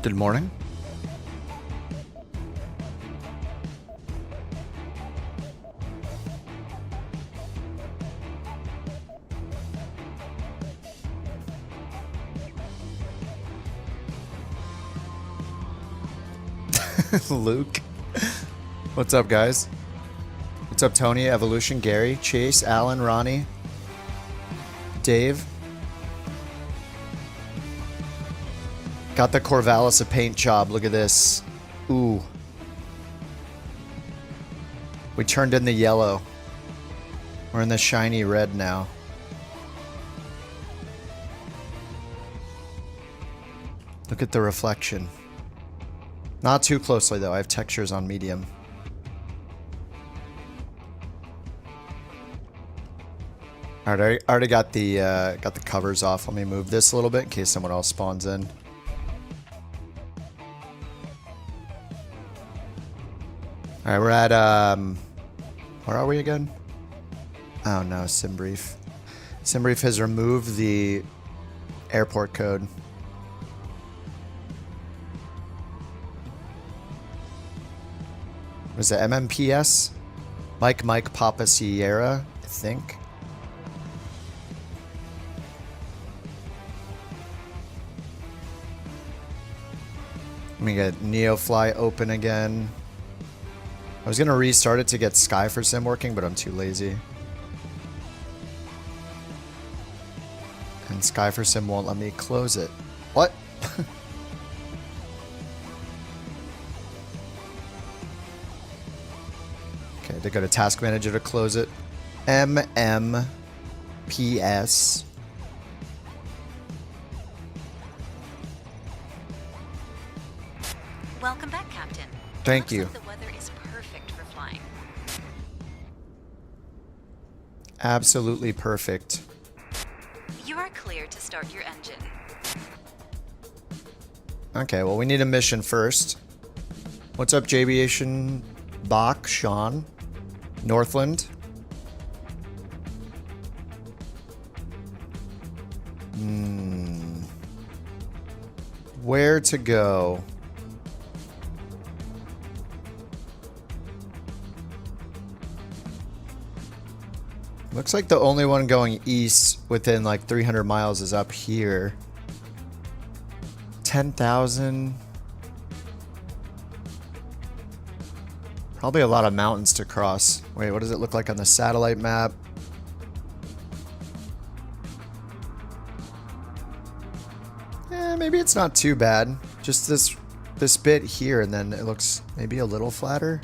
Good morning. Luke. What's up, guys? What's up, Tony, Evolution, Gary, Chase, Alan, Ronnie, Dave? Got the Corvalis a paint job. Look at this. Ooh. We turned in the yellow. We're in the shiny red now. Look at the reflection. Not too closely though. I have textures on medium. Alright, I already got the covers off. Let me move this a little bit in case someone else spawns in. Alright, we're at where are we again? Oh no, SimBrief. SimBrief has removed the airport code. Was it MMPS? Mike Papa Sierra, I think. Let me get NeoFly open again. I was gonna restart it to get Sky for Sim working, but I'm too lazy. And Sky for Sim won't let me close it. What? Okay, they go to Task Manager to close it. MMPS. Welcome back, Captain. Thank you. Looks like the weather is perfect for flying. Absolutely perfect. You are clear to start your engine. Okay, well, we need a mission first. What's up, Javiation, Bach, Sean, Northland? Where to go? Looks like the only one going east within like 300 miles is up here. 10,000. Probably a lot of mountains to cross. Wait, what does it look like on the satellite map? Maybe it's not too bad. Just this bit here, and then it looks maybe a little flatter.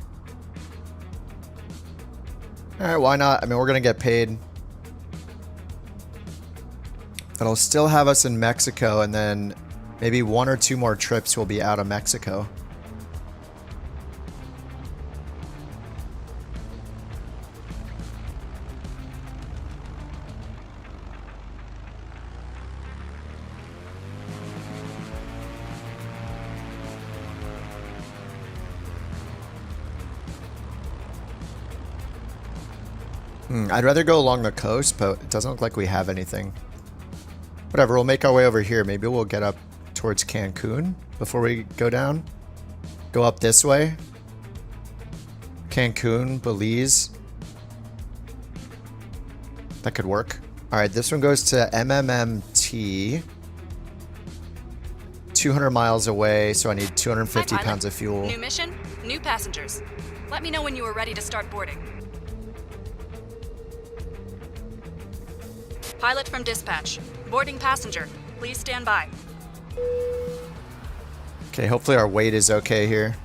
Alright, why not? I mean, we're gonna get paid. It'll still have us in Mexico, and then maybe 1 or 2 more trips will be out of Mexico. I'd rather go along the coast, but it doesn't look like we have anything. Whatever, we'll make our way over here. Maybe we'll get up towards Cancun before we go down. Go up this way. Cancun, Belize. That could work. Alright, this one goes to MMMT. 200 miles away, so I need 250 pounds of fuel. New mission, new passengers. Let me know when you are ready to start boarding. Pilot from dispatch. Boarding passenger. Please stand by. Okay, hopefully our weight is okay here.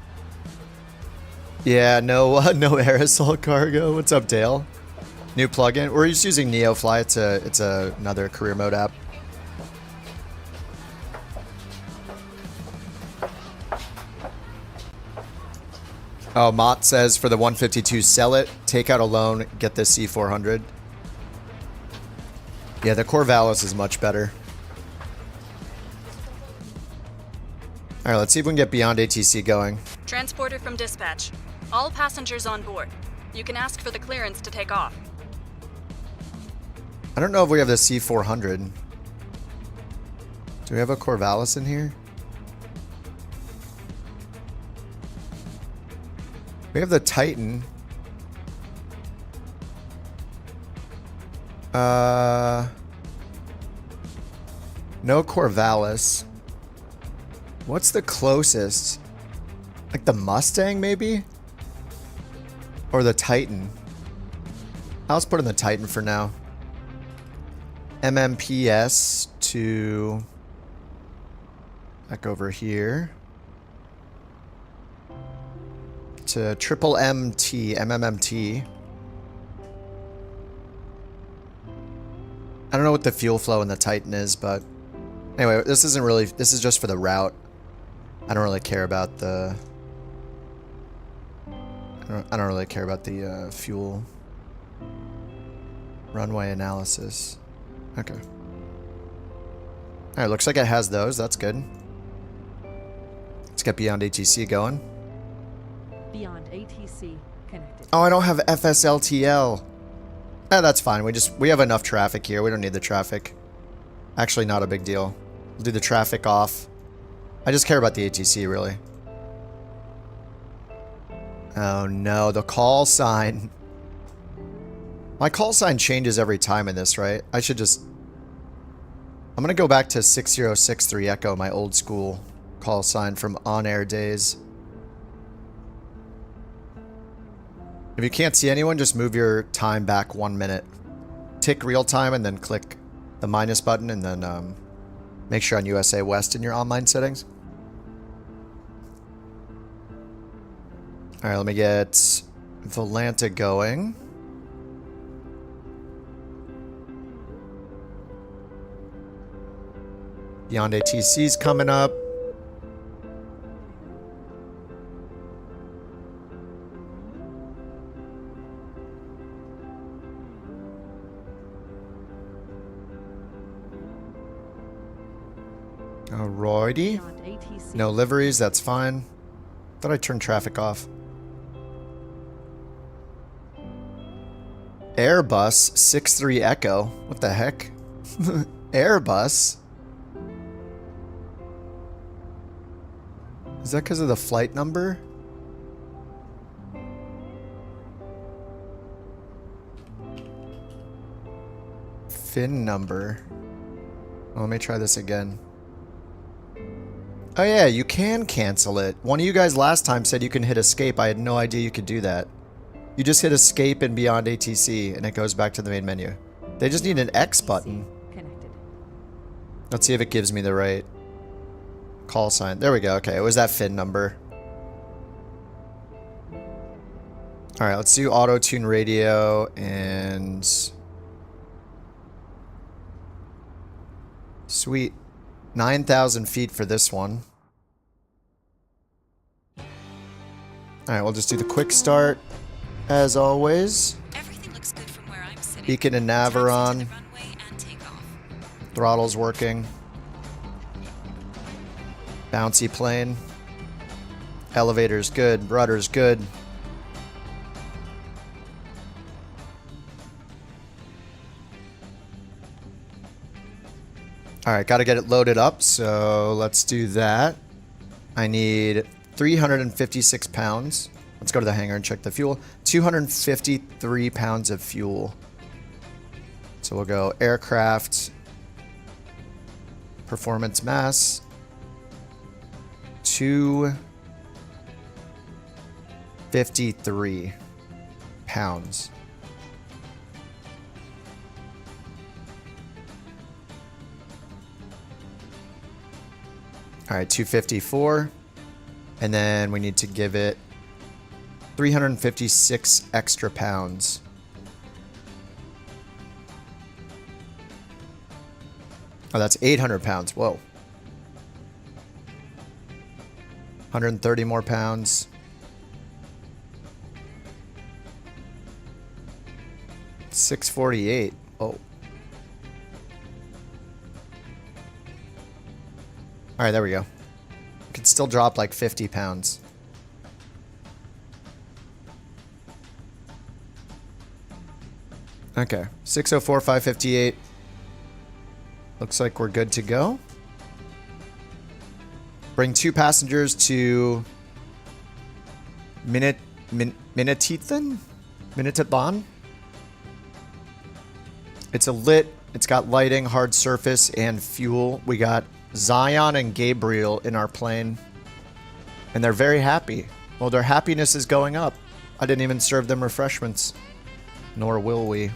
Yeah, no aerosol cargo. What's up, Dale? New plugin. We're just using NeoFly. It's another career mode app. Oh, Mott says for the 152, sell it, take out a loan, get the C400. Yeah, the Corvalis is much better. Alright, let's see if we can get beyond ATC going. Transporter from dispatch. All passengers on board. You can ask for the clearance to take off. I don't know if we have the C400. Do we have a Corvalis in here? We have the Titan. No Corvalis. What's the closest? Like the Mustang, maybe? Or the Titan? Let's put in the Titan for now. MMPS to... back over here. To triple MT, MMMT. I don't know what the fuel flow in the Titan is, but anyway, this isn't really, this is just for the route. I don't really care about the, I don't really care about the fuel runway analysis. Okay. Alright, looks like it has those, that's good. Let's get Beyond ATC going. Beyond ATC connected. Oh, I don't have FSLTL. Eh, that's fine. We have enough traffic here. We don't need the traffic. Actually, not a big deal. We'll do the traffic off. I just care about the ATC, really. Oh no, the call sign. My call sign changes every time in this, right? I should just... I'm gonna go back to 6063 Echo, my old school call sign from on-air days. If you can't see anyone, just move your time back 1 minute. Tick real time and then click the minus button and then make sure on USA West in your online settings. Alright, let me get Volanta going. Beyond ATC's coming up. Alrighty. No liveries, that's fine. Thought I turned traffic off. Airbus 63 Echo. What the heck? Airbus? Is that because of the flight number? Fin number. Well, let me try this again. Oh yeah, you can cancel it. One of you guys last time said you can hit escape. I had no idea you could do that. You just hit escape in Beyond ATC and it goes back to the main menu. They just need an X button. Let's see if it gives me the right call sign. There we go. Okay, it was that fin number. Alright, let's do auto-tune radio and... Sweet. 9,000 feet for this one. Alright, we'll just do the quick start as always. Everything looks good from where I'm sitting. Beacon and nav are on. Taxi to the runway and take off. Throttle's working. Bouncy plane. Elevator's good. Rudder's good. Alright, gotta get it loaded up, so let's do that. I need 356 pounds. Let's go to the hangar and check the fuel. 253 pounds of fuel. So we'll go aircraft, performance mass, 253 pounds. All right, 254. And then we need to give it 356 extra pounds. Oh, that's 800 pounds. Whoa. 130 more pounds. $648. Oh. All right, there we go. Could still drop like 50 pounds. Okay, 604, 558. Looks like we're good to go. Bring 2 passengers to minute Minitithan? Minititban? It's a lit, it's got lighting, hard surface, and fuel. We got Zion and Gabriel in our plane. And they're very happy. Well, their happiness is going up. I didn't even serve them refreshments. Nor will we.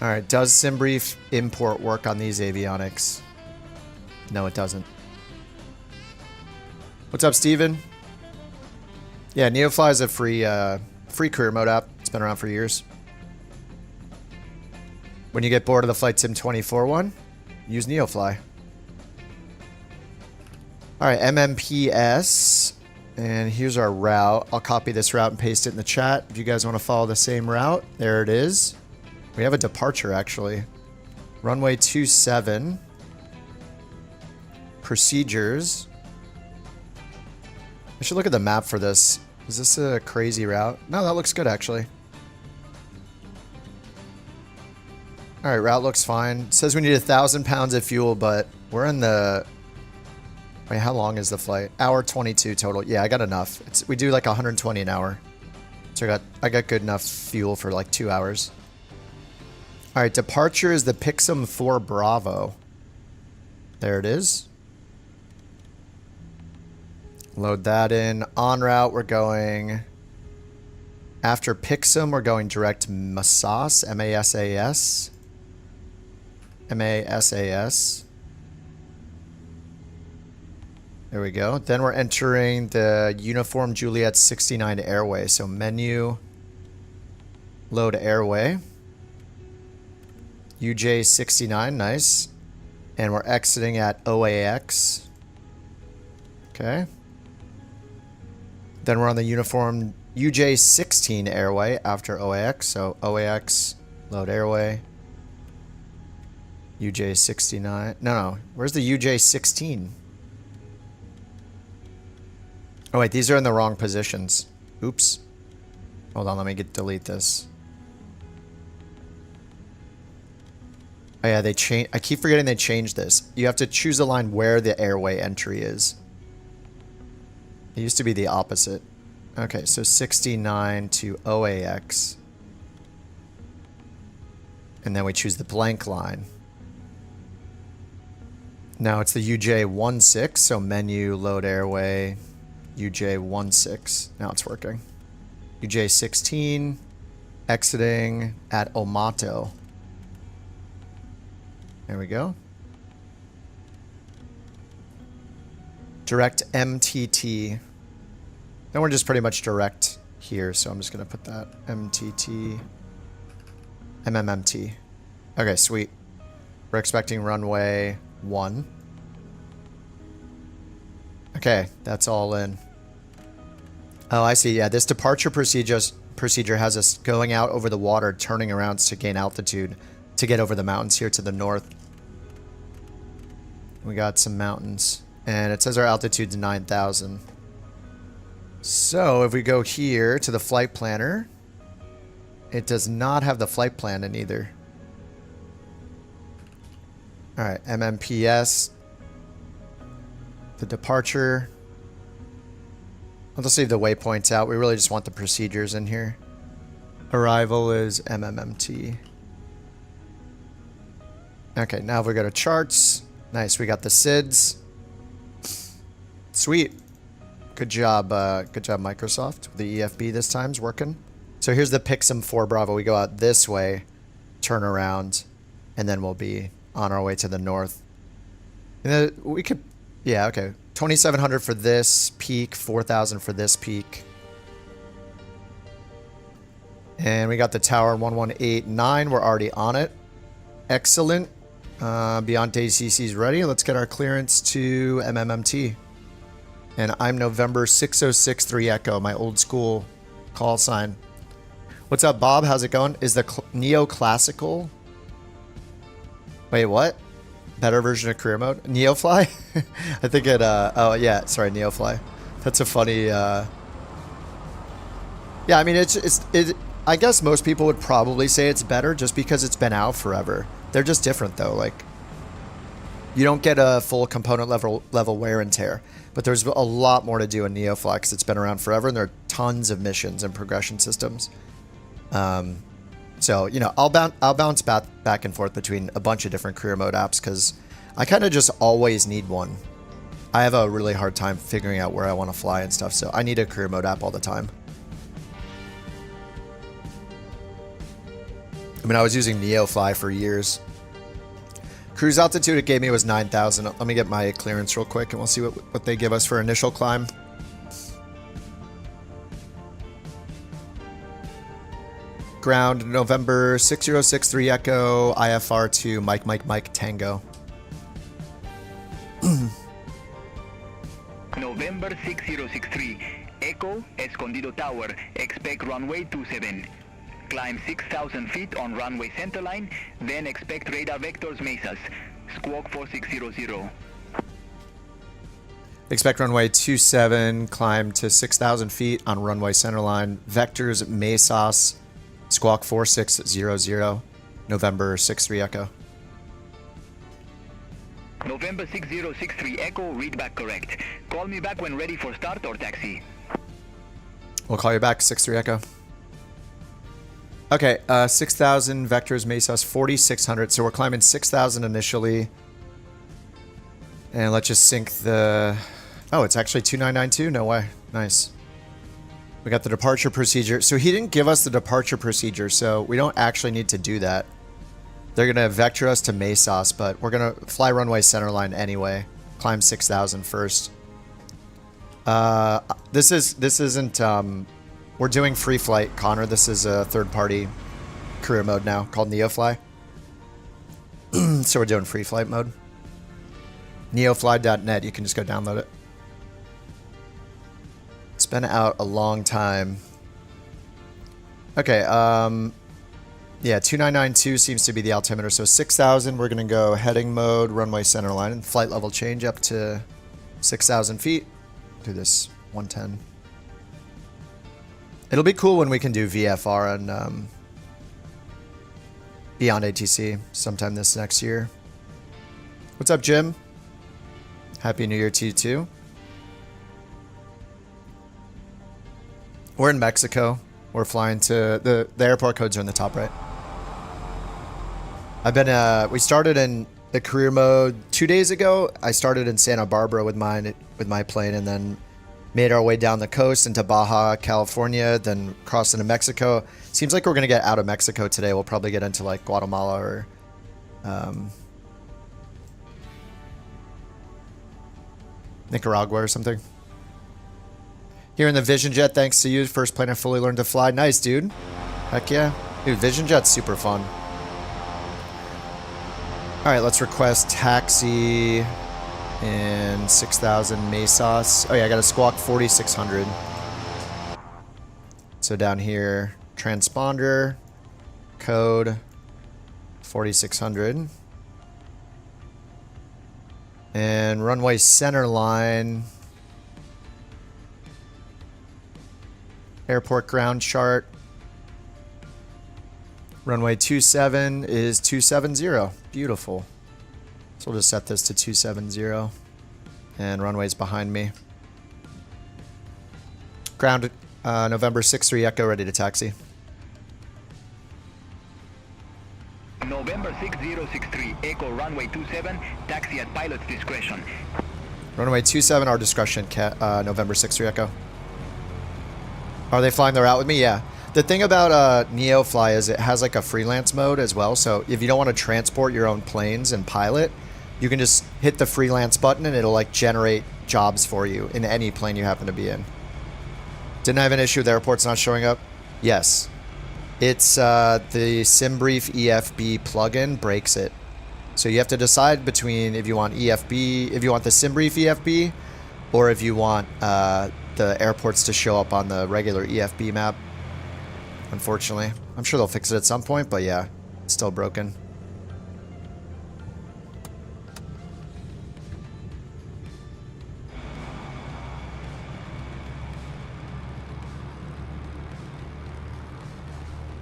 Alright, does SimBrief import work on these avionics? No, it doesn't. What's up, Steven? Yeah, NeoFly is a free career mode app. It's been around for years. When you get bored of the Flight Sim 24 one, use NeoFly. Alright, MMPS. And here's our route. I'll copy this route and paste it in the chat. If you guys want to follow the same route, there it is. We have a departure, actually. Runway 27. Procedures. I should look at the map for this. Is this a crazy route? No, that looks good, actually. Alright, route looks fine. It says we need 1,000 pounds of fuel, but we're in the... Wait, how long is the flight? Hour 22 total. Yeah, I got enough. We do like 120 an hour. So I got good enough fuel for like 2 hours. Alright, departure is the Pixum 4 Bravo. There it is. Load that in. En route, we're going... After Pixum, we're going direct Massas. M-A-S-A-S. M-A-S-A-S. There we go. Then we're entering the Uniform Juliet 69 airway. So menu, load airway. UJ 69, nice. And we're exiting at OAX. Okay. Then we're on the Uniform UJ 16 airway after OAX. So OAX, load airway. UJ 69. No, where's the UJ 16? Oh wait, these are in the wrong positions. Oops. Hold on, let me delete this. Oh yeah, they changed. I keep forgetting they changed this. You have to choose a line where the airway entry is. It used to be the opposite. Okay, so 69 to OAX. And then we choose the blank line. Now it's the UJ16, so menu, load airway. UJ16. Now it's working. UJ16. Exiting at Omato. There we go. Direct MTT. Then we're just pretty much direct here, so I'm just going to put that MTT. MMMT. Okay, sweet. We're expecting runway 1. Okay, that's all in. Oh, I see. Yeah, this departure procedure has us going out over the water, turning around to gain altitude to get over the mountains here to the north. We got some mountains. And it says our altitude's 9,000. So if we go here to the flight planner, it does not have the flight plan in either. Alright, MMPS. The departure. I'll just leave the waypoints out. We really just want the procedures in here. Arrival is MMMT. Okay, now if we go to charts. Nice, we got the SIDS. Sweet. Good job, Microsoft. The EFB this time's working. So here's the Pixum 4 Bravo. We go out this way, turn around, and then we'll be on our way to the north. And then we could, yeah, okay. 2,700 for this peak, 4,000 for this peak. And we got the tower 1189. We're already on it. Excellent. Beyond ACC's ready. Let's get our clearance to MMMT. And I'm November 6063 Echo, my old school call sign. What's up, Bob? How's it going? Is the Neoclassical... Wait, what? Better version of career mode? NeoFly? I think it, oh yeah, sorry, NeoFly. That's a funny, Yeah, I mean, I guess most people would probably say it's better just because it's been out forever. They're just different though, like... You don't get a full component level wear and tear, but there's a lot more to do in NeoFly because it's been around forever, and there are tons of missions and progression systems. So you know, I'll bounce back and forth between a bunch of different career mode apps because I kind of just always need one. I have a really hard time figuring out where I want to fly and stuff, so I need a career mode app all the time. I mean, I was using NeoFly for years. Cruise altitude it gave me was 9,000. Let me get my clearance real quick and we'll see what they give us for initial climb. Ground, November 6063 Echo, IFR to Mike Tango. November 6063 Echo, Escondido Tower, expect runway 27. Climb 6,000 feet on runway centerline, then expect radar vectors mesas. Squawk 4600. Expect runway 27, climb to 6,000 feet on runway centerline, vectors mesas, squawk 4600, November 63 Echo. November 6063 Echo, read back correct. Call me back when ready for start or taxi. We'll call you back, 63 Echo. Okay, 6,000 vectors, mesas, 4,600. So we're climbing 6,000 initially. And let's just sync the... Oh, it's actually 2992? No way. Nice. We got the departure procedure. So he didn't give us the departure procedure, so we don't actually need to do that. They're going to vector us to Mesas, but we're going to fly runway centerline anyway. Climb 6,000 first. This isn't... we're doing free flight, Connor. This is a third-party career mode now called NeoFly. So we're doing free flight mode. NeoFly.net. You can just go download it. It's been out a long time. Okay, yeah, 2992 seems to be the altimeter. So 6,000, we're going to go heading mode, runway centerline, and flight level change up to 6,000 feet. Do this 110. It'll be cool when we can do VFR and Beyond ATC sometime this next year. What's up, Jim? Happy New Year to you too. We're in Mexico. We're flying to the airport codes are in the top right. We started in the career mode 2 days ago. I started in Santa Barbara with my plane, and then made our way down the coast into Baja, California, then crossed into Mexico. Seems like we're going to get out of Mexico today. We'll probably get into like Guatemala or Nicaragua or something. Here in the Vision Jet, thanks to you. First plane I fully learned to fly. Nice, dude. Heck yeah. Dude, Vision Jet's super fun. Alright, let's request taxi in 6,000 Mesas. Oh yeah, I got a squawk 4600. So down here, transponder, code 4600. And runway center line. Airport ground chart. Runway 27 is 270. Beautiful. So we'll just set this to 270. And runway's behind me. Ground November 63 Echo, ready to taxi. November 6063 Echo, runway 27, taxi at pilot's discretion. Runway 27, our discretion, November 63 Echo. Are they flying the route with me? Yeah. The thing about NeoFly is it has like a freelance mode as well. So if you don't want to transport your own planes and pilot, you can just hit the freelance button and it'll like generate jobs for you in any plane you happen to be in. Didn't I have an issue with airports not showing up? Yes. It's the SimBrief EFB plugin breaks it. So you have to decide between if you want EFB, if you want the SimBrief EFB, or if you want the airports to show up on the regular EFB map. Unfortunately. I'm sure they'll fix it at some point, but yeah, it's still broken.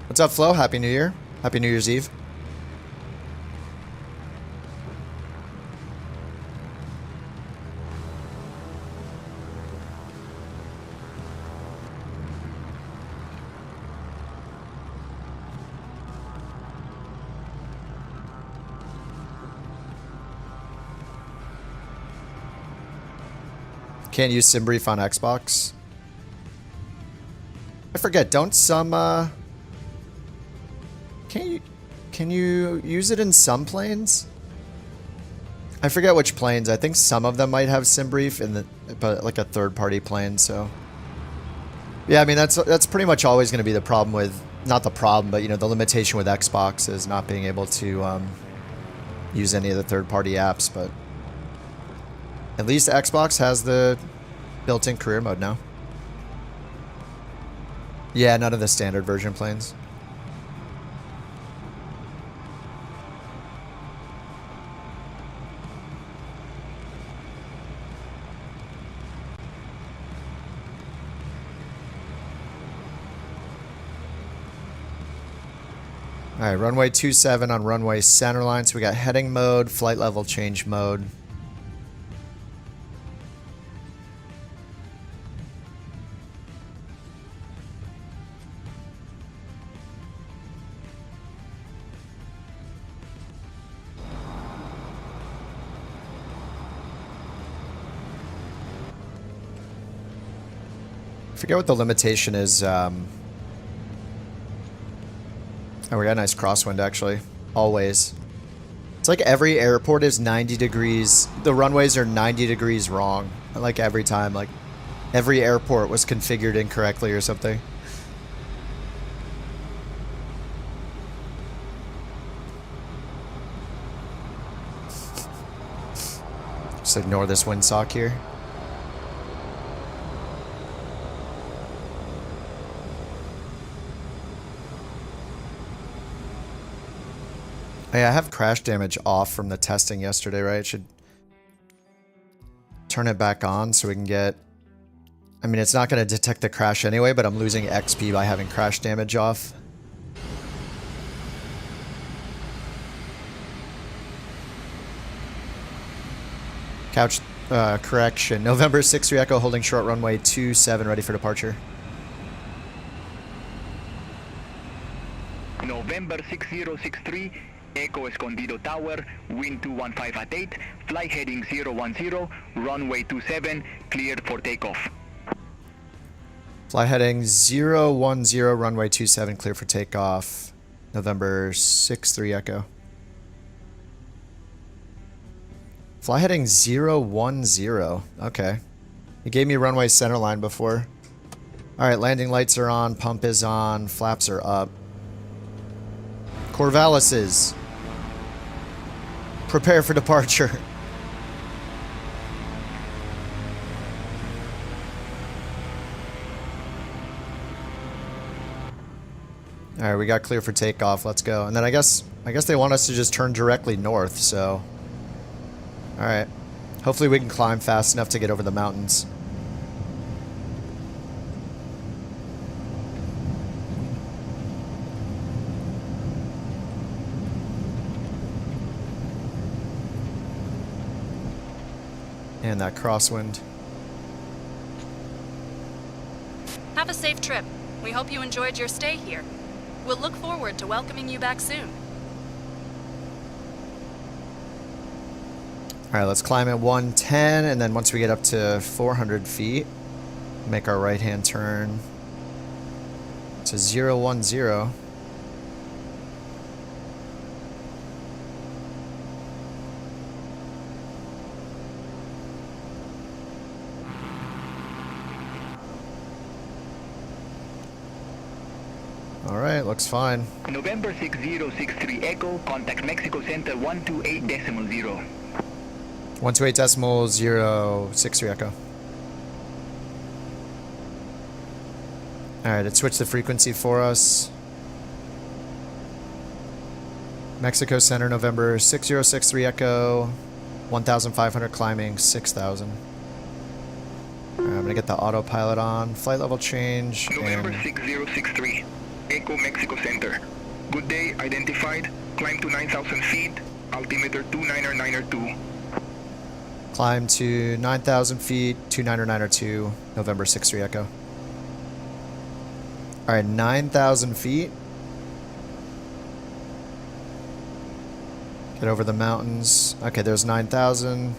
What's up, Flo? Happy New Year. Happy New Year's Eve. Can't use SimBrief on Xbox. I forget, don't some, can you use it in some planes? I forget which planes. I think some of them might have SimBrief in the, but like a third-party plane, so. Yeah, I mean, that's pretty much always going to be the problem with, not the problem, but, you know, the limitation with Xbox is not being able to use any of the third-party apps, but at least Xbox has the built-in career mode now. Yeah, none of the standard version planes. Alright, runway 27 on runway centerline. So we got heading mode, flight level change mode. I forget what the limitation is. Oh, we got a nice crosswind, actually. Always. It's like every airport is 90 degrees. The runways are 90 degrees wrong. Like every time. Like every airport was configured incorrectly or something. Just ignore this windsock here. Hey, I have crash damage off from the testing yesterday, right? Should turn it back on so we can get... I mean, it's not going to detect the crash anyway, but I'm losing XP by having crash damage off. Couch correction. November 6-3 Echo holding short runway 27 ready for departure. November 6063, Echo Escondido Tower, wind 215 at 8, fly heading 010, runway 27, cleared for takeoff. Fly heading 010, runway 27, clear for takeoff. November 6-3 Echo. Fly heading 010. Okay. He gave me runway centerline before. Alright, landing lights are on, pump is on, flaps are up. Corvalises. Prepare for departure. Alright, we got clear for takeoff. Let's go. And then I guess they want us to just turn directly north, so... Alright. Hopefully we can climb fast enough to get over the mountains. And that crosswind. Have a safe trip. We hope you enjoyed your stay here. We'll look forward to welcoming you back soon. Alright, let's climb at 110, and then once we get up to 400 feet, make our right-hand turn to 010. Alright, looks fine. November 6063 Echo, contact Mexico Center 128.0. 128.063 Echo. Alright, it switched the frequency for us. Mexico Center, November 6063 Echo. 1,500 climbing, 6,000. Alright, I'm gonna get the autopilot on. Flight level change. November And 6063 Echo Mexico Center. Good day identified. Climb to 9,000 feet. Altimeter 299er2. climb to 9,000 feet, 299er2, November 63 Echo. Alright, 9,000 feet. Get over the mountains. Okay, there's 9,000.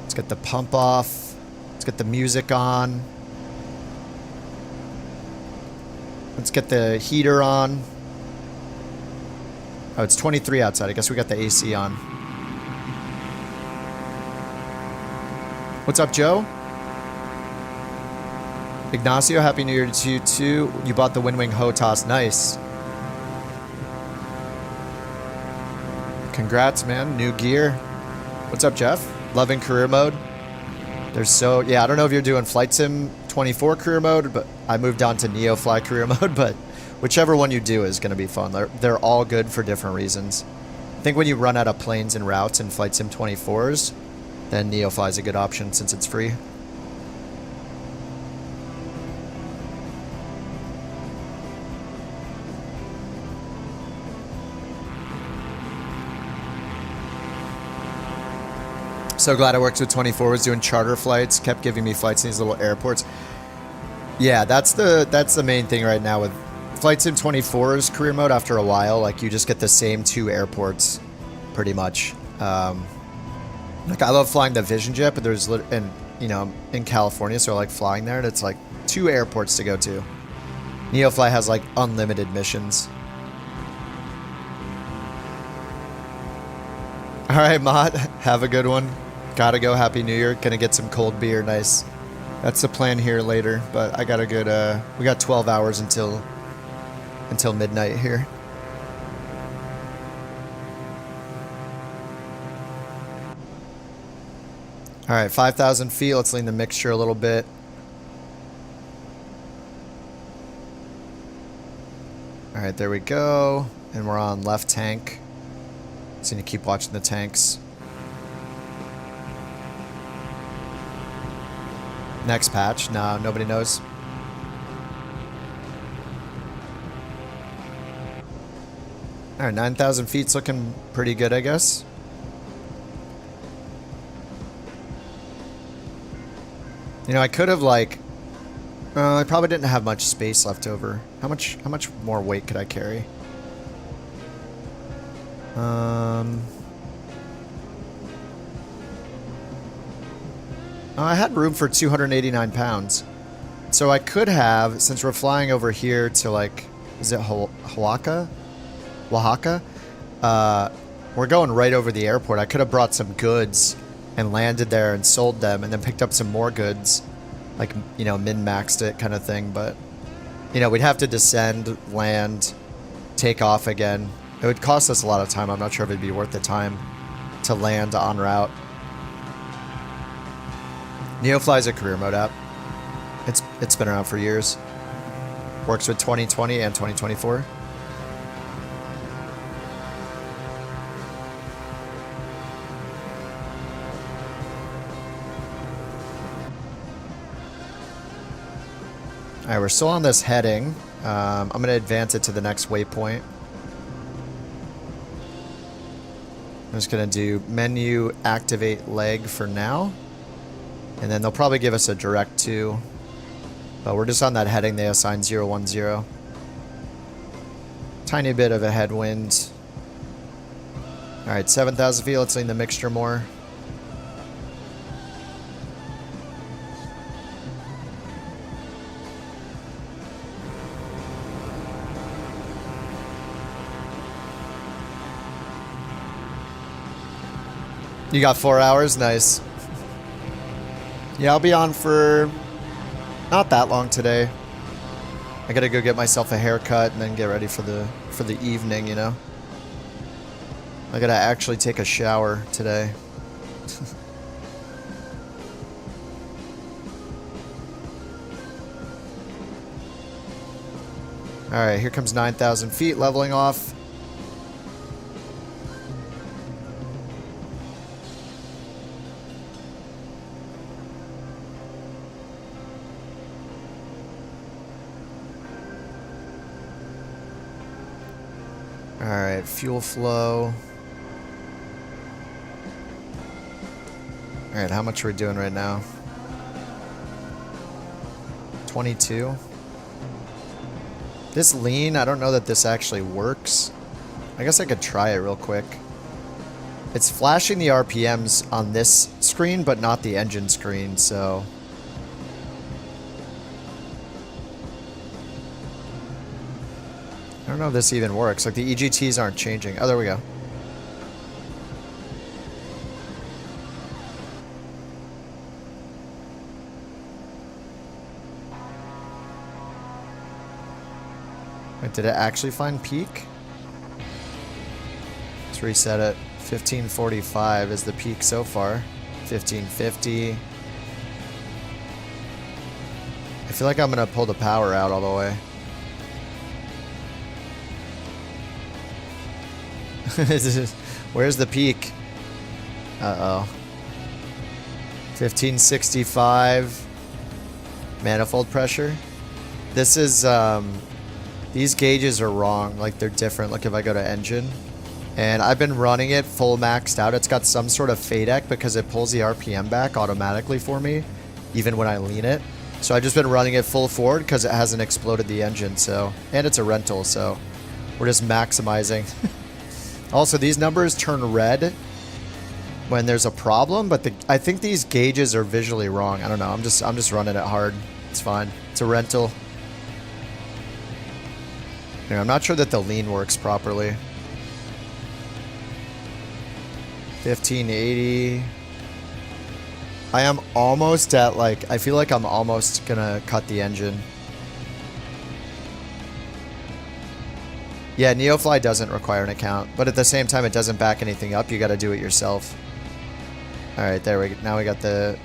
Let's get the pump off. Let's get the music on. Let's get the heater on. Oh, it's 23 outside. I guess we got the AC on. What's up, Joe? Ignacio, Happy New Year to you too. You bought the Windwing HOTAS. Nice. Congrats, man. New gear. What's up, Jeff? Loving career mode. Yeah, I don't know if you're doing Flight Sim 24 career mode, but I moved on to NeoFly career mode, but whichever one you do is going to be fun. They're all good for different reasons. I think when you run out of planes and routes in Flight Sim 24s, then NeoFly is a good option since it's free. So glad I worked with 24, was doing charter flights, kept giving me flights in these little airports. Yeah, that's the main thing right now with Flight Sim 24's career mode. After a while, like, you just get the same 2 airports pretty much. Like, I love flying the Vision Jet, but there's, and you know, in California, so I like flying there, and it's like 2 airports to go to. NeoFly has like unlimited missions. All right, Mott, have a good one. Gotta go. Happy New Year. Gonna get some cold beer. Nice. That's the plan here later, but I got a good, we got 12 hours until midnight here. All right, 5,000 feet. Let's lean the mixture a little bit. All right, there we go. And we're on left tank. So you need to keep watching the tanks. Next patch. No, nobody knows. All right, 9,000 feet's looking pretty good, I guess. You know, I could have like, I probably didn't have much space left over. How much more weight could I carry? I had room for 289 pounds. So I could have, since we're flying over here to like, is it Oaxaca? We're going right over the airport. I could have brought some goods and landed there and sold them and then picked up some more goods. Like, you know, min-maxed it kind of thing. But, you know, we'd have to descend, land, take off again. It would cost us a lot of time. I'm not sure if it'd be worth the time to land en route. NeoFly is a career mode app. It's been around for years. Works with 2020 and 2024. Alright, we're still on this heading. I'm going to advance it to the next waypoint. I'm just going to do menu activate leg for now. And then they'll probably give us a direct to. But we're just on that heading they assigned 010. Tiny bit of a headwind. Alright, 7,000 feet. Let's lean the mixture more. You got 4 hours? Nice. Yeah, I'll be on for not that long today. I gotta go get myself a haircut and then get ready for the evening, you know. I gotta actually take a shower today. Alright, here comes 9,000 feet leveling off. Alright, fuel flow. Alright, how much are we doing right now? 22. This lean, I don't know that this actually works. I guess I could try it real quick. It's flashing the RPMs on this screen, but not the engine screen, so don't know if this even works. Like the EGTs aren't changing. Oh, there we go. Wait, did it actually find peak? Let's reset it. 1545 is the peak so far. 1550. I feel like I'm gonna pull the power out all the way. Where's the peak? Uh-oh. 1565. Manifold pressure. This is, these gauges are wrong. Like, they're different. Like, if I go to engine. And I've been running it full maxed out. It's got some sort of FADEC because it pulls the RPM back automatically for me, even when I lean it. So I've just been running it full forward because it hasn't exploded the engine. So, and it's a rental, so we're just maximizing. Also, these numbers turn red when there's a problem, but I think these gauges are visually wrong. I don't know. I'm just running it hard. It's fine. It's a rental. I'm not sure that the lean works properly. 1580. I am almost at, like, I feel like I'm almost gonna cut the engine. Yeah, NeoFly doesn't require an account, but at the same time it doesn't back anything up. You gotta do it yourself. Alright, there we go. Now we got the...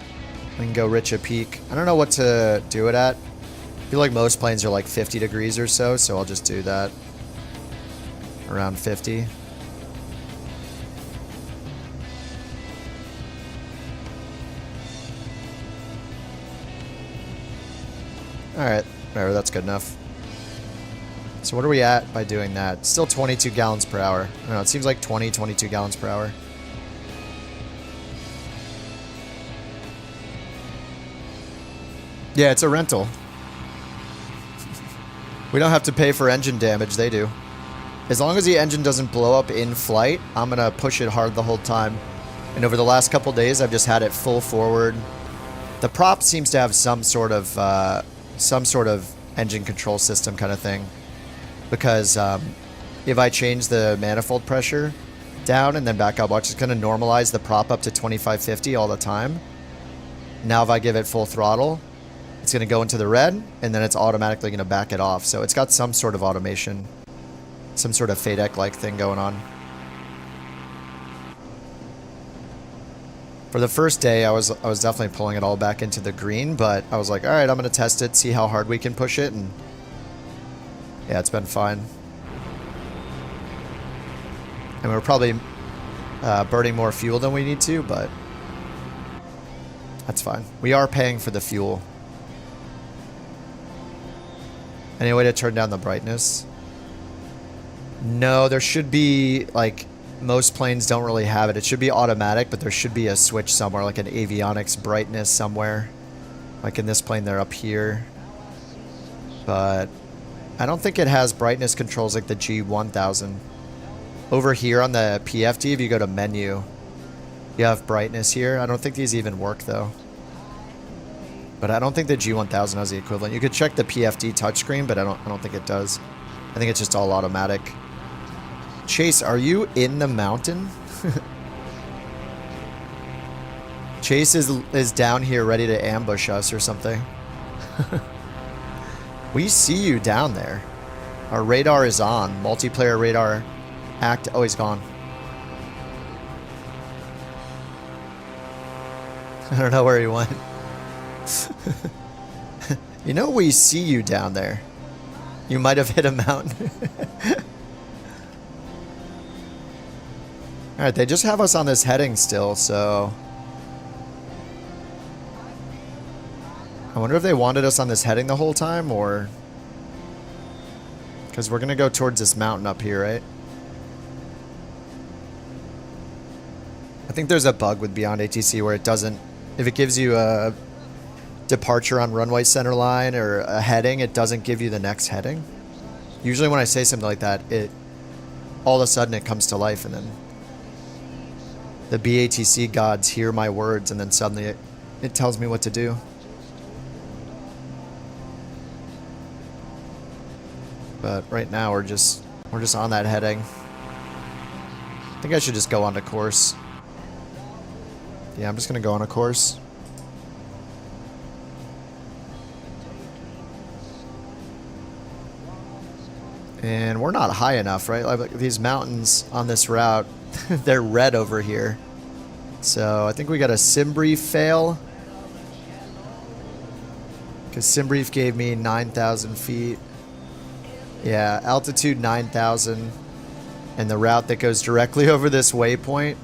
We can go rich a peak. I don't know what to do it at. I feel like most planes are like 50 degrees or so, so I'll just do that. Around 50. Alright, whatever, that's good enough. So what are we at by doing that? Still 22 gallons per hour. I don't know, it seems like 22 gallons per hour. Yeah, it's a rental. We don't have to pay for engine damage, they do. As long as the engine doesn't blow up in flight, I'm gonna push it hard the whole time. And over the last couple days, I've just had it full forward. The prop seems to have some sort of engine control system kind of thing. Because if I change the manifold pressure down and then back up, watch, it's gonna normalize the prop up to 2550 all the time. Now if I give it full throttle, it's going to go into the red, and then it's automatically going to back it off. So it's got some sort of automation, some sort of FADEC-like thing going on. For the first day, I was definitely pulling it all back into the green, but I was like, all right, I'm going to test it, see how hard we can push it, and yeah, it's been fine. And we're probably burning more fuel than we need to, but that's fine. We are paying for the fuel. Any way to turn down the brightness? No, there should be, like, most planes don't really have it. It should be automatic, but there should be a switch somewhere, like an avionics brightness somewhere. Like in this plane, they're up here. But I don't think it has brightness controls like the G1000. Over here on the PFD, if you go to menu, you have brightness here. I don't think these even work, though. But I don't think the G1000 has the equivalent. You could check the PFD touchscreen, but I don't think it does. I think it's just all automatic. Chase, are you in the mountain? Chase is down here ready to ambush us or something. We see you down there. Our radar is on. Multiplayer radar act. Oh, he's gone. I don't know where he went. You know, we see you down there. You might have hit a mountain. Alright, they just have us on this heading still, so... I wonder if they wanted us on this heading the whole time, or... Because we're going to go towards this mountain up here, right? I think there's a bug with Beyond ATC where it doesn't... If it gives you a departure on runway center line or a heading, it doesn't give you the next heading. Usually when I say something like that, all of a sudden it comes to life, and then the BATC gods hear my words, and then suddenly it tells me what to do. But right now we're just on that heading. I think I should just go on to course. Yeah, I'm just gonna go on a course. And we're not high enough, right? Like these mountains on this route, they're red over here. So I think we got a sim brief fail. Because sim brief gave me 9,000 feet. Yeah, altitude 9,000. And the route that goes directly over this waypoint.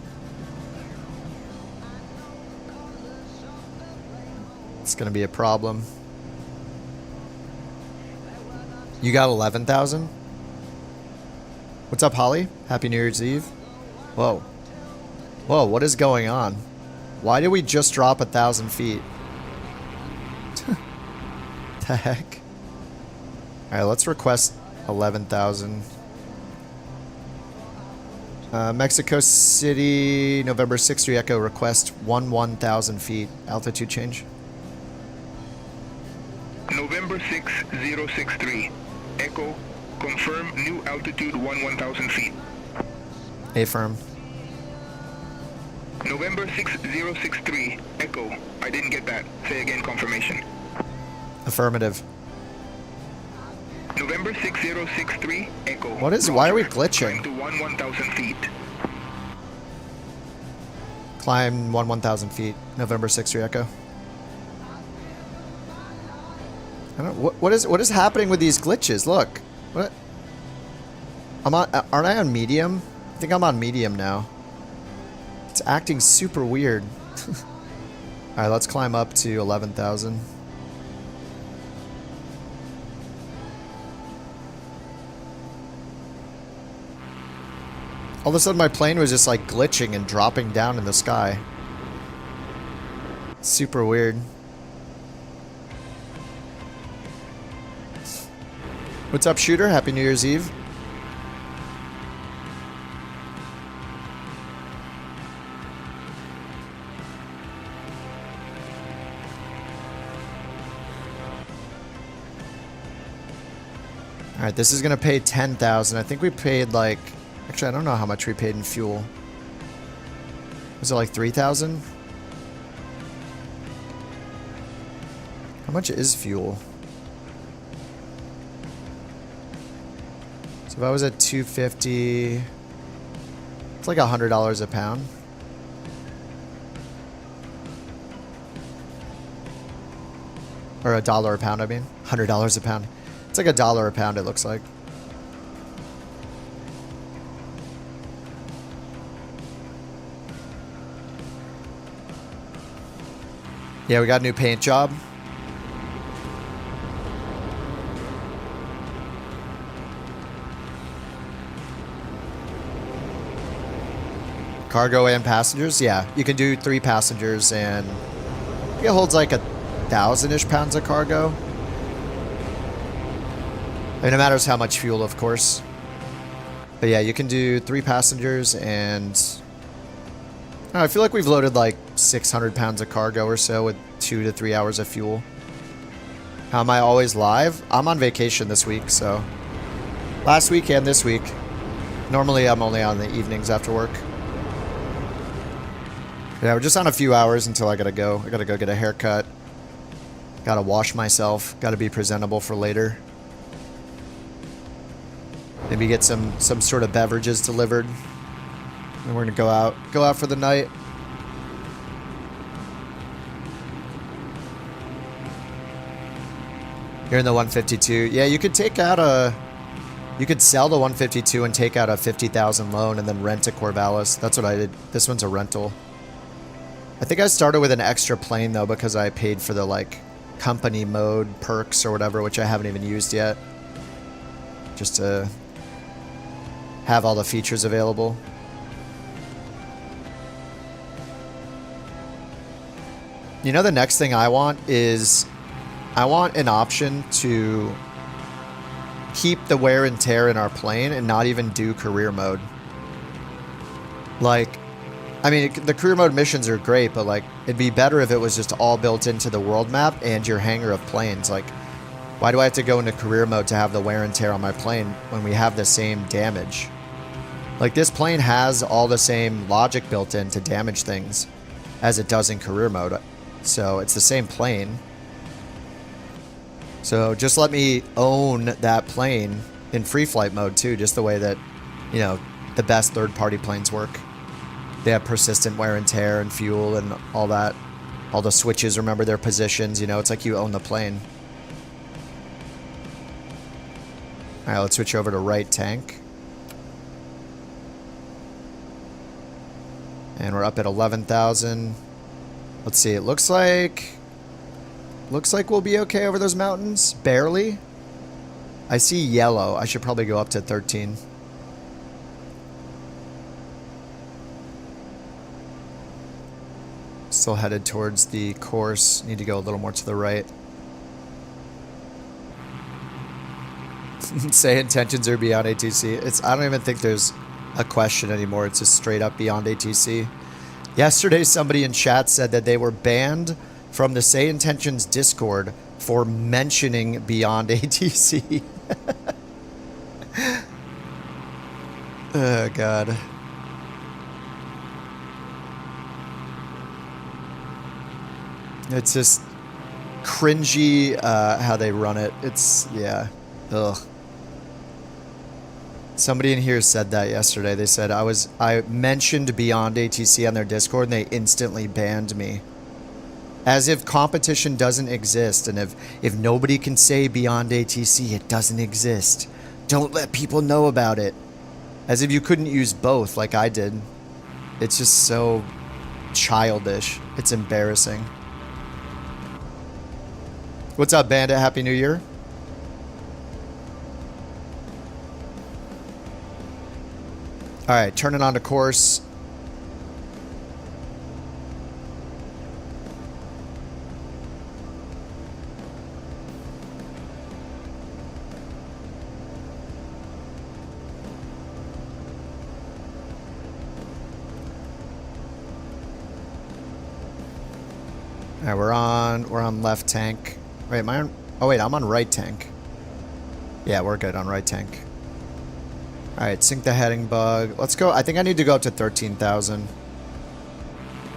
It's going to be a problem. You got 11,000? What's up, Holly? Happy New Year's Eve. Whoa. Whoa, what is going on? Why did we just drop 1,000 feet? The heck? Alright, let's request 11,000. Mexico City, November 6th, Echo, request 1,000 feet. Altitude change. November 6063. Echo, confirm new altitude 1,000 feet. Affirm. November 6063. Echo, I didn't get that. Say again, confirmation. Affirmative. November 6063. Echo. What is, why are we glitching? Climb to 1,000 feet. Climb 1,000 feet. November 6th, Echo. I don't, what is happening with these glitches? Look. What? Aren't I on medium? I think I'm on medium now. It's acting super weird. Alright, let's climb up to 11,000. All of a sudden my plane was just like glitching and dropping down in the sky. Super weird. What's up, Shooter? Happy New Year's Eve. Alright, this is gonna pay 10,000. I think we paid like... Actually, I don't know how much we paid in fuel. Was it like 3,000? How much is fuel? So if I was at 250, it's like $100 a pound. Or $1 a pound, I mean. $100 a pound. It's like $1 a pound, it looks like. Yeah, we got a new paint job. Cargo and passengers? Yeah, you can do 3 passengers and it holds like 1,000-ish pounds of cargo. I mean, it matters how much fuel, of course. But yeah, you can do 3 passengers and... I feel like we've loaded like 600 pounds of cargo or so with 2 to 3 hours of fuel. How am I always live? I'm on vacation this week, so... Last week and this week. Normally I'm only on the evenings after work. Yeah, we're just on a few hours until I gotta go. I gotta go get a haircut. Gotta wash myself. Gotta be presentable for later. Maybe get some sort of beverages delivered. And we're gonna go out for the night. You're in the 152. Yeah, you could take out a... You could sell the 152 and take out a 50,000 loan and then rent a Corvalis. That's what I did. This one's a rental. I think I started with an extra plane though because I paid for the like company mode perks or whatever, which I haven't even used yet. Just to have all the features available. You know, the next thing I want is I want an option to keep the wear and tear in our plane and not even do career mode. Like, I mean, the career mode missions are great, but like, it'd be better if it was just all built into the world map and your hangar of planes. Like, Why do I have to go into career mode to have the wear and tear on my plane when we have the same damage? Like, this plane has all the same logic built in to damage things as it does in career mode. So it's the same plane. So just let me own that plane in free flight mode too, just the way that, you know, the best third-party planes work. They have persistent wear and tear and fuel and all that. All the switches remember their positions, you know, it's like you own the plane. All right, let's switch over to right tank. And we're up at 11,000. Let's see, it looks like we'll be okay over those mountains. Barely. I see yellow. I should probably go up to 13. Still headed towards the course. Need to go a little more to the right. Say intentions are beyond ATC. I don't even think there's a question anymore. It's just straight up beyond ATC. Yesterday, somebody in chat said that they were banned from the Say Intentions Discord for mentioning beyond ATC. Oh, God. It's just cringy how they run it. It's, yeah. Ugh. Somebody in here said that yesterday. They said I mentioned beyond ATC on their Discord and they instantly banned me. As if competition doesn't exist, and if nobody can say beyond ATC, it doesn't exist. Don't let people know about it. As if you couldn't use both like I did. It's just so childish. It's embarrassing. What's up, Bandit? Happy New Year. Alright, turning on to course. Alright, we're on left tank. Wait, am I on? Oh wait, I'm on right tank. Yeah, we're good on right tank. Alright, sync the heading bug. Let's go. I think I need to go up to 13,000.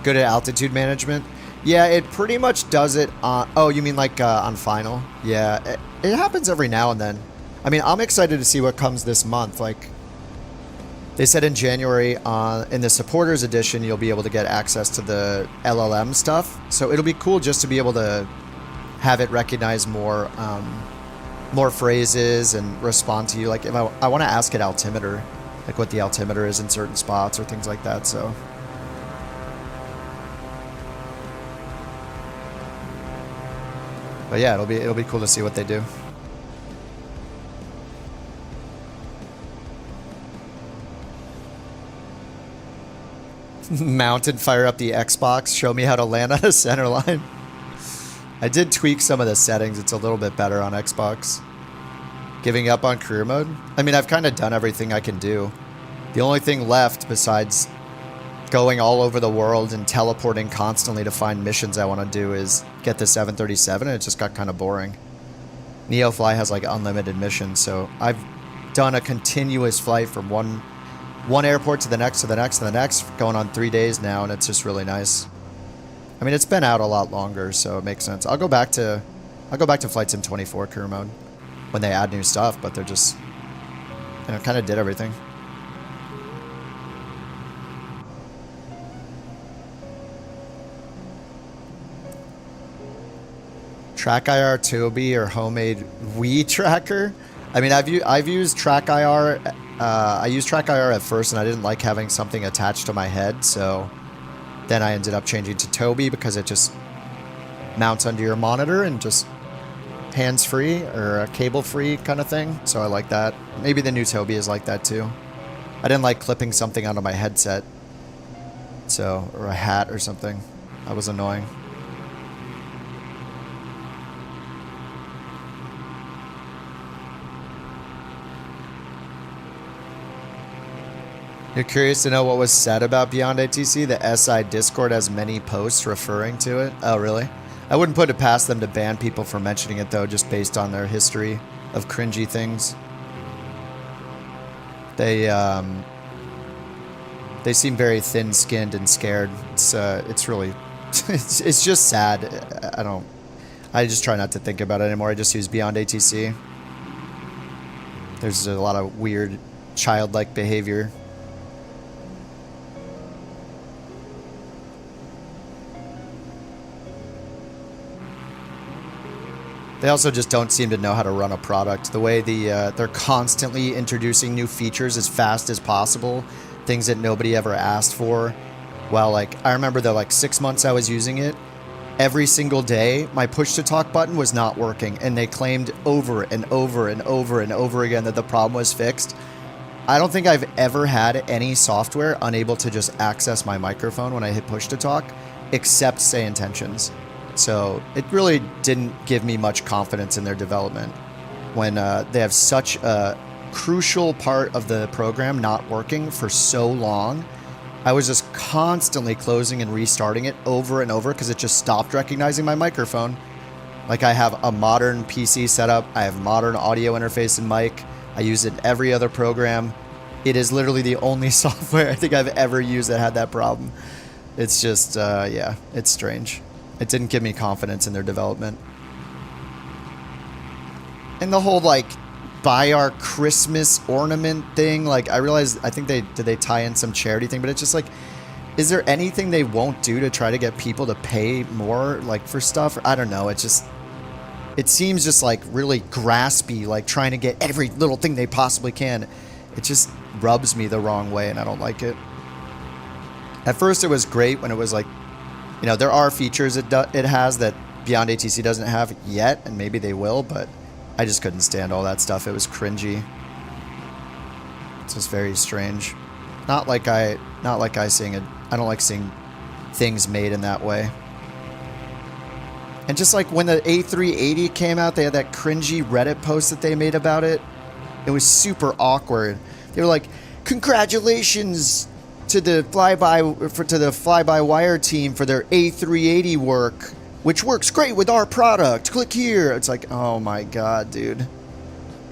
Good at altitude management? Yeah, it pretty much does it on... Oh, you mean like on final? Yeah, it happens every now and then. I mean, I'm excited to see what comes this month. Like, they said in January, in the supporters edition, you'll be able to get access to the LLM stuff. So it'll be cool just to be able to have it recognize more phrases and respond to you. Like, if I want to ask it altimeter, like what the altimeter is in certain spots or things like that. So, but yeah, it'll be cool to see what they do. Mount and fire up the Xbox. Show me how to land on a center line. I did tweak some of the settings. It's a little bit better on Xbox. Giving up on career mode? I mean, I've kind of done everything I can do. The only thing left besides going all over the world and teleporting constantly to find missions I want to do is get the 737, and it just got kind of boring. NeoFly has like unlimited missions, so I've done a continuous flight from one airport to the next, to the next, to the next, going on 3 days now, and it's just really nice. I mean, it's been out a lot longer, so it makes sense. I'll go back to Flight Sim 24 career mode when they add new stuff, but they're just, you know, kind of did everything. Track IR Toby or homemade Wii tracker? I mean, I've used Track IR. I used Track IR at first, and I didn't like having something attached to my head, so then I ended up changing to Toby because it just mounts under your monitor and just hands-free or a cable-free kind of thing. So I like that. Maybe the new Toby is like that too. I didn't like clipping something onto my headset, so, or a hat or something. That was annoying. You're curious to know what was said about Beyond ATC? The SI Discord has many posts referring to it. Oh, really? I wouldn't put it past them to ban people for mentioning it, though, just based on their history of cringy things. They seem very thin-skinned and scared. It's really, it's just sad. I just try not to think about it anymore. I just use Beyond ATC. There's a lot of weird, childlike behavior. They also just don't seem to know how to run a product. The way they're constantly introducing new features as fast as possible, things that nobody ever asked for. Well, like, I remember the, like, 6 months I was using it, every single day, my push-to-talk button was not working, and they claimed over and over and over and over again that the problem was fixed. I don't think I've ever had any software unable to just access my microphone when I hit push-to-talk, except Say Intentions. So it really didn't give me much confidence in their development when they have such a crucial part of the program not working for so long. I was just constantly closing and restarting it over and over because it just stopped recognizing my microphone. Like, I have a modern PC setup. I have modern audio interface and mic. I use it in every other program. It is literally the only software I think I've ever used that had that problem. It's just, yeah, it's strange. It didn't give me confidence in their development. And the whole, like, buy our Christmas ornament thing, like, I realized, I think did they tie in some charity thing, but it's just like, is there anything they won't do to try to get people to pay more, like, for stuff? I don't know. It seems just, like, really graspy, like, trying to get every little thing they possibly can. It just rubs me the wrong way, and I don't like it. At first, it was great when it was like, you know, there are features it has that Beyond ATC doesn't have yet, and maybe they will, but I just couldn't stand all that stuff. It was cringy. It's just very strange. Not like I seeing it. I don't like seeing things made in that way. And just like when the A380 came out, they had that cringy Reddit post that they made about it. It was super awkward. They were like, "Congratulations to the fly-by-wire team for their A380 work, which works great with our product. Click here." It's like, oh my god, dude.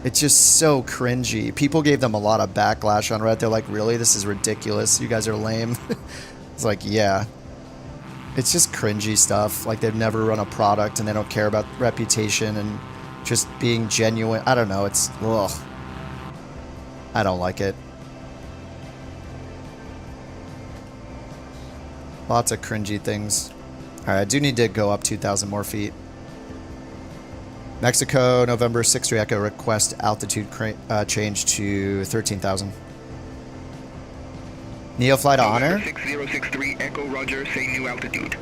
It's just so cringy. People gave them a lot of backlash on Reddit. They're like, really? This is ridiculous. You guys are lame. It's like, yeah. It's just cringy stuff. Like, they've never run a product and they don't care about reputation and just being genuine. I don't know. It's, ugh. I don't like it. Lots of cringy things. Alright, I do need to go up 2,000 more feet. Mexico, November 6 Echo, request altitude change to 13,000. NeoFly to Honor? 6063 Echo, roger, say new altitude.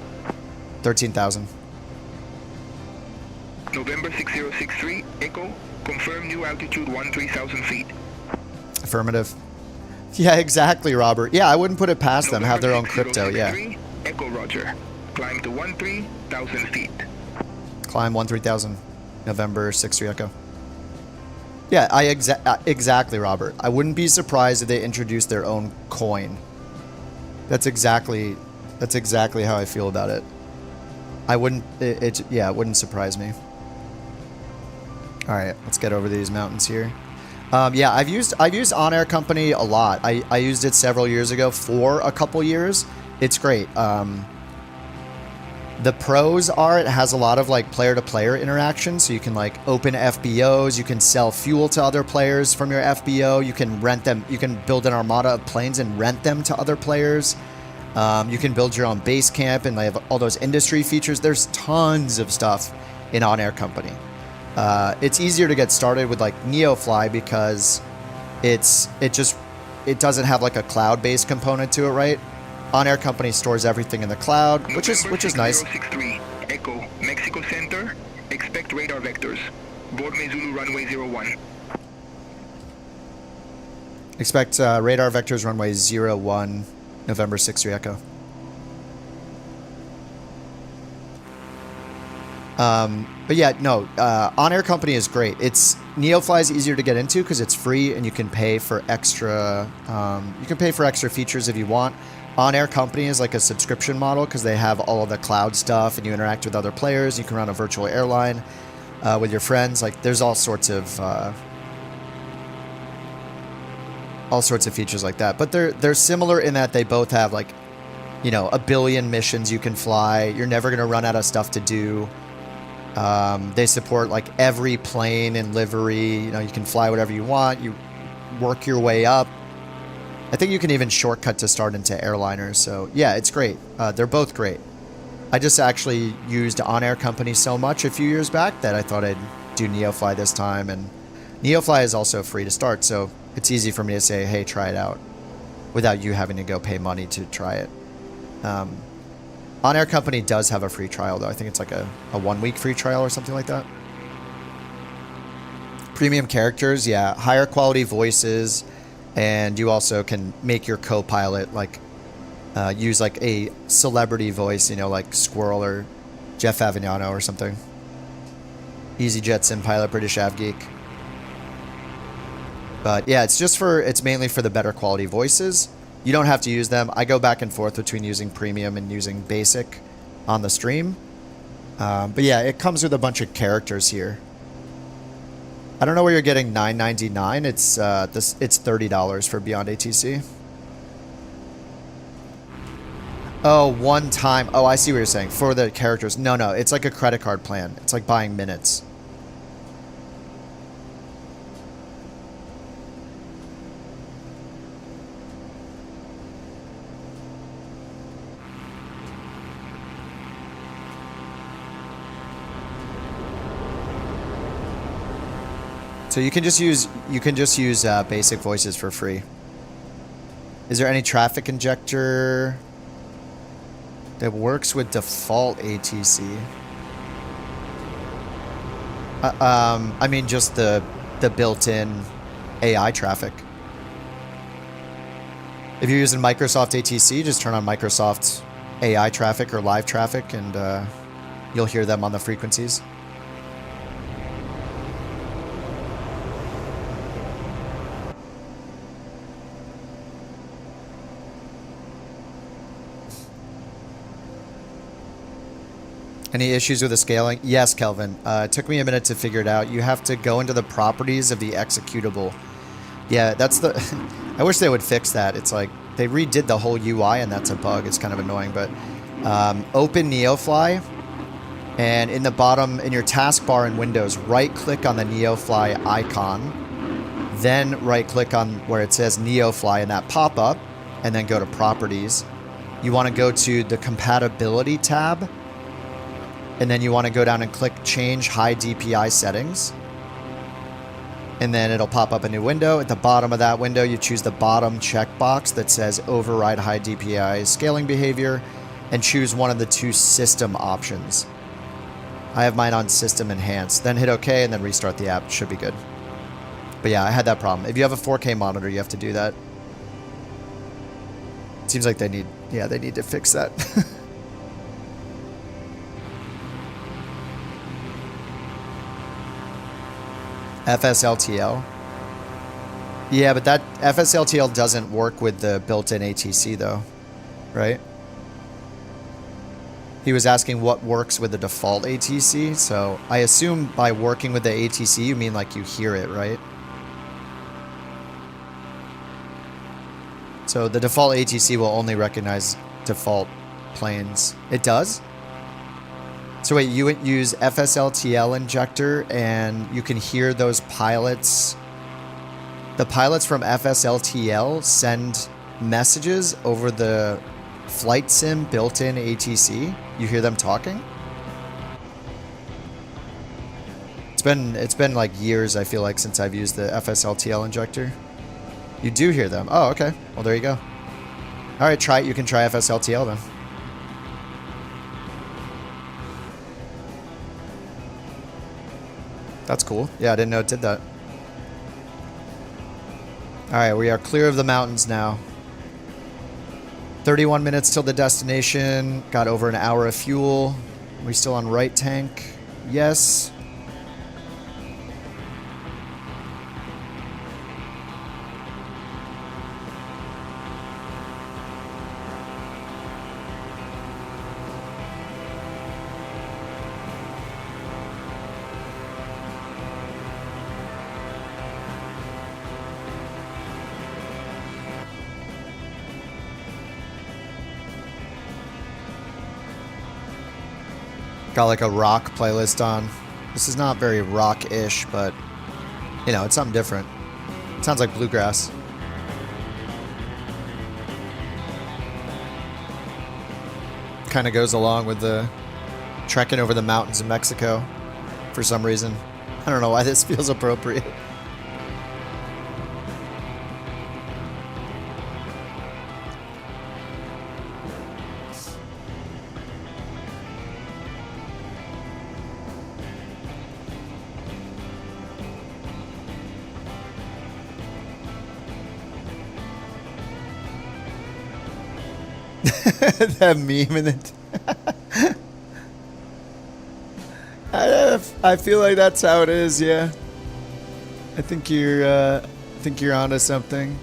13,000. November 6063 Echo, confirm new altitude 13,000 feet. Affirmative. Yeah, exactly, Robert. Yeah, I wouldn't put it past them. Have their own crypto, yeah. Echo, roger. Climb to 13,000 feet. Climb 13,000. November 6 Echo. Yeah, exactly, Robert. I wouldn't be surprised if they introduced their own coin. That's exactly how I feel about it. I wouldn't. Yeah, it wouldn't surprise me. All right, let's get over these mountains here. Yeah, I've used On Air Company a lot. I used it several years ago for a couple years. It's great. The pros are it has a lot of like player-to-player interaction, so you can like open FBOs, you can sell fuel to other players from your FBO, you can rent them, you can build an armada of planes and rent them to other players. You can build your own base camp, and they have all those industry features. There's tons of stuff in On Air Company. It's easier to get started with like NeoFly because it doesn't have like a cloud-based component to it, right? On Air Company stores everything in the cloud, which is nice. 6063 Echo, Mexico Center, expect radar vectors. Board Zulu runway 01. Expect radar vectors runway 01, November 6 Echo. But yeah, no, On Air Company is great. NeoFly is easier to get into because it's free and you can pay for extra features if you want. On Air Company is like a subscription model because they have all of the cloud stuff and you interact with other players. You can run a virtual airline with your friends. Like there's all sorts of features like that. But they're similar in that they both have like, you know, a billion missions you can fly. You're never gonna run out of stuff to do. They support like every plane and livery. You know, you can fly whatever you want. You work your way up. I think you can even shortcut to start into airliners. So yeah, it's great. They're both great. I just actually used On Air Company so much a few years back that I thought I'd do NeoFly this time. And NeoFly is also free to start, so it's easy for me to say, hey, try it out, without you having to go pay money to try it. On Air Company does have a free trial, though. I think it's like a 1 week free trial or something like that. Premium characters, yeah, higher quality voices. And you also can make your co-pilot like use like a celebrity voice, you know, like Squirrel or Jeff Avignano or something. EasyJet Sim Pilot, British Av Geek. But yeah, it's mainly for the better quality voices. You don't have to use them. I go back and forth between using premium and using basic on the stream. But yeah, it comes with a bunch of characters here. I don't know where you're getting $9.99. It's $30 for Beyond ATC. Oh, one time. Oh, I see what you're saying. For the characters. No, it's like a credit card plan. It's like buying minutes. So you can just use basic voices for free. Is there any traffic injector that works with default ATC? I mean just the built-in AI traffic. If you're using Microsoft ATC, just turn on Microsoft AI traffic or live traffic, and you'll hear them on the frequencies. Any issues with the scaling? Yes, Kelvin. It took me a minute to figure it out. You have to go into the properties of the executable. Yeah, that's the... I wish they would fix that. It's like they redid the whole UI and that's a bug. It's kind of annoying, but open NeoFly, and in the bottom, in your taskbar in Windows, right-click on the NeoFly icon, then right-click on where it says NeoFly in that pop-up, and then go to Properties. You want to go to the Compatibility tab, and then you want to go down and click Change High DPI Settings. And then it'll pop up a new window. At the bottom of that window, you choose the bottom checkbox that says Override High DPI Scaling Behavior, and choose one of the two system options. I have mine on System Enhanced. Then hit OK and then restart the app. It should be good. But yeah, I had that problem. If you have a 4K monitor, you have to do that. It seems like they need to fix that. FSLTL. Yeah, but that FSLTL doesn't work with the built-in ATC though, right? He was asking what works with the default ATC, so I assume by working with the ATC you mean like you hear it, right? So the default ATC will only recognize default planes. It does? So wait, you would use FSLTL injector and you can hear those pilots. The pilots from FSLTL send messages over the flight sim built-in ATC. You hear them talking? It's been like years, I feel like, since I've used the FSLTL injector. You do hear them. Oh, okay. Well, there you go. All right, try it. You can try FSLTL then. That's cool. Yeah, I didn't know it did that. Alright, we are clear of the mountains now. 31 minutes till the destination. Got over an hour of fuel. Are we still on right tank? Yes. Got like a rock playlist on. This is not very rock-ish, but you know, it's something different. It sounds like bluegrass. Kind of goes along with the trekking over the mountains in Mexico for some reason. I don't know why this feels appropriate. That meme in it. I feel like that's how it is. Yeah, I think you're onto something.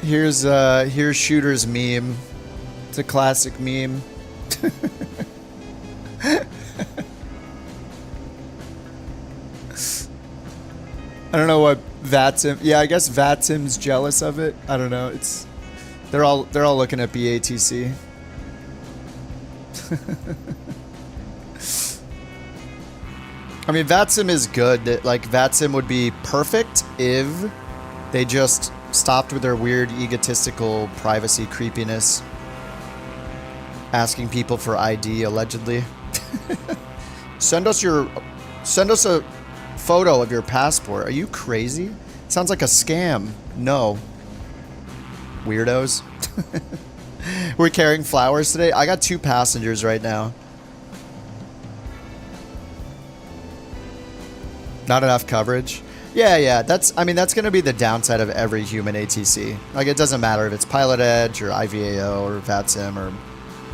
Here's Shooter's meme. It's a classic meme. I don't know what Vatim. Yeah, I guess Vatim's jealous of it. I don't know. They're all looking at BATC. I mean, VATSIM is good. Like, VATSIM would be perfect if they just stopped with their weird egotistical privacy creepiness. Asking people for ID, allegedly. Send us a photo of your passport. Are you crazy? Sounds like a scam. No. Weirdos. We're carrying flowers today. I got 2 passengers right now. Not enough coverage. Yeah. That's going to be the downside of every human ATC. Like, it doesn't matter if it's Pilot Edge or IVAO or VATSIM or,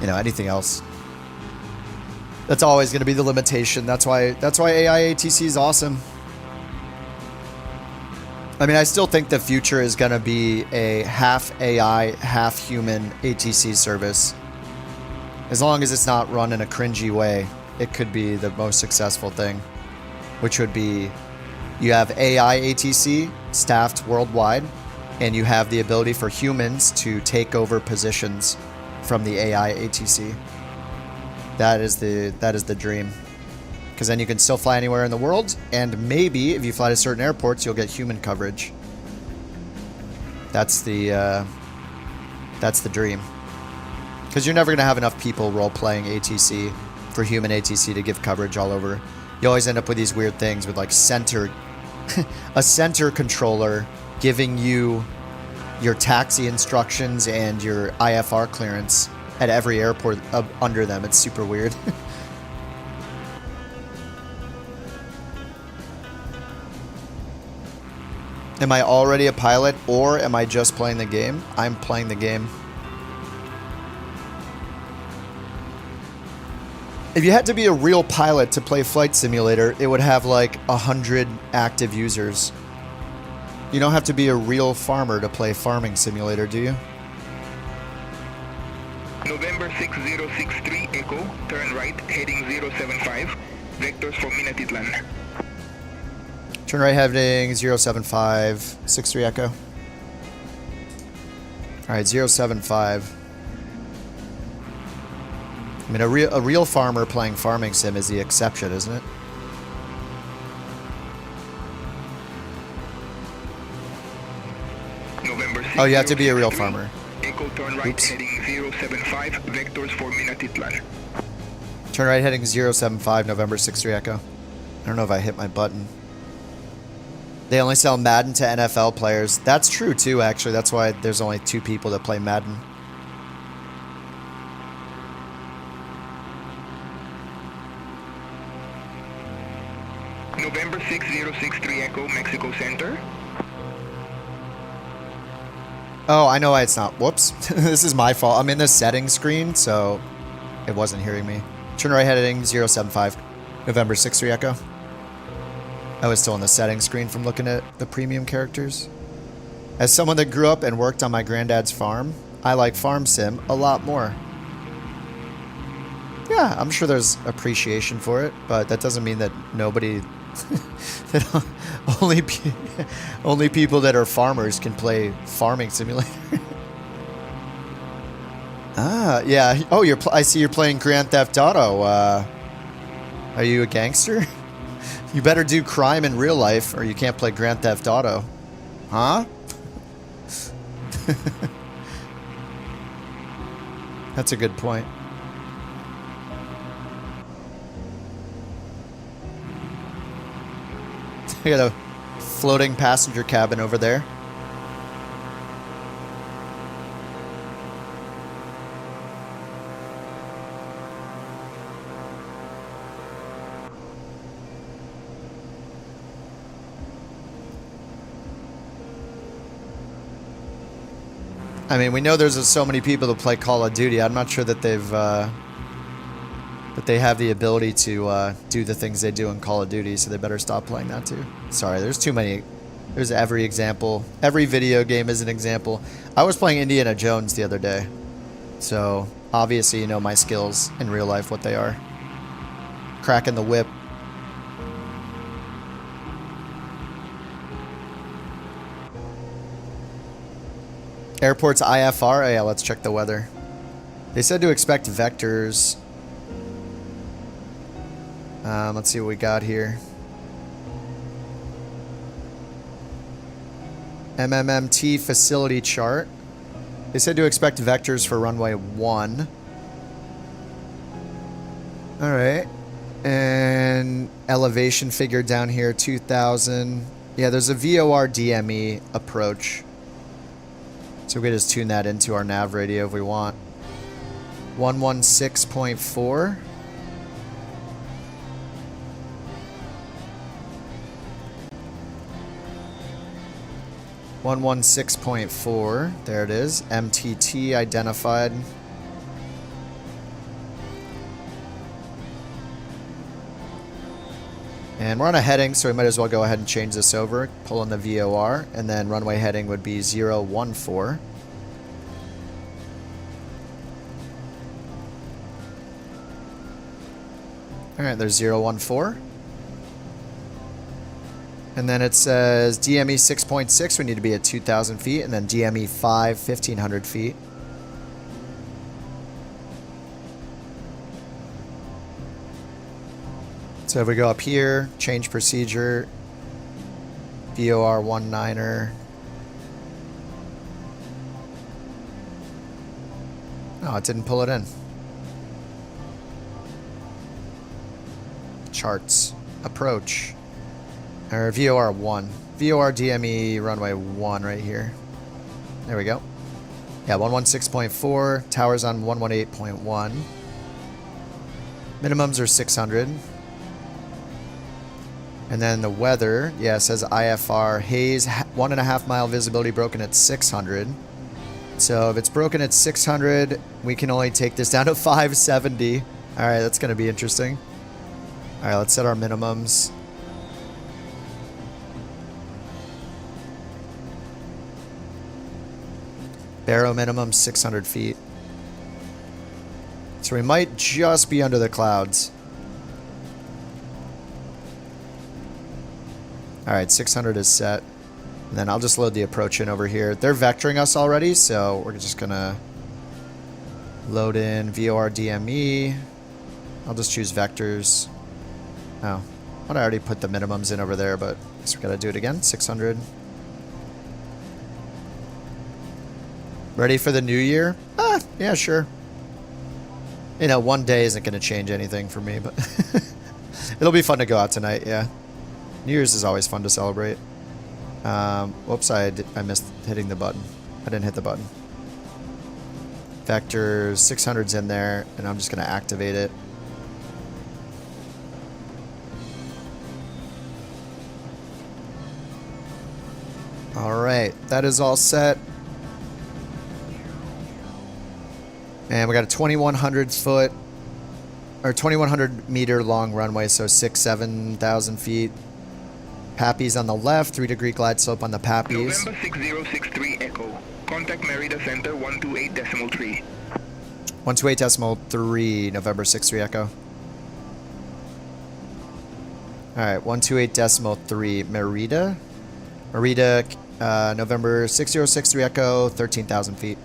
you know, anything else. That's always going to be the limitation. That's why AI ATC is awesome. I mean, I still think the future is going to be a half AI, half human ATC service. As long as it's not run in a cringy way, it could be the most successful thing. Which would be, you have AI ATC staffed worldwide, and you have the ability for humans to take over positions from the AI ATC. That is the dream. Because then you can still fly anywhere in the world, and maybe if you fly to certain airports, you'll get human coverage. That's the dream. Because you're never going to have enough people role-playing ATC for human ATC to give coverage all over. You always end up with these weird things with like a center controller giving you your taxi instructions and your IFR clearance at every airport under them. It's super weird. Am I already a pilot, or am I just playing the game? I'm playing the game. If you had to be a real pilot to play Flight Simulator, it would have like 100 active users. You don't have to be a real farmer to play Farming Simulator, do you? November 6063 Echo, turn right, heading 075, vectors for Minatitlan. Turn right heading 075, 63 Echo. Alright, 075. I mean, a real farmer playing Farming Sim is the exception, isn't it? November Oh, you have to be a real farmer. Echo, turn right, Oops. heading 075, vectors for Minatitlan. Turn right heading 075, November 63 Echo. I don't know if I hit my button. They only sell Madden to NFL players. That's true too, actually. That's why there's only 2 people that play Madden. November 6063 Echo, Mexico Center. Oh, I know why it's not. Whoops. This is my fault. I'm in the settings screen, so it wasn't hearing me. Turn right heading 075, November 63 Echo. I was still in the settings screen from looking at the premium characters. As someone that grew up and worked on my granddad's farm, I like Farm Sim a lot more. Yeah, I'm sure there's appreciation for it, but that doesn't mean that nobody... that only people that are farmers can play Farming Simulator. Ah, yeah. Oh, I see you're playing Grand Theft Auto. Are you a gangster? You better do crime in real life or you can't play Grand Theft Auto. Huh? That's a good point. I got a floating passenger cabin over there. I mean, we know there's so many people that play Call of Duty. I'm not sure that they have the ability to do the things they do in Call of Duty, so they better stop playing that too. Sorry, there's too many. There's every example. Every video game is an example. I was playing Indiana Jones the other day, so obviously you know my skills in real life, what they are. Cracking the whip. Airport's IFR? Oh, yeah, let's check the weather. They said to expect vectors. Let's see what we got here. MMMT facility chart. They said to expect vectors for runway 1. Alright. And elevation figure down here, 2,000. Yeah, there's a VOR DME approach. So we can just tune that into our nav radio if we want. 116.4. There it is. MTT identified. And we're on a heading, so we might as well go ahead and change this over. Pull in the VOR, and then runway heading would be 014. Alright, there's 014. And then it says DME 6.6, we need to be at 2,000 feet, and then DME 5, 1,500 feet. So if we go up here, change procedure, VOR 19er. Oh, it didn't pull it in. Charts, approach, or VOR 1. VOR DME runway 1 right here. There we go. Yeah, 116.4, towers on 118.1. Minimums are 600. And then the weather, yeah, it says IFR, haze, 1.5 mile visibility broken at 600. So if it's broken at 600, we can only take this down to 570. All right, that's going to be interesting. All right, let's set our minimums. Barrow minimum 600 feet. So we might just be under the clouds. Alright, 600 is set. And then I'll just load the approach in over here. They're vectoring us already, so we're just gonna load in VOR DME. I'll just choose vectors. Oh, I already put the minimums in over there, but I guess we gotta do it again. 600. Ready for the new year? Yeah, sure. You know, one day isn't gonna change anything for me, but it'll be fun to go out tonight, yeah. New Year's is always fun to celebrate. Whoops, I missed hitting the button. I didn't hit the button. Vector 600's in there, and I'm just going to activate it. Alright, that is all set. And we got a 2,100 foot, or 2,100 meter long runway, so 7,000 feet. Pappies on the left, 3-degree glide slope on the Pappies. November 6063 Echo. Contact Merida Center 128.3. 128.3, November 63 Echo. Alright, 128.3, Merida. Merida, November 6063 Echo, 13,000 feet.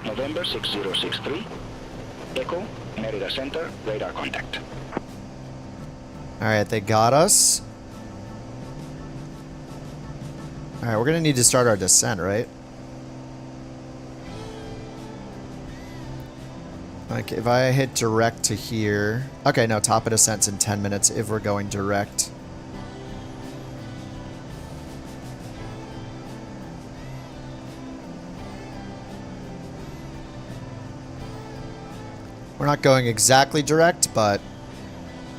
November 6063. Echo, Merida Center, radar contact. Alright, they got us. Alright, we're gonna need to start our descent, right? Like, if I hit direct to here... Okay, no, top of descent's in 10 minutes if we're going direct. We're not going exactly direct, but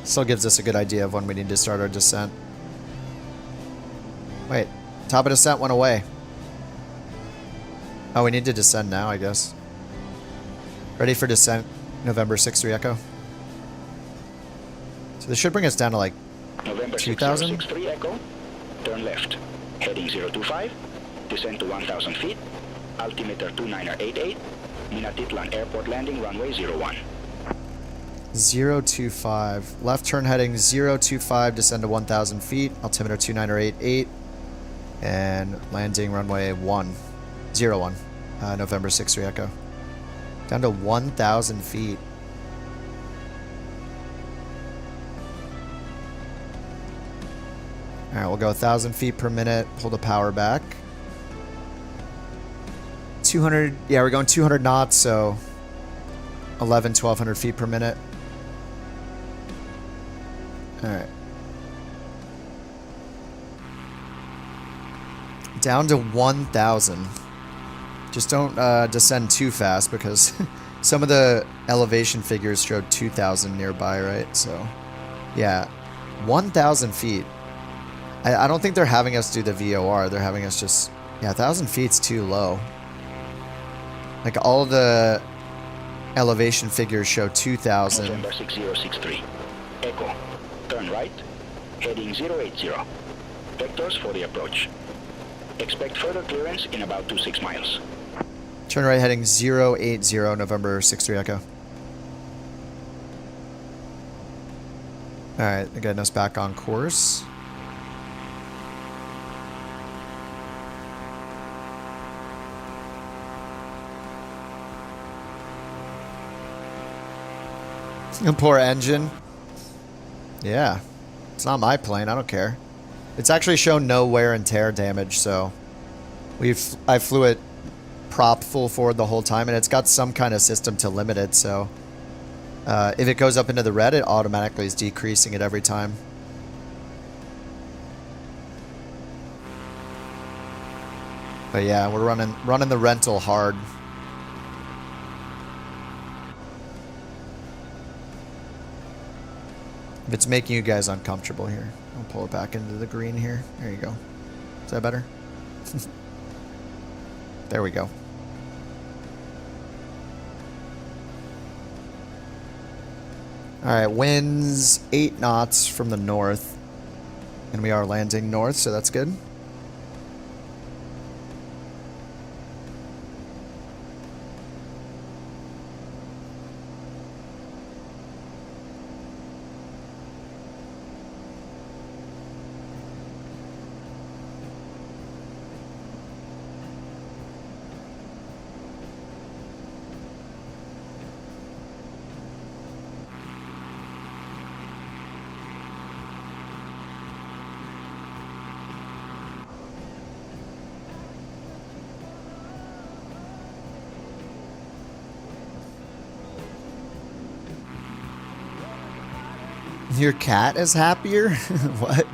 still gives us a good idea of when we need to start our descent. Wait, top of descent went away. Oh, we need to descend now, I guess. Ready for descent, November 63 Echo. So this should bring us down to like November 2,000? 6063 Echo, turn left, heading 025, descend to 1,000 feet, altimeter 2988, Minatitlan Airport landing runway 01. 025. Left turn heading 025, descend to 1,000 feet, altimeter 2988, and landing runway 01. November 63 Echo. Down to 1,000 feet. Alright, we'll go 1,000 feet per minute, pull the power back. 200, yeah, we're going 200 knots, so 1,200 feet per minute. Alright. Down to 1,000. Just don't descend too fast because some of the elevation figures showed 2,000 nearby, right? So, yeah, 1,000 feet. I don't think they're having us do the VOR. They're having us just... Yeah, 1,000 feet's too low. Like, all the elevation figures show 2,000. November 6063. Echo, turn right, heading 080. Vectors for the approach. Expect further clearance in about 26 miles. Turn right heading 080, November 63 Echo. Alright, they're getting us back on course. Poor engine. Yeah. It's not my plane, I don't care. It's actually shown no wear and tear damage, so I flew it prop full forward the whole time, and it's got some kind of system to limit it, so if it goes up into the red, it automatically is decreasing it every time. But yeah, we're running the rental hard. If it's making you guys uncomfortable here, I'll pull it back into the green here. There you go. Is that better? There we go. Alright, winds 8 knots from the north. And we are landing north, so that's good. Your cat is happier? What?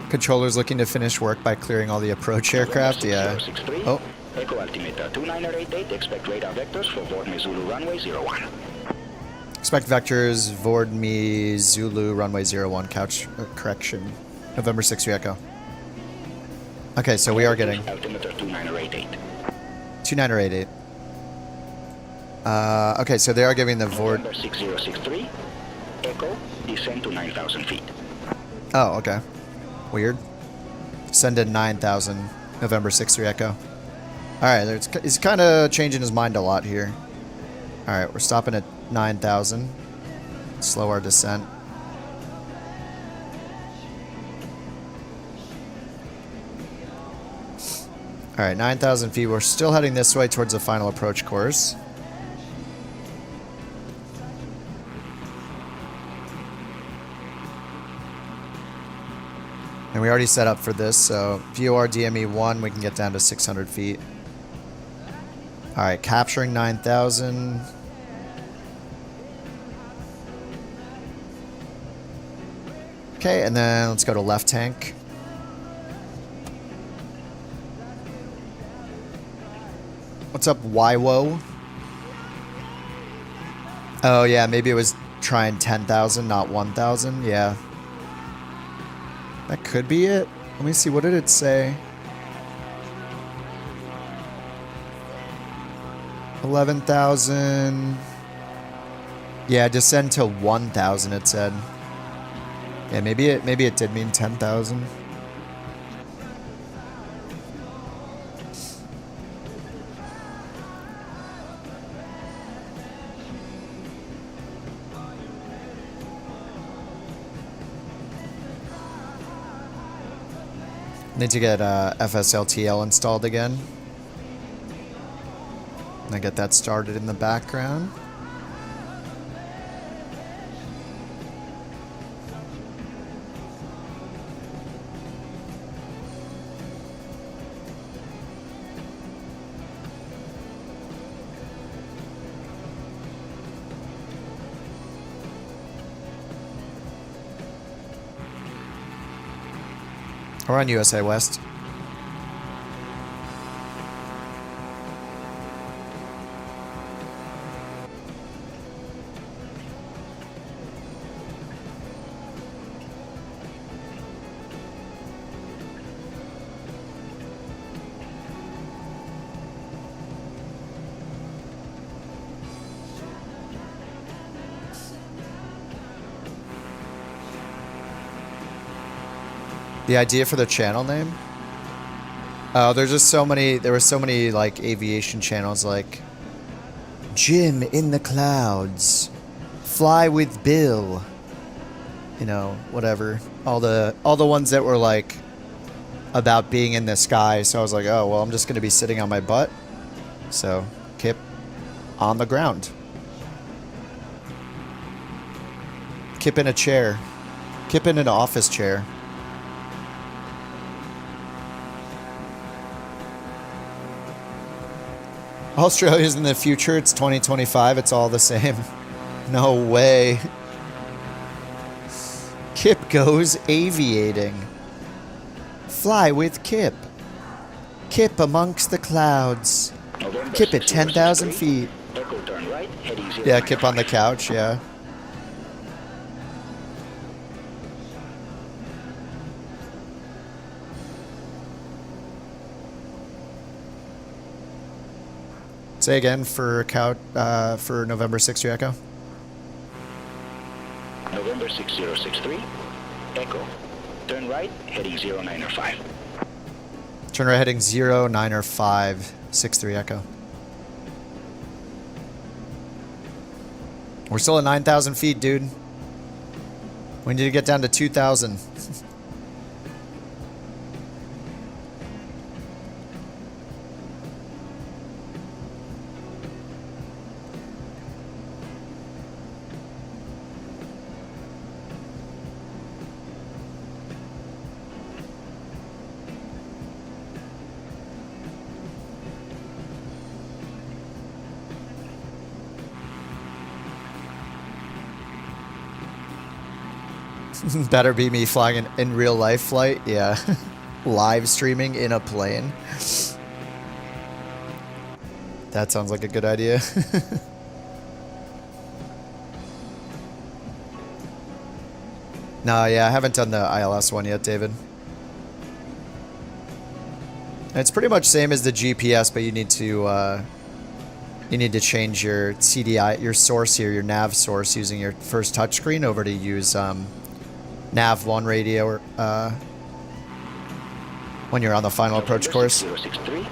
Controller's looking to finish work by clearing all the approach aircraft? Yeah. Oh. Echo altimeter 2988, expect radar vectors for Vorme Zulu runway 01. Expect vectors, Vorme Zulu runway 01, couch correction. November 6 Echo. Okay, so we are getting... Altimeter 2988. 2988. Okay, so they are giving the Vord... November 6063. Echo, descend to 9,000 feet. Oh, okay. Weird. Send in 9,000, November 6 Echo. Alright, he's kind of changing his mind a lot here. Alright, we're stopping at 9,000. Slow our descent. Alright, 9,000 feet. We're still heading this way towards the final approach course. And we already set up for this, so VOR DME 1, we can get down to 600 feet. Alright, capturing 9,000. Okay, and then let's go to left tank. What's up, YWO? Oh yeah, maybe it was trying 10,000, not 1,000. Yeah. That could be it. Let me see, what did it say? 11,000. Yeah, descend to 1,000 it said. Yeah, maybe it did mean 10,000. Need to get FSLTL installed again. And I get that started in the background. We're on USA West. The idea for the channel name? Oh, there's just so many, there were so many like aviation channels like Jim in the Clouds, Fly with Bill, you know, whatever. All the ones that were like about being in the sky. So I was like, oh, well, I'm just going to be sitting on my butt. So Kip on the ground. Kip in a chair. Kip in an office chair. Australia's in the future. It's 2025. It's all the same. No way. Kip goes aviating. Fly with Kip. Kip amongst the clouds. Kip at 10,000 feet. Yeah, Kip on the couch, yeah. Say again for November 63 Echo. November 6063, Echo. Turn right, heading 0905. Turn right heading 0905, 63 Echo. We're still at 9,000 feet, dude. We need to get down to 2,000. Better be me flying in real life flight. Yeah. Live streaming in a plane. That sounds like a good idea. No, yeah, I haven't done the ILS one yet, David. It's pretty much same as the GPS, but you need to change your CDI, your source here, your nav source, using your first touchscreen over to use Nav1 radio or, when you're on the final approach course. 6063,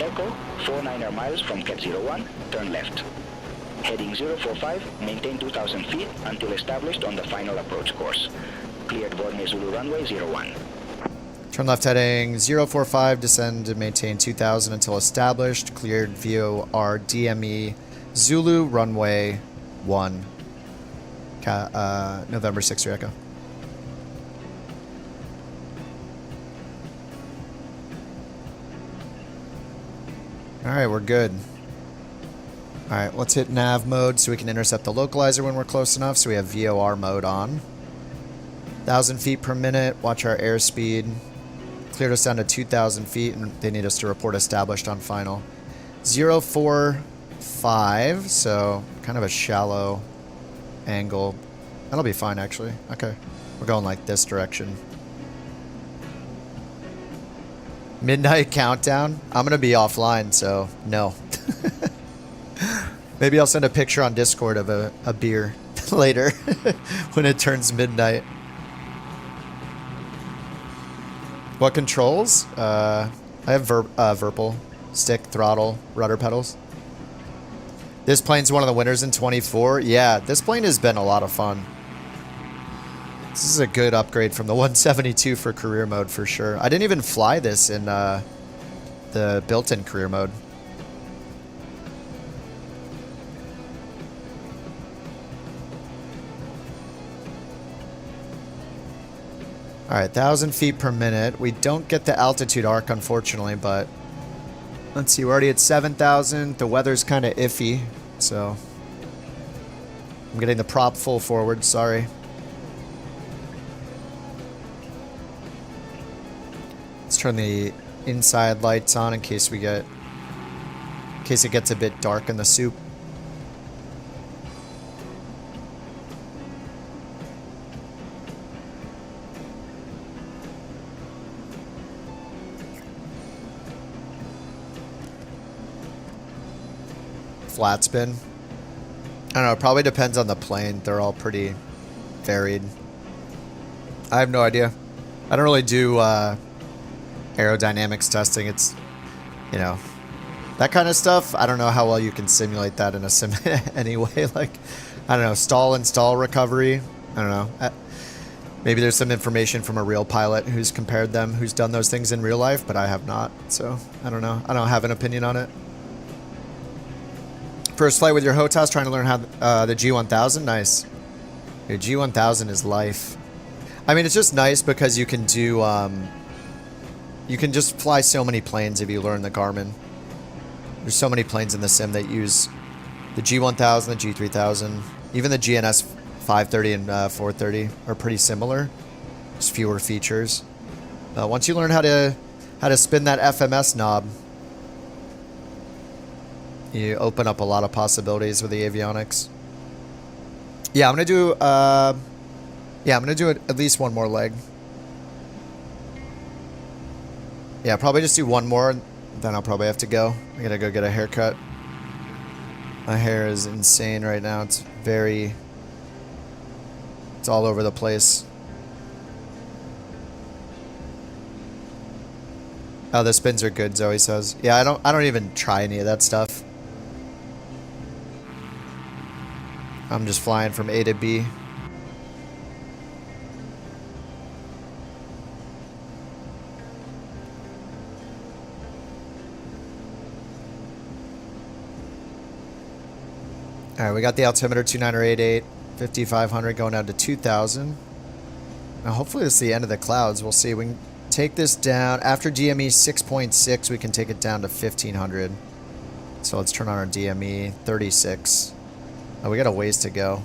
Echo, 49 miles from Cap 01, turn left. Heading 045, maintain 2,000 feet until established on the final approach course. Cleared Borneo Zulu runway 01. Turn left heading 045, descend and maintain 2,000 until established. Cleared VOR DME Zulu runway 1. November 6 Echo. Alright, we're good. Alright, let's hit nav mode so we can intercept the localizer when we're close enough. So we have VOR mode on. 1,000 feet per minute. Watch our airspeed. Cleared us down to 2,000 feet, and they need us to report established on final. 045, so kind of a shallow angle. That'll be fine, actually. Okay. We're going like this direction. Midnight countdown. I'm going to be offline, so no. Maybe I'll send a picture on Discord of a beer later when it turns midnight. What controls? I have Verpal, stick, throttle, rudder pedals. This plane's one of the winners in 24. Yeah, this plane has been a lot of fun. This is a good upgrade from the 172 for career mode for sure. I didn't even fly this in the built-in career mode. Alright, 1,000 feet per minute. We don't get the altitude arc, unfortunately, but let's see, we're already at 7,000. The weather's kind of iffy, so I'm getting the prop full forward, sorry. Let's turn the inside lights on in case it gets a bit dark in the soup. Flat spin. I don't know, it probably depends on the plane. They're all pretty varied. I have no idea. I don't really do aerodynamics testing. It's, you know, that kind of stuff. I don't know how well you can simulate that in a sim anyway. Like, I don't know, stall and stall recovery. I don't know. Maybe there's some information from a real pilot who's compared them, who's done those things in real life, but I have not. So, I don't know. I don't have an opinion on it. First flight with your HOTAS, trying to learn how the G1000. Nice. Your G1000 is life. I mean, it's just nice because you can do, you can just fly so many planes if you learn the Garmin. There's so many planes in the sim that use the G1000, the G3000, even the GNS 530 and 430 are pretty similar. Just fewer features. Once you learn how to spin that FMS knob, you open up a lot of possibilities with the avionics. Yeah, I'm gonna do at least one more leg. Yeah, probably just do one more, then I'll probably have to go. I gotta go get a haircut. My hair is insane right now. It's all over the place. Oh, the spins are good, Zoe says. Yeah, I don't even try any of that stuff. I'm just flying from A to B. Alright, we got the altimeter 2988, 5500 going down to 2000. Now hopefully this is the end of the clouds. We'll see. We can take this down. After DME 6.6, we can take it down to 1500. So let's turn on our DME 36. Oh, we got a ways to go.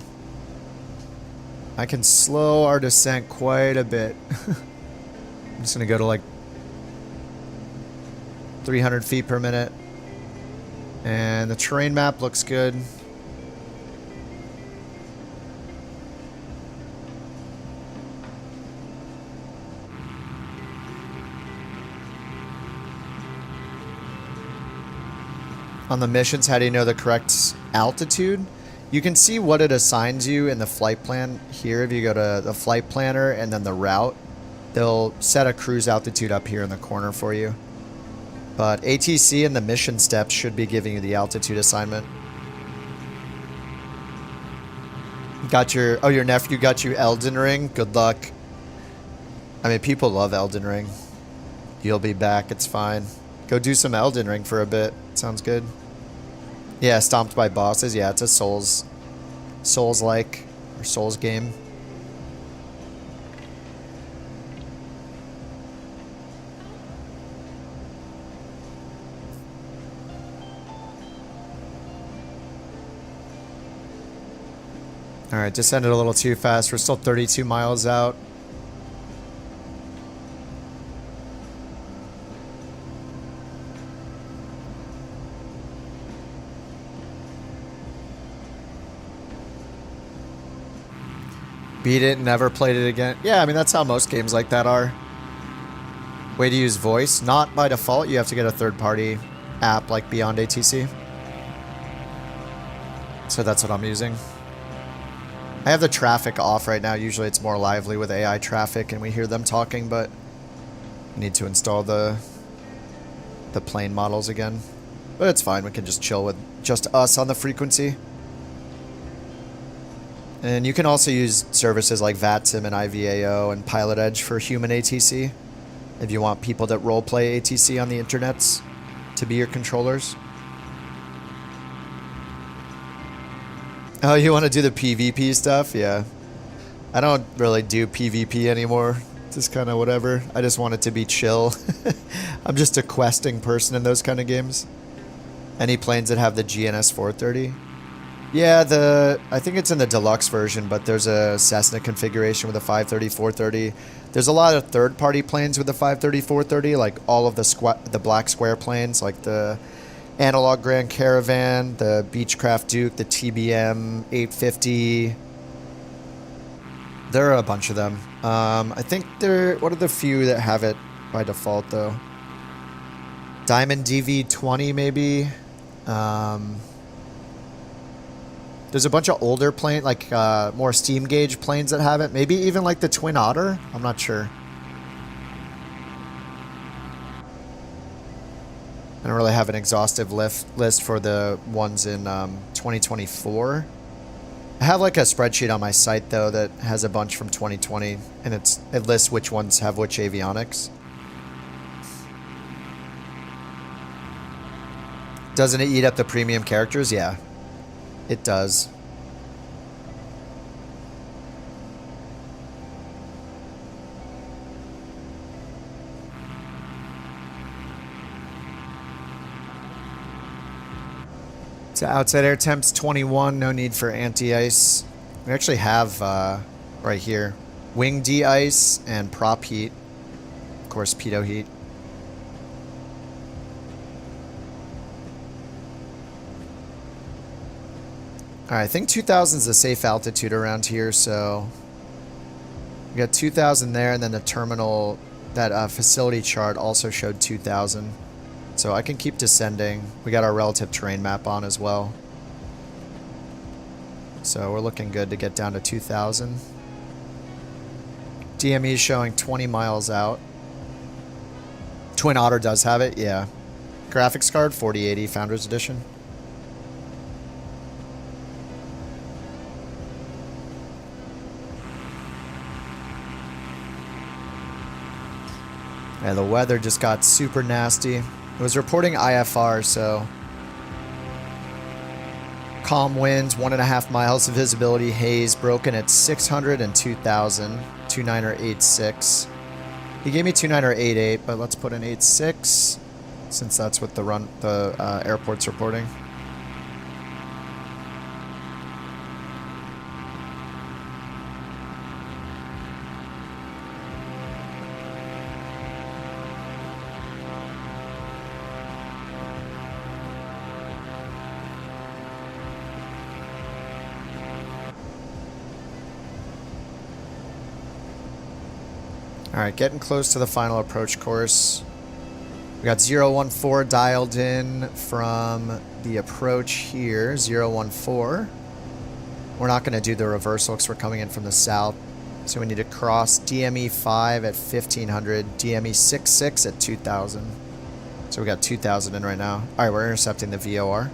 I can slow our descent quite a bit. I'm just going to go to like 300 feet per minute. And the terrain map looks good. On the missions, how do you know the correct altitude? You can see what it assigns you in the flight plan here. If you go to the flight planner and then the route, they'll set a cruise altitude up here in the corner for you. But ATC and the mission steps should be giving you the altitude assignment. Got your, oh, your nephew got you Elden Ring. Good luck. I mean, people love Elden Ring. You'll be back. It's fine. Go do some Elden Ring for a bit. Sounds good. Yeah, stomped by bosses. Yeah, it's a Souls-like, or Souls game. Alright, descended a little too fast. We're still 32 miles out. Beat it, never played it again. Yeah, I mean, that's how most games like that are. Way to use voice. Not by default. You have to get a third-party app like Beyond ATC. So that's what I'm using. I have the traffic off right now. Usually it's more lively with AI traffic and we hear them talking, but I need to install the plane models again. But it's fine. We can just chill with just us on the frequency. And you can also use services like VATSIM and IVAO and Pilot Edge for human ATC if you want people that roleplay ATC on the internets to be your controllers. Oh, you want to do the PvP stuff? Yeah. I don't really do PvP anymore. It's just kind of whatever. I just want it to be chill. I'm just a questing person in those kind of games. Any planes that have the GNS 430? Yeah, I think it's in the deluxe version, but there's a Cessna configuration with a 530, 430. There's a lot of third-party planes with the 530, 430, like all of the black square planes, like the Analog Grand Caravan, the Beechcraft Duke, the TBM 850. There are a bunch of them. I think what are the few that have it by default, though? Diamond DV20, maybe. There's a bunch of older planes, like more steam gauge planes that have it. Maybe even like the Twin Otter. I'm not sure. I don't really have an exhaustive list for the ones in 2024. I have like a spreadsheet on my site though that has a bunch from 2020, and it lists which ones have which avionics. Doesn't it eat up the premium characters? Yeah. It does. So outside air temps 21, no need for anti-ice. We actually have right here wing de-ice and prop heat. Of course, pitot heat. Alright, I think 2000 is a safe altitude around here, so we got 2000 there, and then the terminal, that facility chart also showed 2000. So I can keep descending. We got our relative terrain map on as well. So we're looking good to get down to 2000. DME is showing 20 miles out. Twin Otter does have it, yeah. Graphics card, 4080 Founders Edition. Yeah, the weather just got super nasty. It was reporting IFR, so calm winds, 1.5 miles of visibility, haze, broken at 600 and 2000, 29er86. He gave me 29er88, but let's put an 86 since that's what the airport's reporting. Alright, getting close to the final approach course. We got 014 dialed in from the approach here, 014. We're not going to do the reversal because we're coming in from the south. So we need to cross DME 5 at 1500, DME 66 at 2000. So we got 2000 in right now. Alright, we're intercepting the VOR.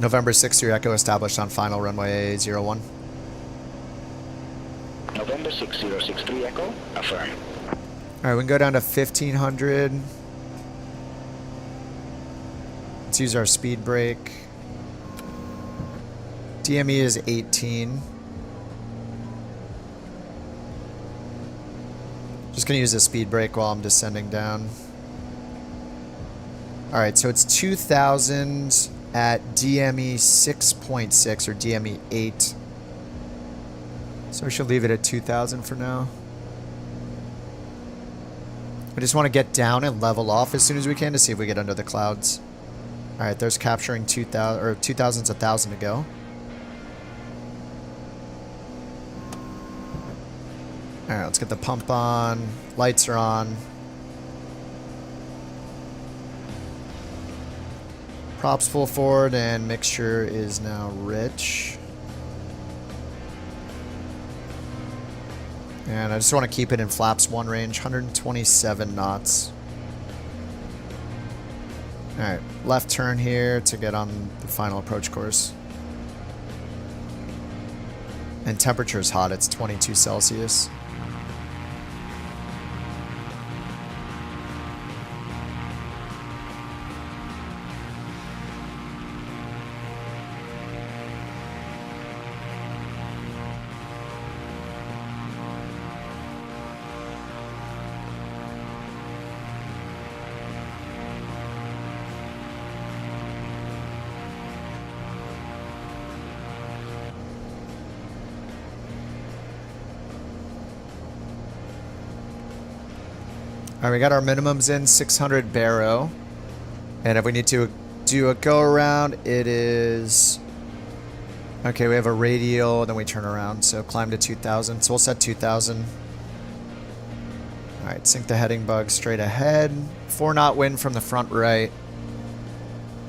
November 6th, your Echo established on final runway 01. November 6063 Echo, affirm. Alright, we can go down to 1500. Let's use our speed brake. DME is 18. Just gonna use the speed brake while I'm descending down. Alright, so it's 2,000 at DME 6.6 or DME 8. So we should leave it at 2,000 for now. I just want to get down and level off as soon as we can to see if we get under the clouds. Alright, there's capturing 2,000, or 2,000's 1,000 to go. Alright, let's get the pump on. Lights are on. Props full forward and mixture is now rich. And I just want to keep it in flaps 1 range, 127 knots. Alright, left turn here to get on the final approach course. And temperature is hot, it's 22 Celsius. Alright, we got our minimums in, 600 baro. And if we need to do a go around, it is... Okay, we have a radial, then we turn around, so climb to 2,000. So we'll set 2,000. Alright, sink the heading bug straight ahead. 4-knot wind from the front right.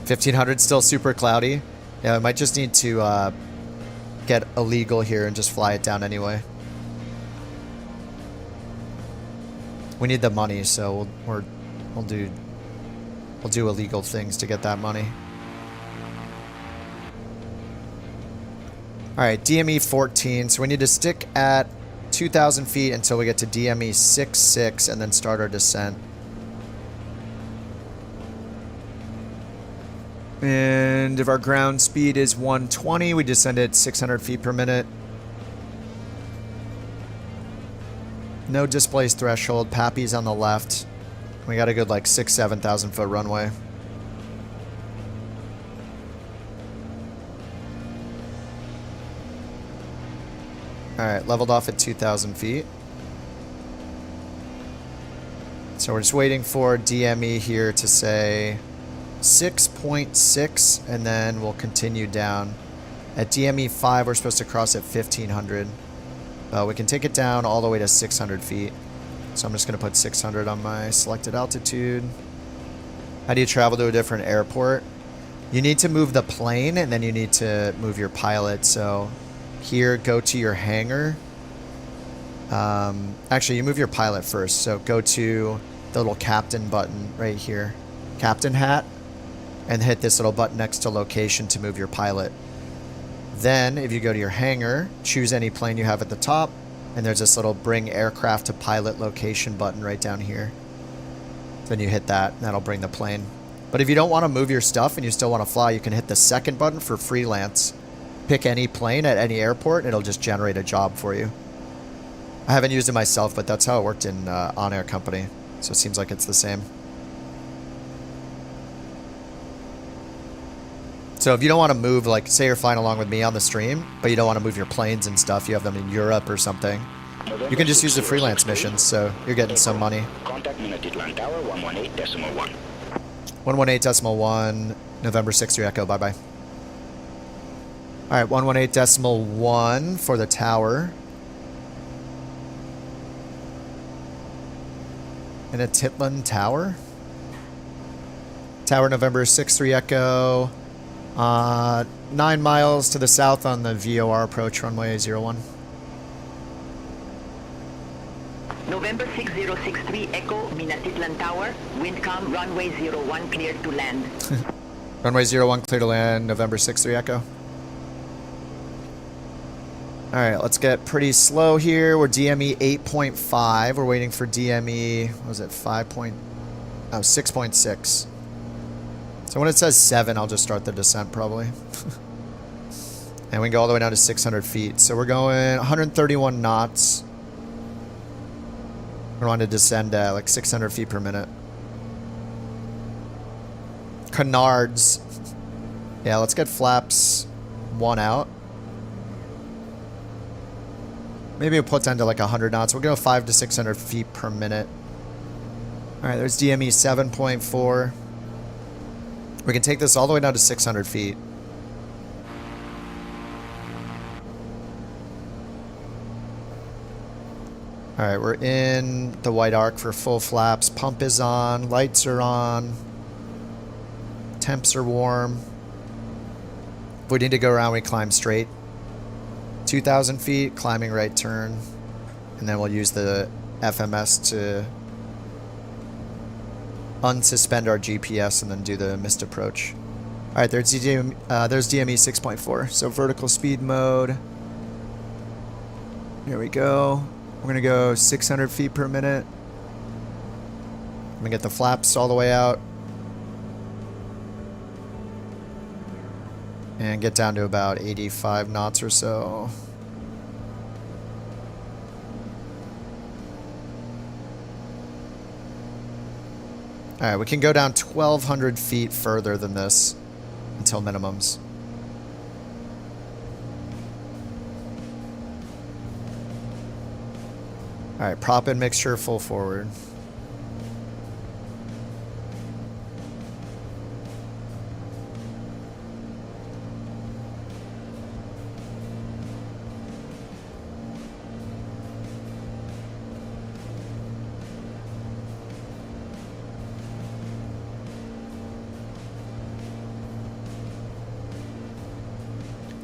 1,500 still super cloudy. Yeah, I might just need to get illegal here and just fly it down anyway. We need the money, so we'll do illegal things to get that money. All right, DME 14. So we need to stick at 2,000 feet until we get to DME 66, and then start our descent. And if our ground speed is 120, we descend at 600 feet per minute. No displaced threshold. Pappy's on the left. We got a good like 6,000-7,000 foot runway. Alright, leveled off at 2,000 feet. So we're just waiting for DME here to say 6.6, and then we'll continue down. At DME 5, we're supposed to cross at 1,500. We can take it down all the way to 600 feet. So I'm just going to put 600 on my selected altitude. How do you travel to a different airport? You need to move the plane, and then you need to move your pilot. So here, go to your hangar. Actually, you move your pilot first. So go to the little captain button right here. Captain hat. And hit this little button next to location to move your pilot. Then, if you go to your hangar, choose any plane you have at the top, and there's this little bring aircraft to pilot location button right down here. Then you hit that, and that'll bring the plane. But if you don't want to move your stuff and you still want to fly, you can hit the second button for freelance. Pick any plane at any airport, and it'll just generate a job for you. I haven't used it myself, but that's how it worked in On Air Company. So it seems like it's the same. So if you don't want to move, like say you're flying along with me on the stream, but you don't want to move your planes and stuff, you have them in Europe or something, you can just use the freelance missions, so you're getting some money. Contact Minatitlan Tower 118.1. 118.1, November 6-3 Echo, bye-bye. Alright, 118.1 for the tower. Minatitlan Tower? Tower November 6-3 Echo. 9 miles to the south on the VOR approach, runway 01. November 6063 Echo, Minatitlan Tower, wind calm, runway 01 cleared to land. Runway 01 clear to land, November 6-3 Echo. Alright, let's get pretty slow here. We're DME 8.5. We're waiting for DME, what was it, 6.6. So when it says 7, I'll just start the descent probably. And we can go all the way down to 600 feet. So we're going 131 knots. We want to descend at like 600 feet per minute. canards. Yeah, let's get flaps 1 out. Maybe we'll put down to like 100 knots. We'll go 500 to 600 feet per minute. All right, there's DME 7.4. We can take this all the way down to 600 feet. All right, we're in the white arc for full flaps. Pump is on, lights are on, temps are warm. If we need to go around, we climb straight. 2,000 feet, climbing right turn. And then we'll use the FMS to unsuspend our GPS and then do the missed approach. All right, there's DME 6.4. So vertical speed mode. Here we go. We're gonna go 600 feet per minute. I'm gonna get the flaps all the way out. And get down to about 85 knots or so. Alright, we can go down 1,200 feet further than this until minimums. Alright, prop in mixture, full forward.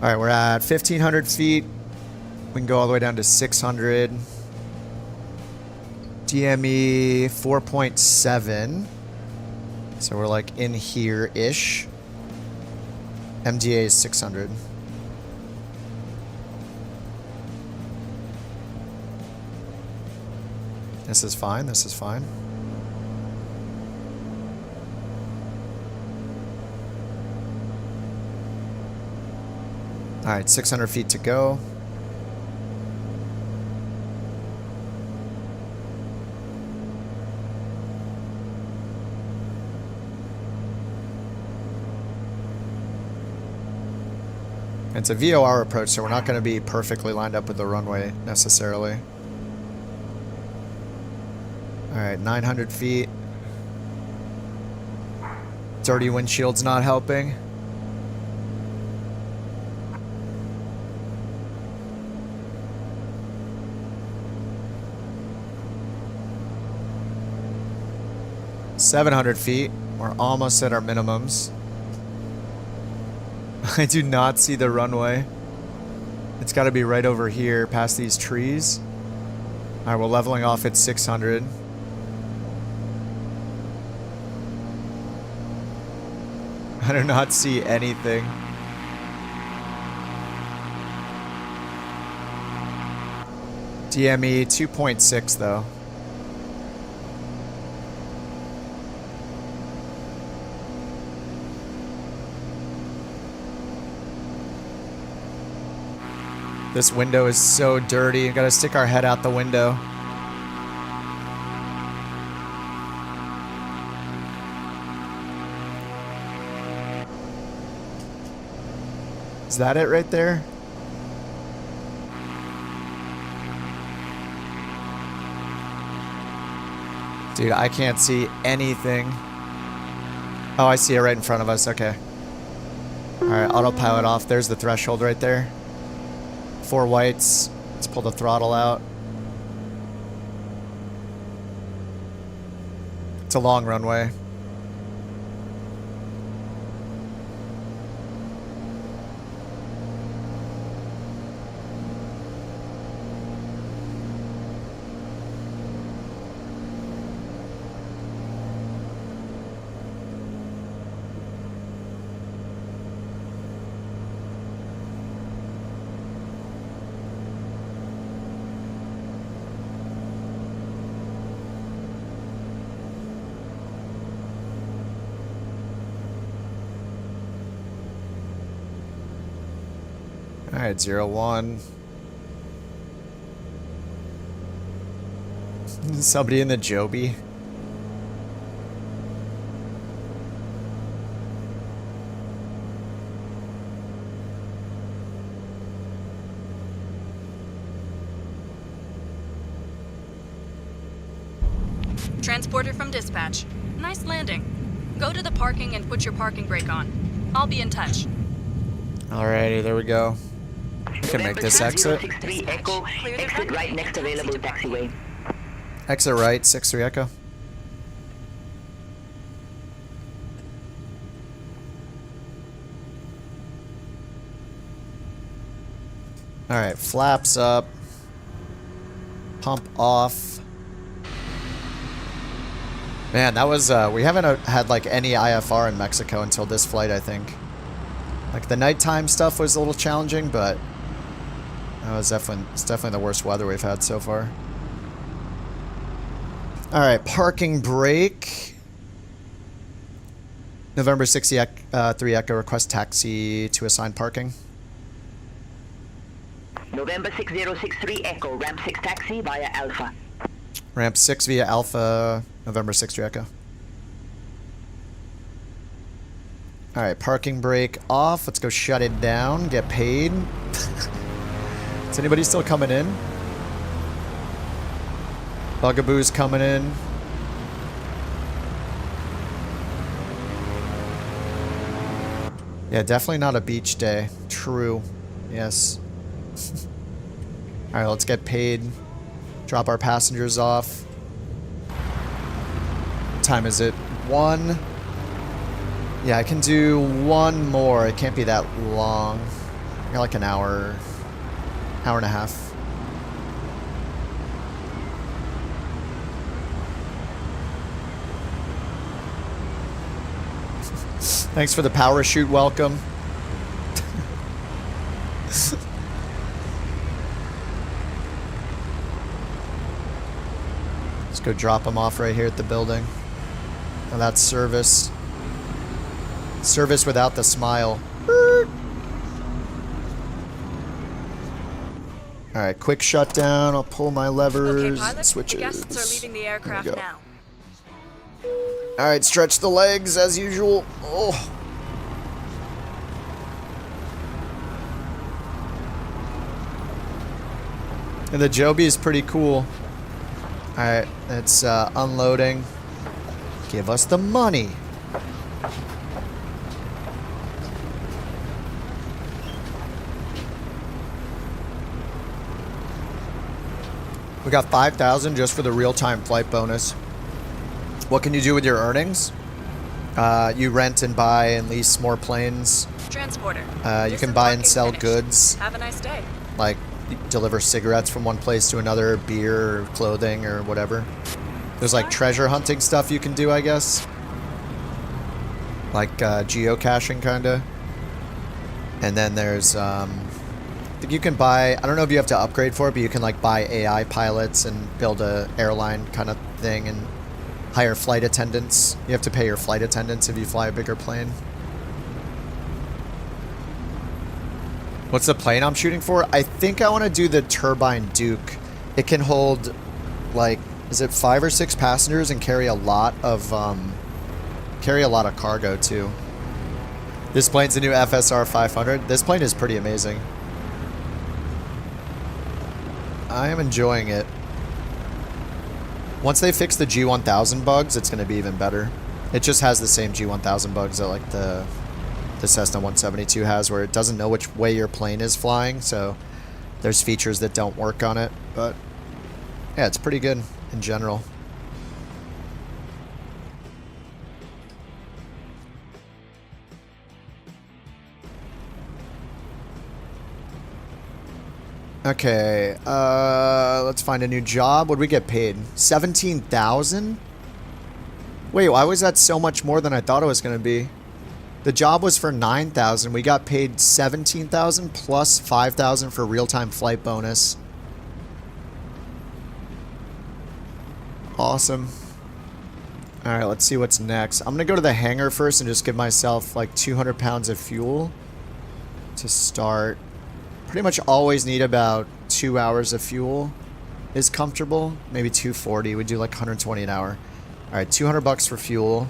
Alright, we're at 1,500 feet. We can go all the way down to 600. DME 4.7. So we're like in here-ish. MDA is 600. This is fine, this is fine. Alright, 600 feet to go. It's a VOR approach, so we're not going to be perfectly lined up with the runway necessarily. Alright, 900 feet. Dirty windshield's not helping. $700 feet. We're almost at our minimums. I do not see the runway. It's got to be right over here past these trees. Alright, we're leveling off at 600. I do not see anything. DME 2.6 though. This window is so dirty. Gotta stick our head out the window. Is that it right there? Dude, I can't see anything. Oh, I see it right in front of us. Okay. Alright, autopilot off. There's the threshold right there. 4 whites. Let's pull the throttle out. It's a long runway. Alright, 01. Somebody in the Joby. Transporter from dispatch. Nice landing. Go to the parking and put your parking brake on. I'll be in touch. Alrighty, there we go. We can make this exit. 063 Echo, Clear the exit runway. right next available taxiway. Exit right, 6-3 Echo. Alright, flaps up. Pump off. Man, that was, we haven't had like any IFR in Mexico until this flight, I think. Like the nighttime stuff was a little challenging, but it's definitely the worst weather we've had so far. Alright, parking brake. November 60 3 Echo, request taxi to assigned parking. November 6063 Echo, ramp 6 taxi via Alpha. Ramp 6 via Alpha, November 6 3 Echo. Alright, parking brake off. Let's go shut it down, get paid. Is anybody still coming in? Bugaboo's coming in. Yeah, definitely not a beach day. True. Yes. Alright, let's get paid. Drop our passengers off. What time is it? 1. Yeah, I can do one more. It can't be that long. I got like an hour. Hour and a half. Thanks for the parachute welcome. Let's go drop them off right here at the building. Oh, that's service. Service without the smile. Alright, quick shutdown. I'll pull my levers. Okay, pilot. Switches. The guests are leaving the aircraft There we go. now. Alright, stretch the legs as usual. Oh. And the Joby is pretty cool. Alright, it's unloading. Give us the money. We got 5,000 just for the real-time flight bonus. What can you do with your earnings? You rent and buy and lease more planes. Transporter. You can buy and sell goods, Have a nice day. like you deliver cigarettes from one place to another, beer or clothing or whatever. There's like treasure hunting stuff you can do, I guess. Like geocaching, kinda. And then there's, I think you can buy, I don't know if you have to upgrade for it, but you can like buy AI pilots and build a airline kind of thing and hire flight attendants. You have to pay your flight attendants if you fly a bigger plane. What's the plane I'm shooting for? I think I want to do the Turbine Duke. It can hold, like, is it 5 or 6 passengers and carry a lot of cargo too. This plane's the new FSR 500. This plane is pretty amazing. I am enjoying it. Once they fix the G1000 bugs, it's going to be even better. It just has the same G1000 bugs that like the Cessna 172 has, where it doesn't know which way your plane is flying, so there's features that don't work on it. But yeah, it's pretty good in general. Okay, let's find a new job. What did we get paid? 17,000? Wait, why was that so much more than I thought it was going to be? The job was for 9,000. We got paid 17,000 plus 5,000 for real-time flight bonus. Awesome. All right, let's see what's next. I'm going to go to the hangar first and just give myself like 200 pounds of fuel to start. Pretty much always need about 2 hours of fuel is comfortable. Maybe 240. We do like 120 an hour. All right, 200 bucks for fuel.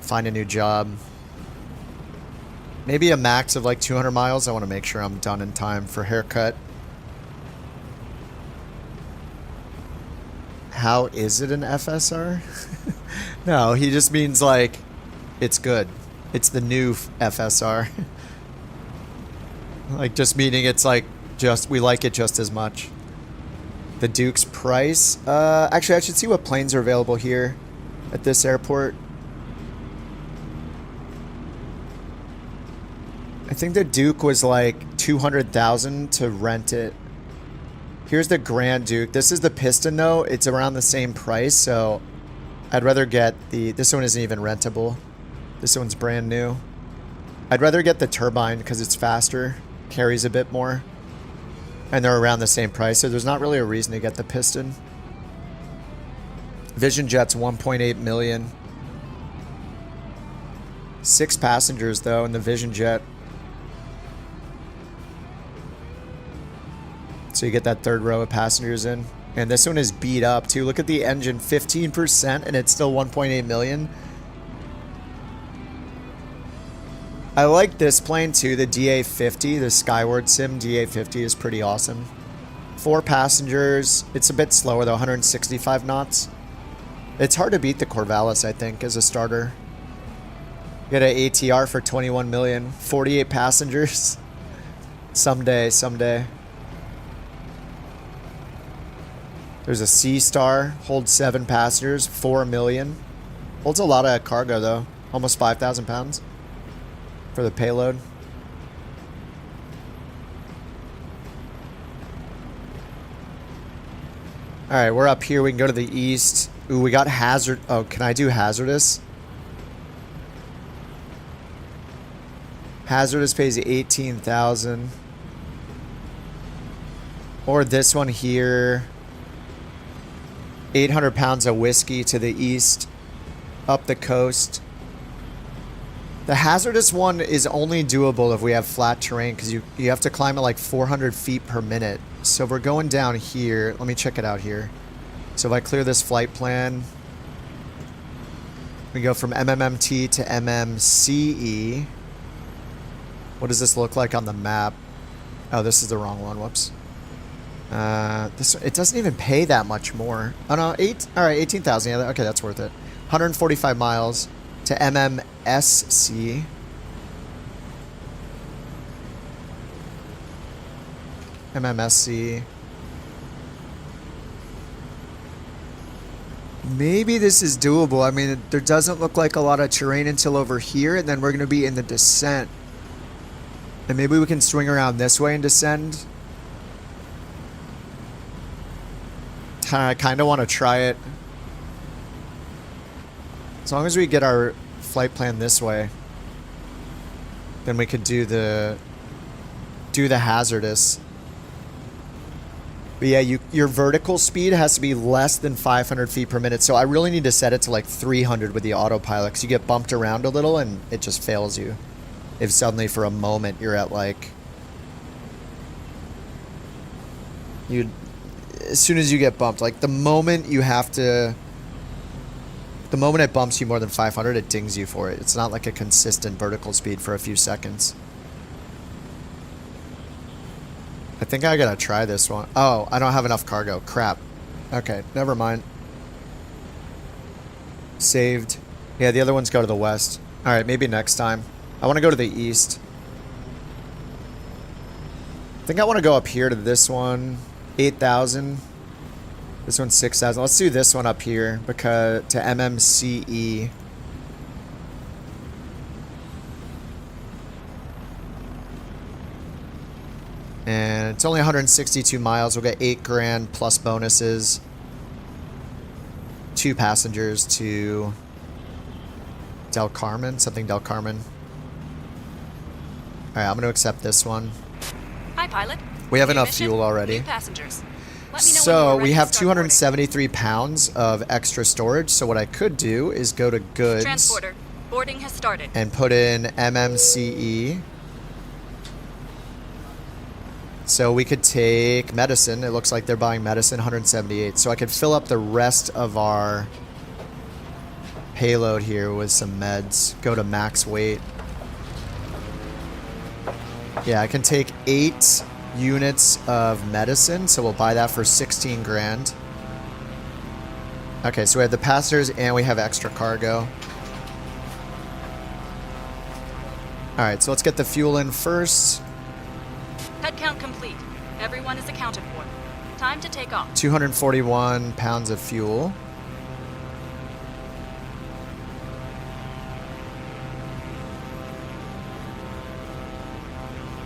Find a new job. Maybe a max of like 200 miles. I want to make sure I'm done in time for haircut. how is it an FSR? No, he just means like it's good. It's the new FSR. Like just meaning it's like just we like it just as much. The Duke's price. Actually, I should see what planes are available here at this airport. I think the Duke was like 200,000 to rent it. Here's the Grand Duke. This is the Piston though. It's around the same price, so I'd rather get the... This one isn't even rentable. This one's brand new. I'd rather get the Turbine because it's faster, carries a bit more, and they're around the same price, so there's not really a reason to get the Piston. Vision Jet's 1.8 million. 6 passengers though in the Vision Jet. So you get that third row of passengers in. And this one is beat up too. Look at the engine, 15%, and it's still 1.8 million. I like this plane too, the DA-50, the Skyward Sim DA-50 is pretty awesome. 4 passengers. It's a bit slower though, 165 knots. It's hard to beat the Corvalis, I think, as a starter. Get an ATR for 21 million, 48 passengers. Someday, someday. There's a Sea Star, holds 7 passengers, 4 million. Holds a lot of cargo though, almost 5,000 pounds for the payload. Alright, we're up here. We can go to the east. Ooh, we got hazard. Oh, can I do hazardous? Hazardous pays 18,000. Or this one here. 800 pounds of whiskey to the east. Up the coast. The hazardous one is only doable if we have flat terrain, because you have to climb at like 400 feet per minute. So if we're going down here, let me check it out here. So if I clear this flight plan, we go from MMMT to MMCE. What does this look like on the map? Oh, this is the wrong one. Whoops. It doesn't even pay that much more. Oh no, all right, 18,000. Yeah, okay, that's worth it. 145 miles to MMSC. MMSC. Maybe this is doable. I mean, there doesn't look like a lot of terrain until over here, and then we're going to be in the descent. And maybe we can swing around this way and descend. I kind of want to try it. As long as we get our flight plan this way, then we could do the hazardous. But yeah, your vertical speed has to be less than 500 feet per minute. So I really need to set it to like 300 with the autopilot, because you get bumped around a little and it just fails you. If suddenly for a moment you're at like... As soon as you get bumped, like the moment you have to... The moment it bumps you more than 500, it dings you for it. It's not like a consistent vertical speed for a few seconds. I think I gotta try this one. Oh, I don't have enough cargo. Crap. Okay, never mind. Saved. Yeah, the other ones go to the west. Alright, maybe next time. I want to go to the east. I think I want to go up here to this one. 8,000. This one's 6,000. Let's do this one up here because to MMCE. And it's only 162 miles. We'll get 8 grand plus bonuses. 2 passengers to Del Carmen. Something Del Carmen. Alright, I'm going to accept this one. Hi, pilot. We have New enough mission, fuel already. new passengers. Let me know when So you're we ready have to start boarding. 273 pounds of extra storage. So what I could do is go to goods Transporter, boarding has started. and put in MMCE. So we could take medicine. It looks like they're buying medicine, 178. So I could fill up the rest of our payload here with some meds. Go to max weight. Yeah, I can take 8 units of medicine, so we'll buy that for 16 grand. Okay, so we have the passengers and we have extra cargo. Alright, so let's get the fuel in first. Head count complete. Everyone is accounted for. Time to take off. 241 pounds of fuel.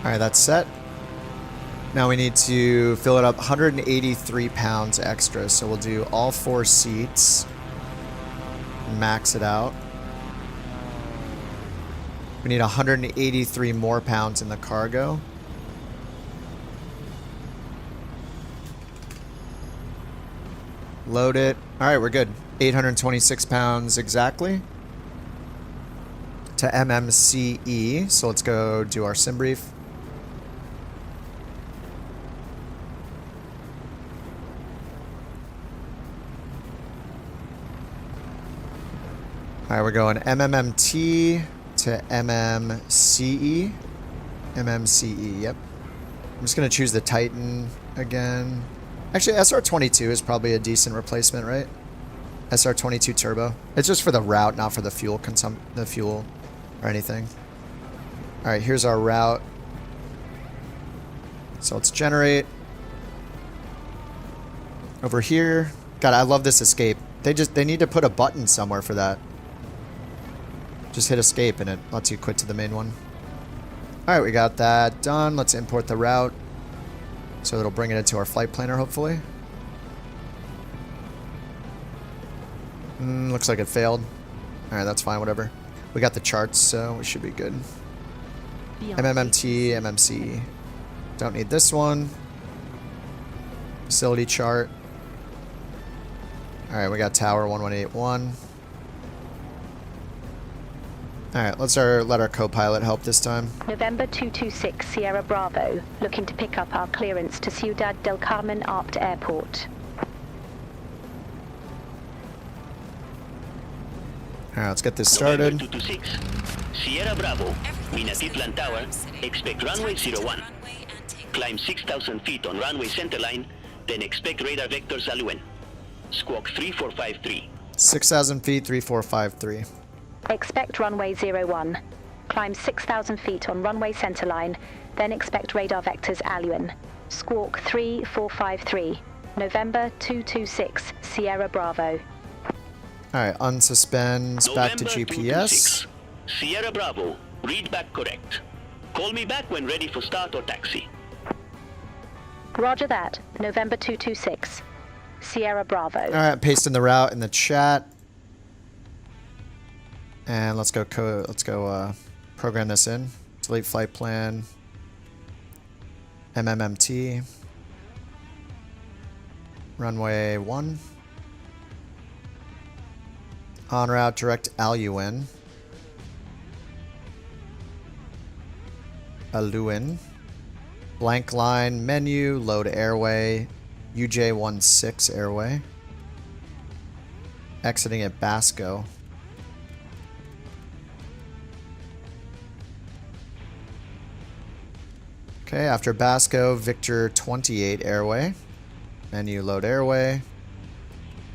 Alright, that's set. Now we need to fill it up 183 pounds extra. So we'll do all 4 seats. Max it out. We need 183 more pounds in the cargo. Load it. Alright, we're good. 826 pounds exactly. To MMCE. So let's go do our sim brief. Alright, we're going MMMT to MMCE. MMCE, yep. I'm just going to choose the Titan again. Actually, SR22 is probably a decent replacement, right? SR22 Turbo. It's just for the route, not for the fuel or anything. Alright, here's our route. So let's generate. Over here. God, I love this escape. They need to put a button somewhere for that. Just hit escape and it lets you quit to the main one. Alright, we got that done. Let's import the route. So it'll bring it into our flight planner, hopefully. Looks like it failed. Alright, that's fine, whatever. We got the charts, so we should be good. MMMT, MMC. Don't need this one. Facility chart. Alright, we got tower 1181. Alright, let's let our co-pilot help this time. November 226 Sierra Bravo, looking to pick up our clearance to Ciudad del Carmen ARPT Airport. Alright, let's get this started. November 226 Sierra Bravo, Minatitlan Tower, expect runway 01. Climb 6,000 feet on runway centerline, then expect radar vectors Aluen. Squawk 3453. 6,000 feet, 3453. Expect runway 01. Climb 6,000 feet on runway centerline, then expect radar vectors Aluen. Squawk 3453. November 226 Sierra Bravo. Alright, unsuspend, back to November GPS. 226 Sierra Bravo, read back correct. Call me back when ready for start or taxi. Roger that. November 226 Sierra Bravo. Alright, pasting the route in the chat. And let's go program this in. Delete flight plan. MMMT. Runway 1. En route direct Aluen. Blank line menu, load airway, UJ16 airway. Exiting at Basco. Okay, after Basco, Victor 28 airway. Menu, load airway.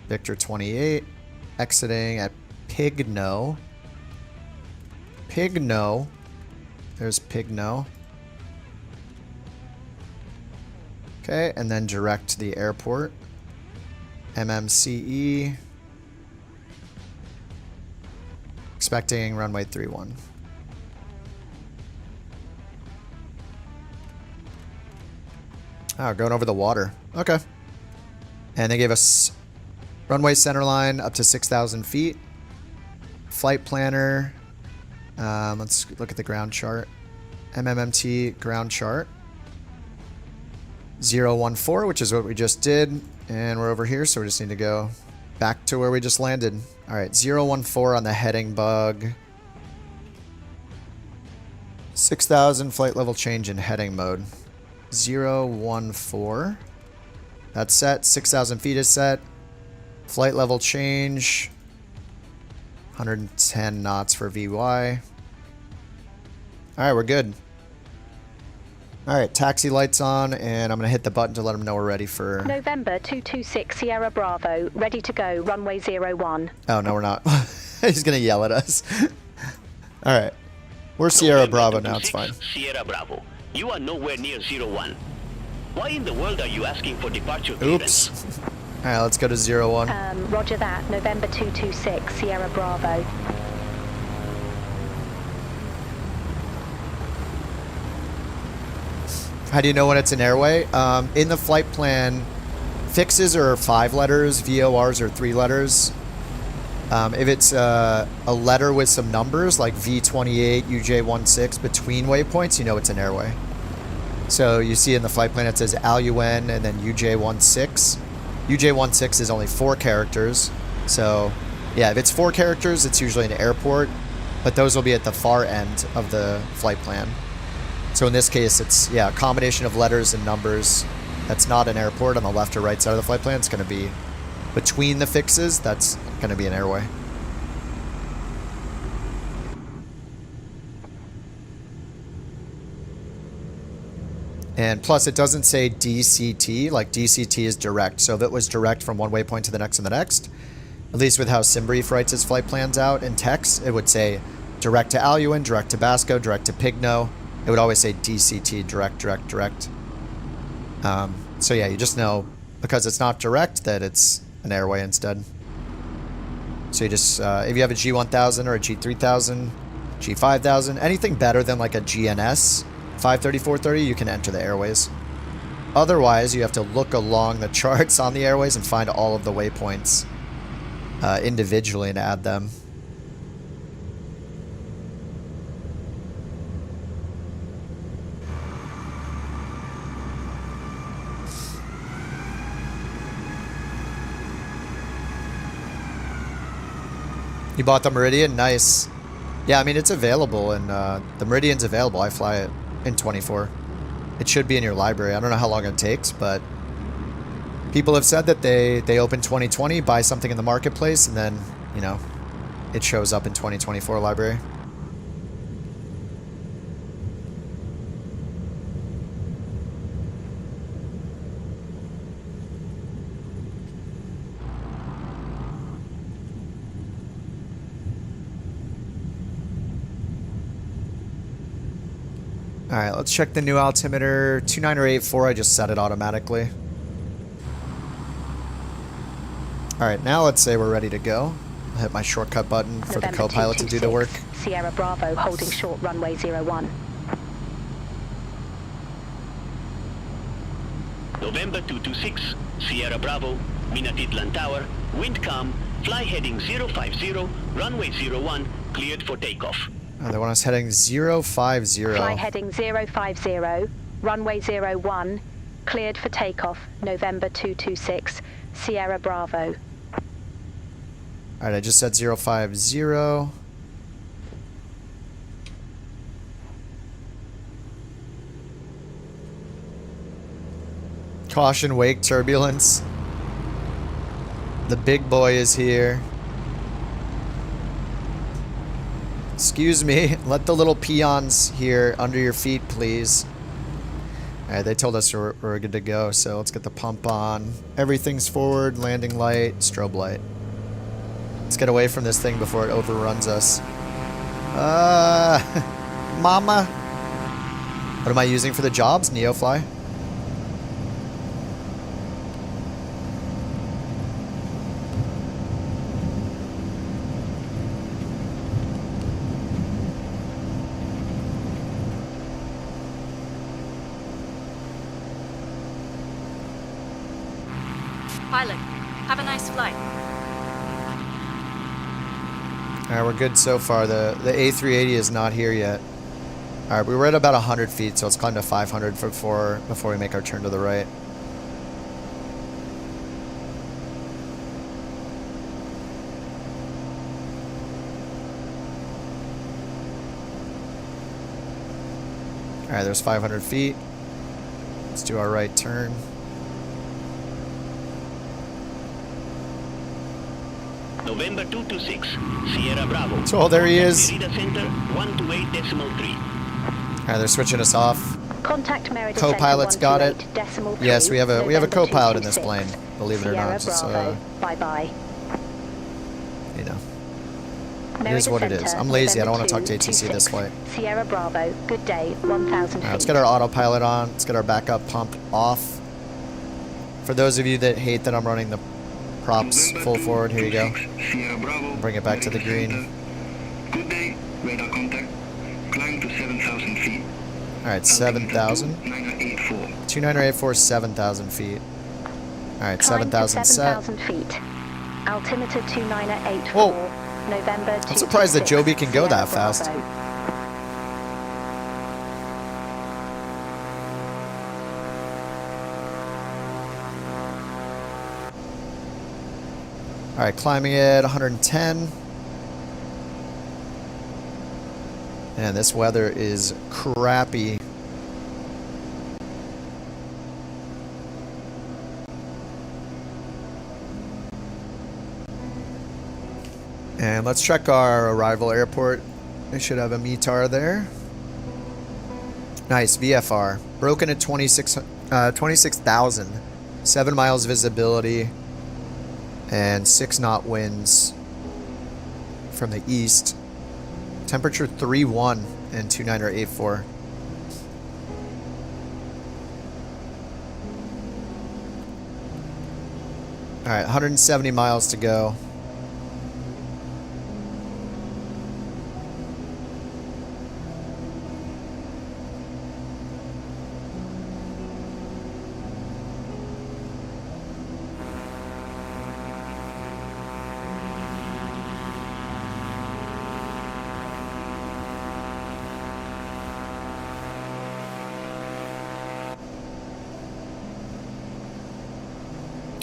Victor 28. Exiting at Pigno. Pigno. There's Pigno. Okay, and then direct to the airport. MMCE. Expecting runway 31. Oh, going over the water. Okay. And they gave us runway centerline up to 6,000 feet. Flight planner. Let's look at the ground chart. MMMT ground chart. 014, which is what we just did. And we're over here, so we just need to go back to where we just landed. Alright, 014 on the heading bug. 6,000 flight level change in heading mode. 014. That's set. 6,000 feet is set. Flight level change. 110 knots for VY. Alright, we're good. All right, taxi lights on, and I'm going to hit the button to let them know we're ready for... November 226 Sierra Bravo, ready to go, runway 01. Oh, no, we're not. He's going to yell at us. All right. We're Sierra Bravo now, it's fine. Sierra Bravo, you are nowhere near 01. Why in the world are you asking for departure clearance? Oops. All right, let's go to 01. Roger that, November 226 Sierra Bravo. How do you know when it's an airway? In the flight plan, fixes are 5 letters, VORs are 3 letters. If it's a letter with some numbers, like V28, UJ16, between waypoints, you know it's an airway. So you see in the flight plan it says ALUN and then UJ16. UJ16 is only 4 characters. So yeah, if it's 4 characters, it's usually an airport. But those will be at the far end of the flight plan. So in this case, it's, yeah, a combination of letters and numbers. That's not an airport on the left or right side of the flight plan. It's going to be between the fixes. That's going to be an airway. And plus, it doesn't say DCT. Like, DCT is direct. So if it was direct from one waypoint to the next and the next, at least with how Simbrief writes his flight plans out in text, it would say direct to Aluen, direct to Basco, direct to Pigno. It would always say DCT, direct, direct, direct. So yeah, you just know, because it's not direct, that it's an airway instead. So you just, if you have a G1000 or a G3000, G5000, anything better than like a GNS 530, 430, you can enter the airways. Otherwise, you have to look along the charts on the airways and find all of the waypoints individually and add them. You bought the Meridian? Nice. Yeah, I mean, it's available, and the Meridian's available. I fly it in 24. It should be in your library. I don't know how long it takes, but people have said that they open 2020, buy something in the marketplace, and then, you know, it shows up in 2024 library. Alright, let's check the new altimeter. 29084, I just set it automatically. Alright, now let's say we're ready to go. I'll hit my shortcut button for the co-pilot to do the work. Sierra Bravo holding short runway 01. November 226, Sierra Bravo, Minatitlan Tower, wind calm, fly heading 050, runway 01, cleared for takeoff. Oh, they want us heading 050. Fly heading 050, runway 01, cleared for takeoff, November 226, Sierra Bravo. Alright, I just said 050. Caution, wake turbulence. The big boy is here. Excuse me, let the little peons here under your feet, please. Alright, they told us we're good to go, so let's get the pump on. Everything's forward, landing light, strobe light. Let's get away from this thing before it overruns us. Mama. What am I using for the jobs? NeoFly? Pilot, have a nice flight. Alright, we're good so far. The A380 is not here yet. Alright, we were at about 100 feet, so let's climb to 500 before we make our turn to the right. Alright, there's 500 feet. Let's do our right turn. November 226, Sierra Bravo. Oh, there he is. Center 128.3. Alright, they're switching us off. Contact Meredith Co-pilot's got it. Yes, we have a November co-pilot in this 226. plane. Believe it or Sierra not. It's, Bravo. Bye-bye. you know. It is what it is. I'm lazy. I don't want to talk to ATC this flight. Sierra Bravo. Good day. 1,000 feet. Let's get our autopilot on. Let's get our backup pump off. For those of you that hate that I'm running the props full forward, here you go. Bring it back to the green. Good day, radar contact. Climb to 7,000 feet. Alright, 7,000. 2984, 7,000 feet. Alright, 7,000 set. 7,000 feet. Altimeter 2984. Whoa. November I'm surprised that Joby can go that Sierra fast. Bravo. Alright, climbing it 110. And this weather is crappy. And let's check our arrival airport. They should have a METAR there. Nice, VFR. Broken at 26,000. 7 miles visibility. And 6 knot winds from the east. Temperature 3-1 and 2984. Alright, 170 miles to go.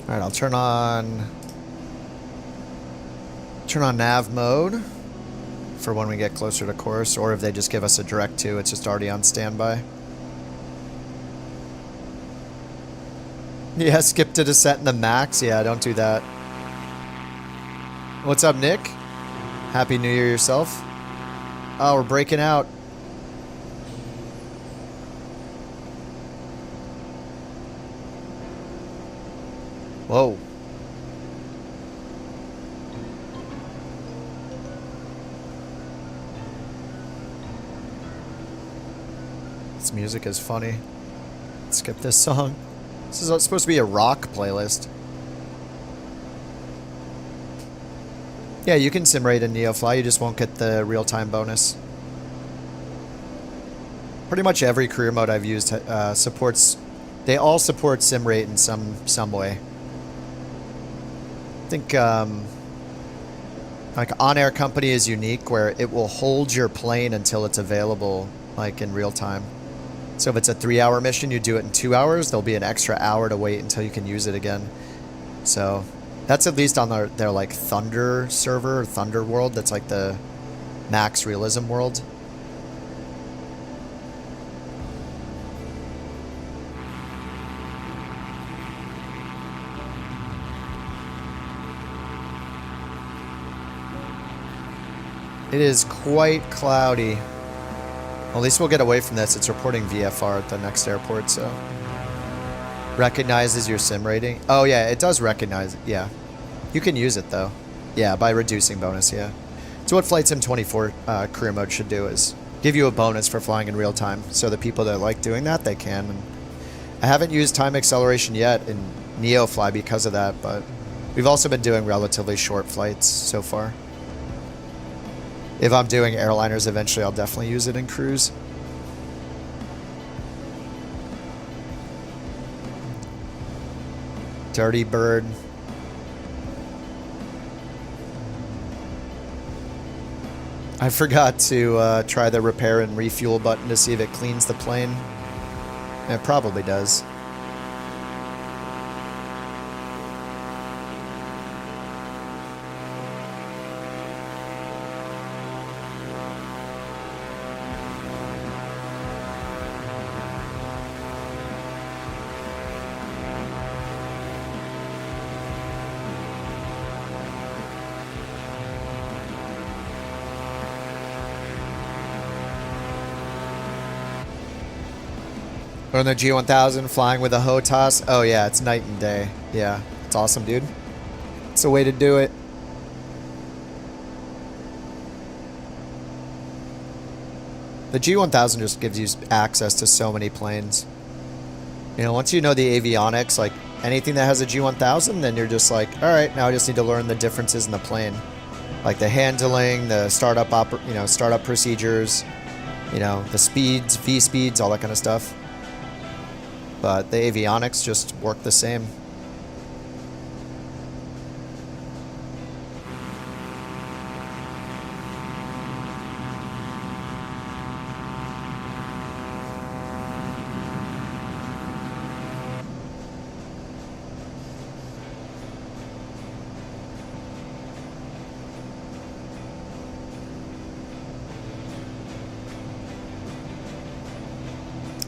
Alright, I'll turn on nav mode for when we get closer to course, or if they just give us a direct to, it's just already on standby. Yeah, skip to descent in the max. Yeah, don't do that. What's up, Nick? Happy New Year yourself. Oh, we're breaking out. Whoa. This music is funny. Skip this song. This is supposed to be a rock playlist. Yeah, you can sim rate in NeoFly, you just won't get the real-time bonus. Pretty much every career mode I've used supports... They all support sim rate in some way. I think like On Air Company is unique where it will hold your plane until it's available, like in real time. So if it's a 3-hour mission, you do it in 2 hours, there'll be an extra hour to wait until you can use it again. So that's at least on their like Thunder server, Thunder world, that's like the max realism world. It is quite cloudy. Well, at least we'll get away from this. It's reporting VFR at the next airport, so. Recognizes your sim rating. Oh, yeah, it does recognize it. Yeah. You can use it, though. Yeah, by reducing bonus, yeah. So what Flight Sim 24 career mode should do is give you a bonus for flying in real time. So the people that like doing that, they can. And I haven't used time acceleration yet in NeoFly because of that, but we've also been doing relatively short flights so far. If I'm doing airliners eventually, I'll definitely use it in cruise. Dirty bird. I forgot to try the repair and refuel button to see if it cleans the plane. It probably does. Or on the G1000 flying with a HOTAS. Oh yeah, it's night and day. Yeah, it's awesome, dude. It's a way to do it. The G1000 just gives you access to so many planes. You know, once you know the avionics, like anything that has a G1000, then you're just like, all right, now I just need to learn the differences in the plane, like the handling, the startup procedures, you know, the speeds, V speeds, all that kind of stuff. But the avionics just work the same.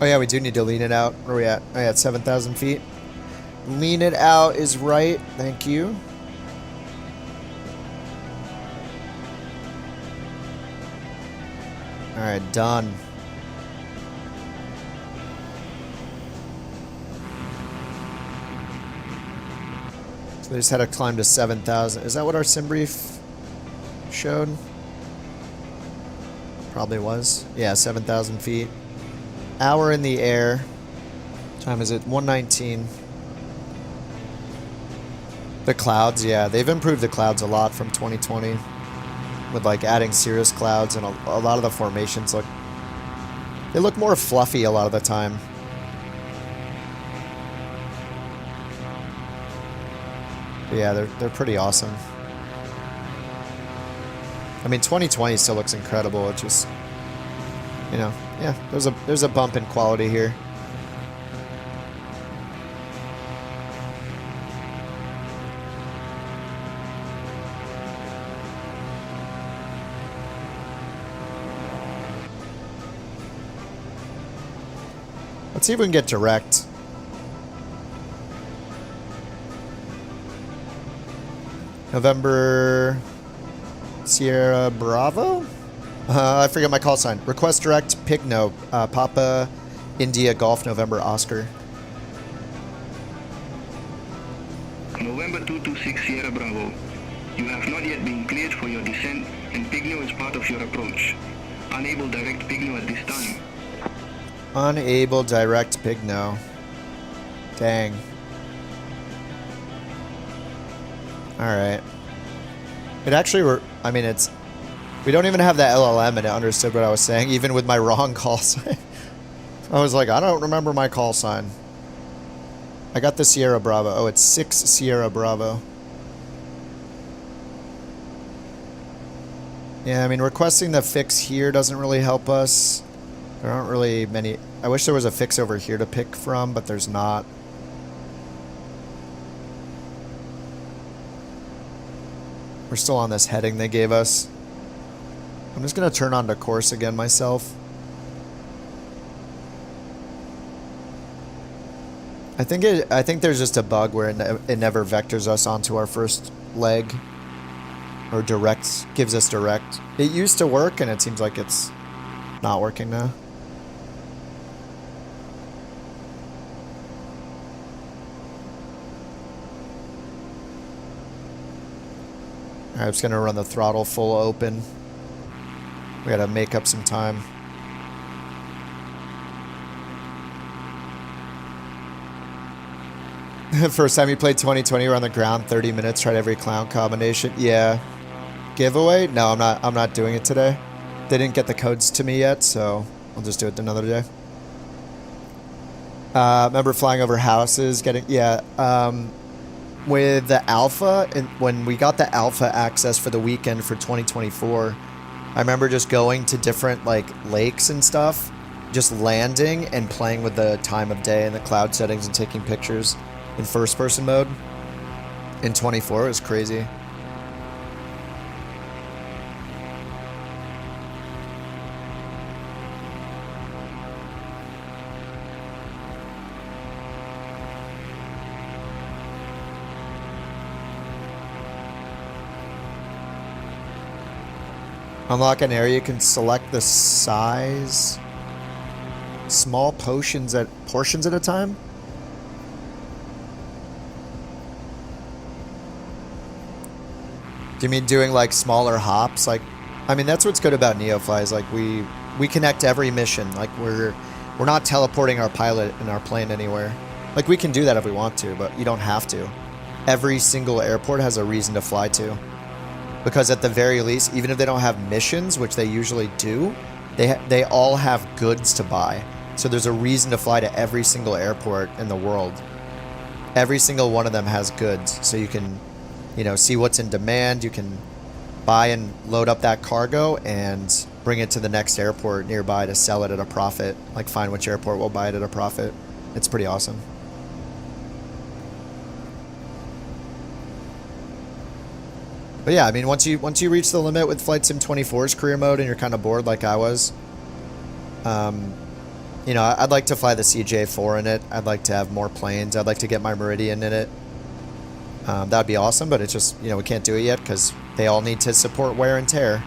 Oh yeah, we do need to lean it out. Where are we at? Oh yeah, at 7,000 feet. Lean it out is right. Thank you. Alright, done. So we just had to climb to 7,000. Is that what our sim brief showed? Probably was. Yeah, 7,000 feet. Hour in the air. What time is it? 1:19. The clouds, yeah, they've improved the clouds a lot from 2020 with like adding cirrus clouds, and a lot of the formations look more fluffy a lot of the time. But yeah, they're pretty awesome. I mean, 2020 still looks incredible. It just, you know, yeah, there's a bump in quality here. Let's see if we can get direct. November Sierra Bravo? I forget my call sign. Request direct, Pigno, Papa, India, Golf, November, Oscar. November 226 Sierra Bravo. You have not yet been cleared for your descent, and Pigno is part of your approach. Unable direct Pigno at this time. Unable direct Pigno. Dang. Alright. It actually, I mean, it's... We don't even have that LLM, and it understood what I was saying, even with my wrong call sign. I was like, I don't remember my call sign. I got the Sierra Bravo. Oh, it's 6 Sierra Bravo. Yeah, I mean, requesting the fix here doesn't really help us. There aren't really many... I wish there was a fix over here to pick from, but there's not. We're still on this heading they gave us. I'm just going to turn on to course again myself. I think there's just a bug where it never vectors us onto our first leg. Or gives us direct. It used to work, and it seems like it's not working now. Alright, I'm just going to run the throttle full open. We gotta make up some time. First time you played 2020, we're on the ground, 30 minutes, tried every clown combination. Yeah. Giveaway? No, I'm not doing it today. They didn't get the codes to me yet, so I'll just do it another day. Remember flying over houses, with the alpha, and when we got the alpha access for the weekend for 2024, I remember just going to different like lakes and stuff, just landing and playing with the time of day and the cloud settings and taking pictures in first person mode. In 24, it was crazy. Unlock an area, you can select the size small portions at a time. Do you mean doing like smaller hops? Like, I mean, that's what's good about NeoFly is like we connect every mission. Like we're not teleporting our pilot and our plane anywhere. Like we can do that if we want to, but you don't have to. Every single airport has a reason to fly to. Because at the very least, even if they don't have missions, which they usually do, they all have goods to buy. So there's a reason to fly to every single airport in the world. Every single one of them has goods, so you can, you know, see what's in demand. You can buy and load up that cargo and bring it to the next airport nearby to sell it at a profit. Like find which airport will buy it at a profit. It's pretty awesome. But yeah, I mean, once you reach the limit with Flight Sim 24's career mode and you're kind of bored like I was, you know, I'd like to fly the CJ4 in it. I'd like to have more planes. I'd like to get my Meridian in it. That'd be awesome, but it's just, you know, we can't do it yet because they all need to support wear and tear.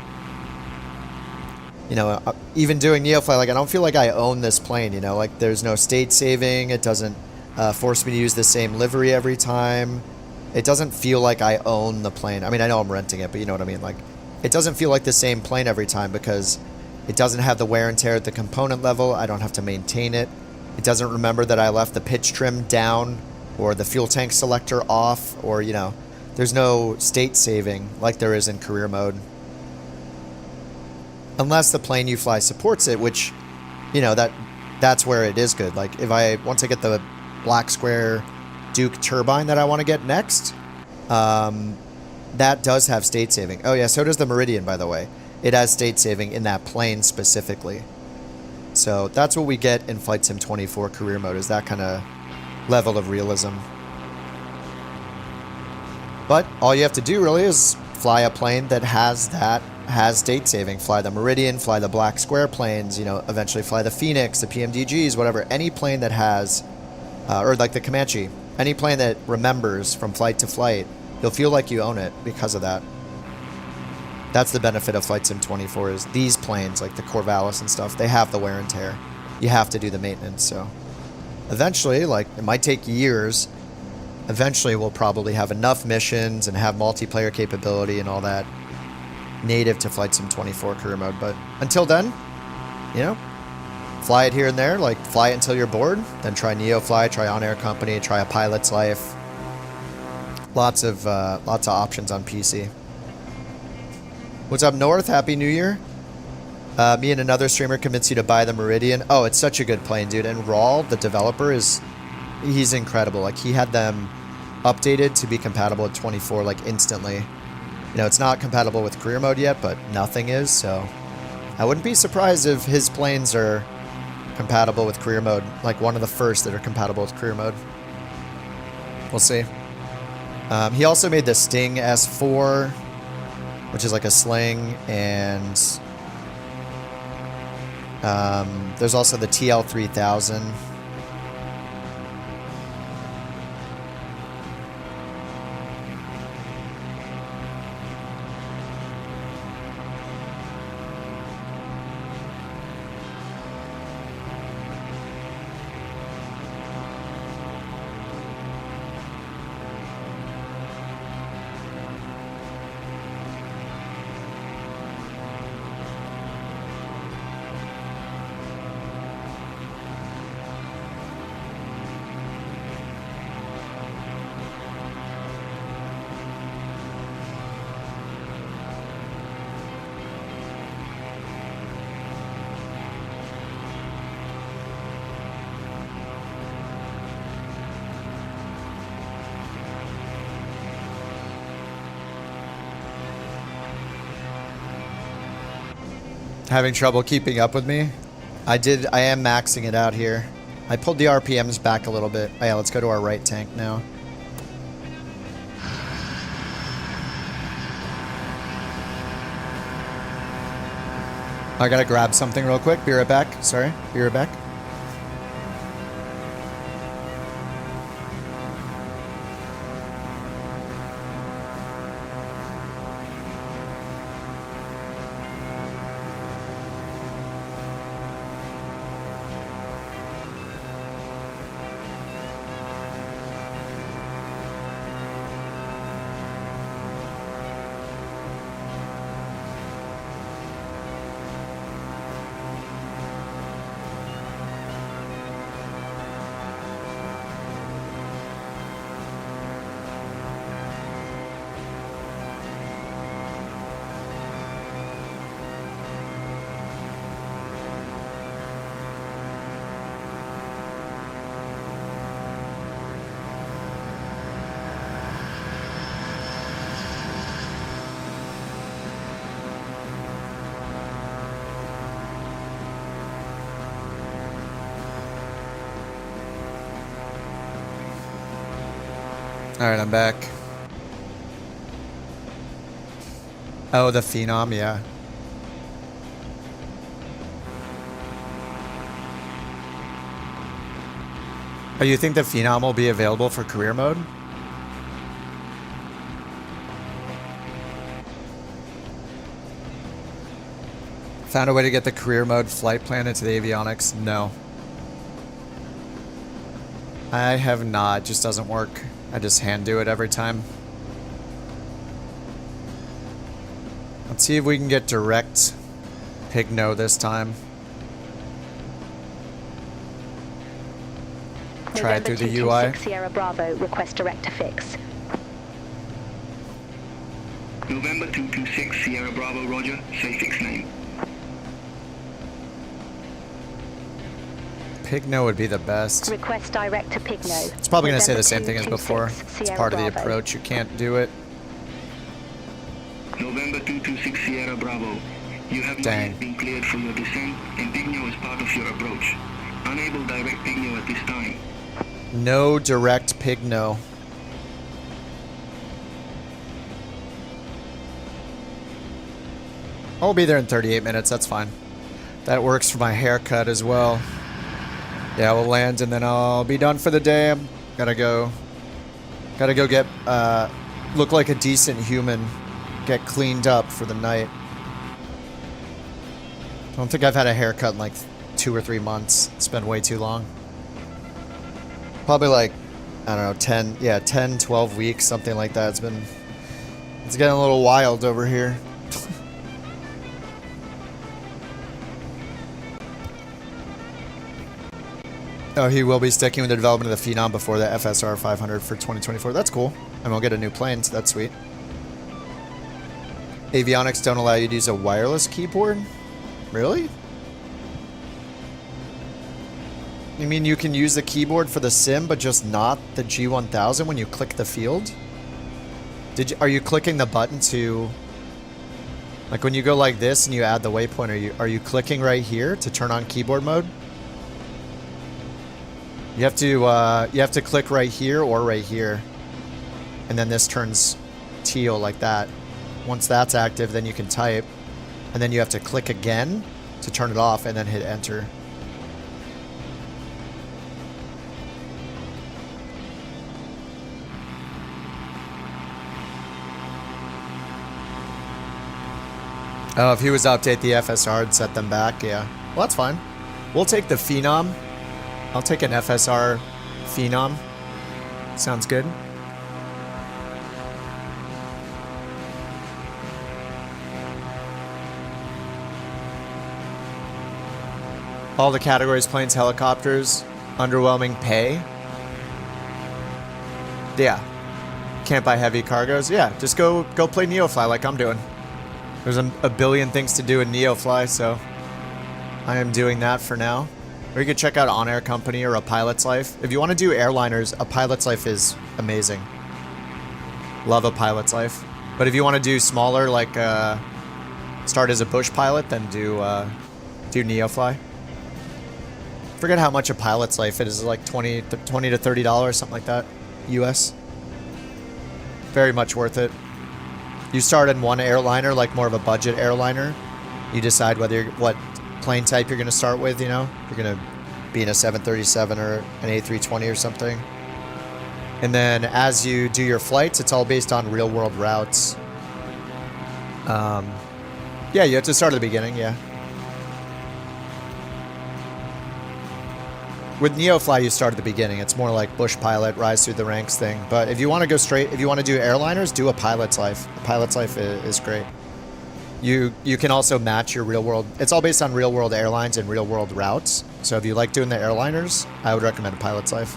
You know, even doing NeoFly, like, I don't feel like I own this plane, you know? Like, there's no state saving. It doesn't force me to use the same livery every time. It doesn't feel like I own the plane. I mean, I know I'm renting it, but you know what I mean? Like, it doesn't feel like the same plane every time because it doesn't have the wear and tear at the component level. I don't have to maintain it. It doesn't remember that I left the pitch trim down or the fuel tank selector off, or, you know, there's no state saving like there is in career mode. Unless the plane you fly supports it, which, you know, that's where it is good. Like, once I get the black square Duke turbine that I want to get next, that does have state saving. Oh yeah, so does the Meridian, by the way. It has state saving in that plane specifically. So that's what we get in Flight Sim 24 career mode, is that kind of level of realism. But all you have to do really is fly a plane that has state saving. Fly the Meridian, fly the black square planes, you know, eventually fly the Phoenix, the PMDGs, whatever. Any plane that has, or like the Comanche, any plane that remembers from flight to flight, you'll feel like you own it because of that. That's the benefit of Flight Sim 24, is these planes, like the Corvalis and stuff, they have the wear and tear. You have to do the maintenance, so eventually, like, it might take years. Eventually, we'll probably have enough missions and have multiplayer capability and all that native to Flight Sim 24 career mode. But until then, you know, fly it here and there. Like, fly it until you're bored. Then try NeoFly, try On-Air Company, try A Pilot's Life. Lots of options on PC. What's up, North? Happy New Year. Me and another streamer convinced you to buy the Meridian. Oh, it's such a good plane, dude. And Rawl, the developer, he's incredible. Like, he had them updated to be compatible with 24, like, instantly. You know, it's not compatible with career mode yet, but nothing is, so I wouldn't be surprised if his planes are compatible with career mode, like one of the first that are compatible with career mode. We'll see. He also made the Sting S4, which is like a sling, and there's also the TL3000. Having trouble keeping up with me? I am maxing it out here. I pulled the RPMs back a little bit. Oh yeah, let's go to our right tank now. I gotta grab something real quick. Be right back. Sorry. Be right back. Alright, I'm back. Oh, the Phenom, yeah. Oh, you think the Phenom will be available for career mode? Found a way to get the career mode flight plan into the avionics? No. I have not. It just doesn't work. I just hand do it every time. Let's see if we can get direct pig no this time. Try it through the UI. Sierra Bravo, request direct to fix. November 226 Sierra Bravo, roger. Say fix name. Pigno would be the best. Request direct to Pigno. It's probably going to say the same thing as before. It's part of the approach. You can't do it. November 226 Sierra Bravo. You have not yet been cleared for your descent, and Pigno is part of your approach. Unable direct Pigno at this time. No direct Pigno. I'll be there in 38 minutes. That's fine. That works for my haircut as well. Yeah, we'll land and then I'll be done for the day. I'm gotta go get, look like a decent human. Get cleaned up for the night. I don't think I've had a haircut in like 2 or 3 months. It's been way too long. Probably like, I don't know, 10, 12 weeks, something like that. It's getting a little wild over here. Oh, he will be sticking with the development of the Phenom before the FSR 500 for 2024. That's cool. And we'll get a new plane, so that's sweet. Avionics don't allow you to use a wireless keyboard? Really? You mean you can use the keyboard for the sim, but just not the G1000 when you click the field? Are you clicking the button to... Like when you go like this and you add the waypoint, are you clicking right here to turn on keyboard mode? You have to click right here or right here. And then this turns teal like that. Once that's active, then you can type. And then you have to click again to turn it off and then hit enter. Oh, if he was to update the FSR and set them back, yeah. Well, that's fine. We'll take the Phenom. I'll take an FSR Phenom. Sounds good. All the categories, planes, helicopters, underwhelming pay. Yeah. Can't buy heavy cargos. Yeah, just go play NeoFly like I'm doing. There's a billion things to do in NeoFly, so I am doing that for now. Or you could check out On Air Company or A Pilot's Life. If you want to do airliners, A Pilot's Life is amazing. Love A Pilot's Life. But if you want to do smaller, like start as a bush pilot, then do NeoFly. Forget how much A Pilot's Life it is, like $20 to $30, something like that, US. Very much worth it. You start in one airliner, like more of a budget airliner. You decide what plane type you're going to start with, you know? You're going to be in a 737 or an A320 or something. And then as you do your flights, it's all based on real world routes. Yeah, you have to start at the beginning, yeah. With NeoFly, you start at the beginning. It's more like bush pilot, rise through the ranks thing. But if you want to go straight, if you want to do airliners, do A Pilot's Life. A Pilot's Life is great. You can also match your real world. It's all based on real world airlines and real world routes. So if you like doing the airliners, I would recommend A Pilot's Life.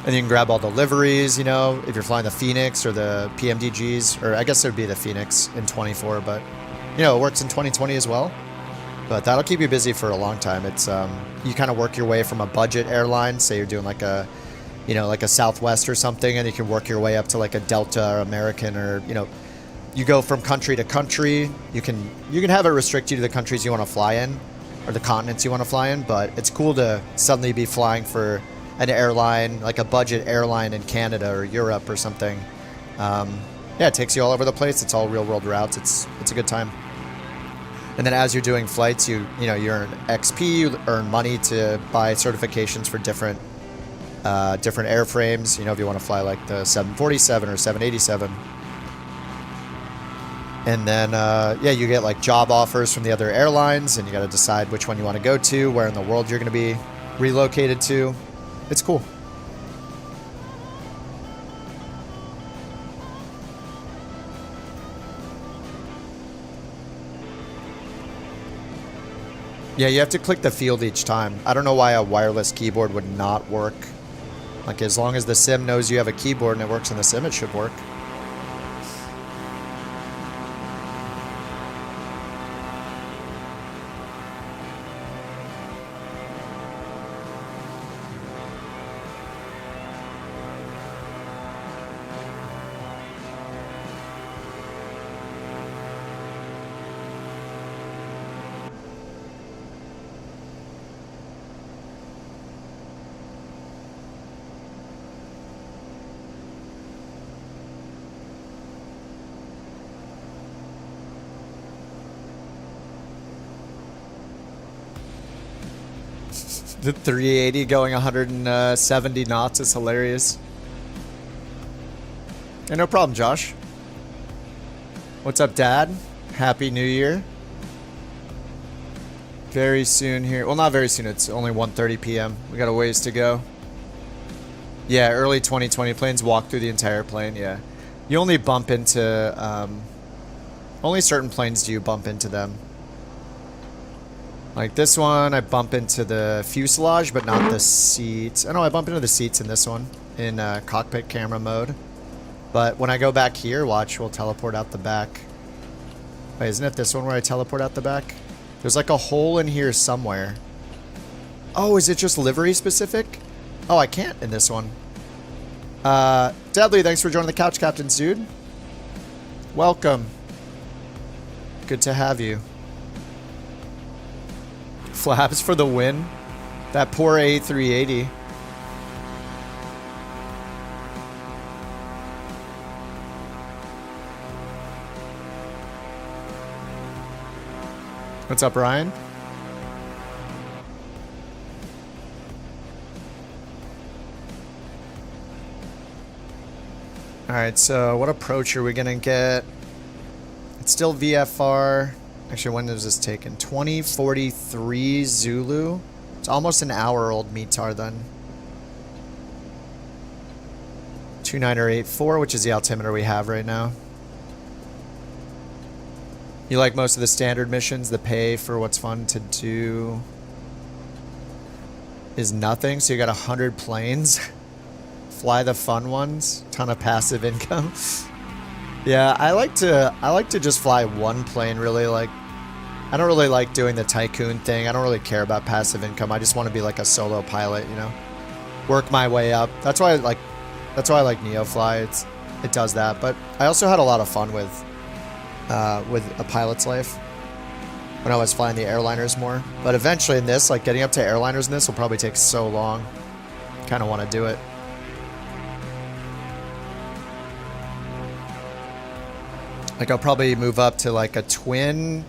And you can grab all the liveries, you know, if you're flying the Phoenix or the PMDGs, or I guess it would be the Phoenix in 24, but you know, it works in 2020 as well. But that'll keep you busy for a long time. It's you kind of work your way from a budget airline, say you're doing like a, you know, like a Southwest or something, and you can work your way up to like a Delta or American, or you know, you go from country to country. You can have it restrict you to the countries you want to fly in, or the continents you want to fly in. But it's cool to suddenly be flying for an airline, like a budget airline in Canada or Europe or something. Yeah, it takes you all over the place. It's all real world routes. It's a good time. And then as you're doing flights, you earn XP, you earn money to buy certifications for different airframes. You know, if you want to fly like the 747 or 787. And then, yeah, you get like job offers from the other airlines, and you got to decide which one you want to go to, where in the world you're going to be relocated to. It's cool. Yeah, you have to click the field each time. I don't know why a wireless keyboard would not work. Like, as long as the sim knows you have a keyboard and it works in the sim, it should work. The 380 going 170 knots is hilarious. Yeah, no problem, Josh. What's up, Dad? Happy New Year. Very soon here. Well, not very soon. It's only 1:30 p.m. We got a ways to go. Yeah, early 2020 planes walk through the entire plane. Yeah. You only bump into... only certain planes do you bump into them. Like this one, I bump into the fuselage, but not the seats. I know I bump into the seats in this one, in cockpit camera mode. But when I go back here, watch, we'll teleport out the back. Wait, isn't it this one where I teleport out the back? There's like a hole in here somewhere. Oh, is it just livery specific? Oh, I can't in this one. Deadly, thanks for joining the Couch Captains, dude. Welcome. Good to have you. Flaps for the win. That poor A380. What's up, Ryan? Alright, so what approach are we gonna get? It's still VFR. Actually, when was this taken? 2043 Zulu. It's almost an hour old METAR then. 2984, which is the altimeter we have right now. You like most of the standard missions? The pay for what's fun to do is nothing. So you got 100 planes. Fly the fun ones. Ton of passive income. Yeah, I like to just fly one plane, really. Like, I don't really like doing the tycoon thing. I don't really care about passive income. I just want to be like a solo pilot, you know. Work my way up. That's why I like NeoFly. It does that. But I also had a lot of fun with a pilot's life when I was flying the airliners more. But eventually in this, like getting up to airliners in this will probably take so long. Kind of want to do it. Like, I'll probably move up to like a twin.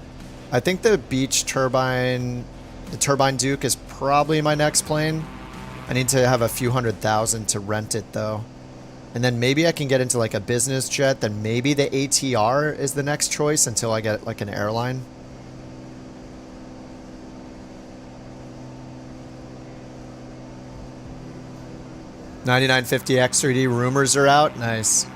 I think the Beach Turbine, the Turbine Duke is probably my next plane. I need to have a few $100,000 to rent it though. And then maybe I can get into like a business jet. Then maybe the ATR is the next choice until I get like an airline. $99.50 X3D rumors are out. Nice.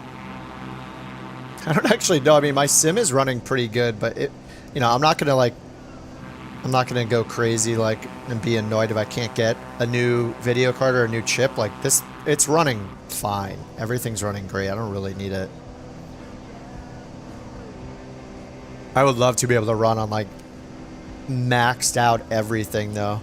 I don't actually know. I mean, my sim is running pretty good, but it, you know, I'm not gonna go crazy like and be annoyed if I can't get a new video card or a new chip. Like this, it's running fine. Everything's running great. I don't really need it. I would love to be able to run on like maxed out everything though.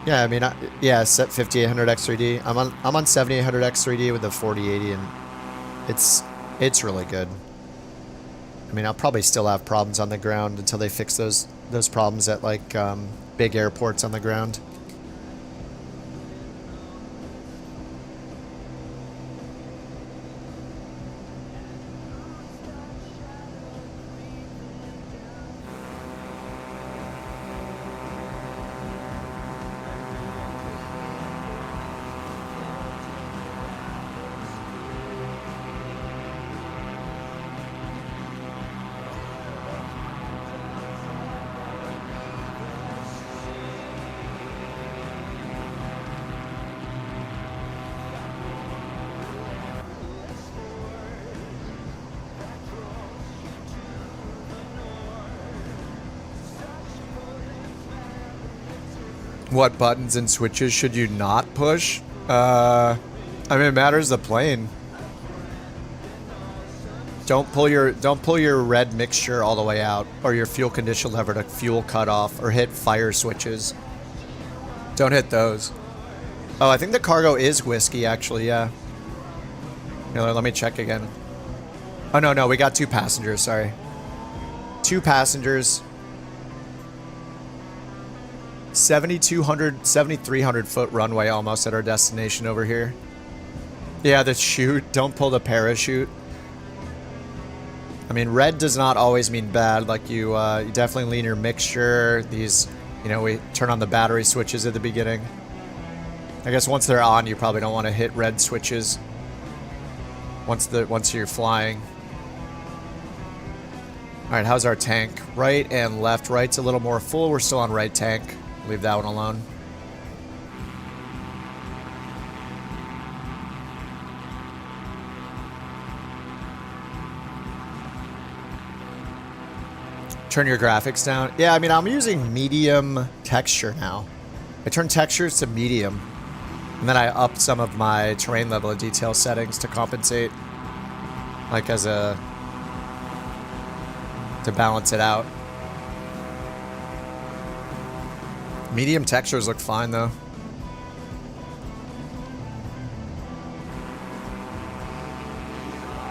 Yeah, I mean, yeah, set 5800 X3D. I'm on 7800 X3D with the 4080, and it's really good. I mean, I'll probably still have problems on the ground until they fix those problems at like big airports on the ground. What buttons and switches should you not push? I mean, it matters the plane. Don't pull your red mixture all the way out, or your fuel condition lever to fuel cutoff, or hit fire switches. Don't hit those. Oh, I think the cargo is whiskey, actually, yeah. Here, let me check again. Oh, no, we got 2 passengers, sorry. 2 passengers. 7,300 foot runway almost at our destination over here. Yeah, the chute. Don't pull the parachute. I mean, red does not always mean bad. Like, you definitely lean your mixture. These, you know, we turn on the battery switches at the beginning. I guess once they're on, you probably don't want to hit red switches. Once you're flying. All right, how's our tank? Right and left. Right's a little more full. We're still on right tank. Leave that one alone. Turn your graphics down. Yeah, I mean, I'm using medium texture now. I turned textures to medium, and then I upped some of my terrain level of detail settings to compensate, like to balance it out. Medium textures look fine though.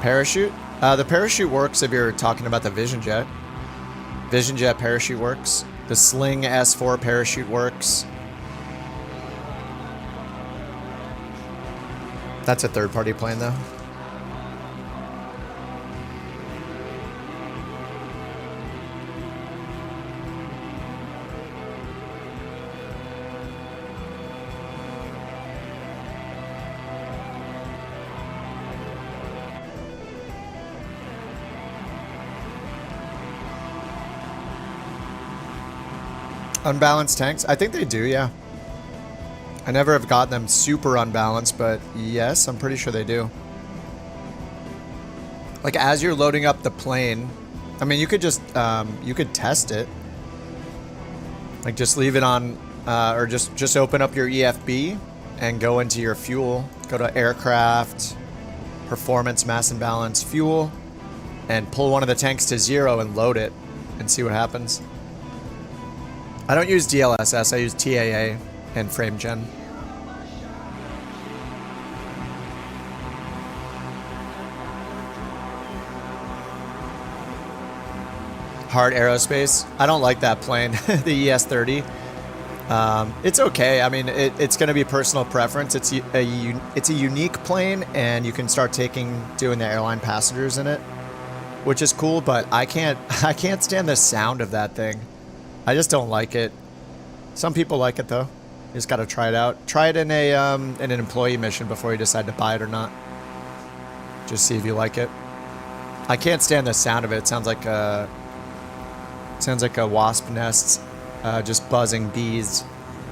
Parachute? The parachute works if you're talking about the Vision Jet. Vision Jet parachute works. The Sling S4 parachute works. That's a third-party plane though. Unbalanced tanks? I think they do, yeah. I never have gotten them super unbalanced, but yes, I'm pretty sure they do. Like, as you're loading up the plane, I mean, you could just, you could test it. Like, just leave it on, or just open up your EFB and go into your fuel. Go to aircraft, performance, mass and balance, fuel, and pull one of the tanks to 0 and load it and see what happens. I don't use DLSS, I use TAA and frame gen. Hard Aerospace. I don't like that plane, the ES-30. It's okay. I mean, it's going to be personal preference. It's a unique plane, and you can start doing the airline passengers in it, which is cool. But I can't stand the sound of that thing. I just don't like it. Some people like it though. You just got to try it out. Try it in an employee mission before you decide to buy it or not. Just see if you like it. I can't stand the sound of it. It sounds like a wasp nest, just buzzing bees.